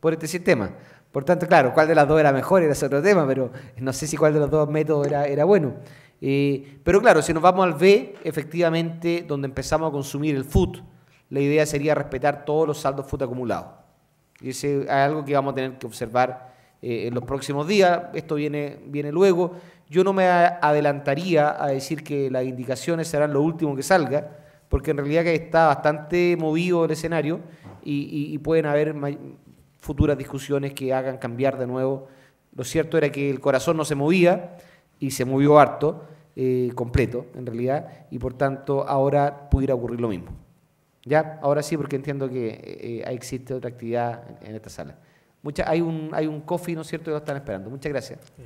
por este sistema. Por tanto, claro, cuál de las dos era mejor era ese otro tema, pero no sé si cuál de los dos métodos era bueno. Pero claro, si nos vamos al B, efectivamente, donde empezamos a consumir el FUT, la idea sería respetar todos los saldos FUT acumulados. Y ese es algo que vamos a tener que observar en los próximos días. Esto viene luego. Yo no me adelantaría a decir que las indicaciones serán lo último que salga, porque en realidad que está bastante movido el escenario y pueden haber futuras discusiones que hagan cambiar de nuevo. Lo cierto era que el corazón no se movía y se movió harto, completo en realidad, y por tanto ahora pudiera ocurrir lo mismo. ¿Ya? Ahora sí, porque entiendo que existe otra actividad en esta sala. Hay un coffee, ¿no es cierto?, que lo están esperando. Muchas gracias. Sí.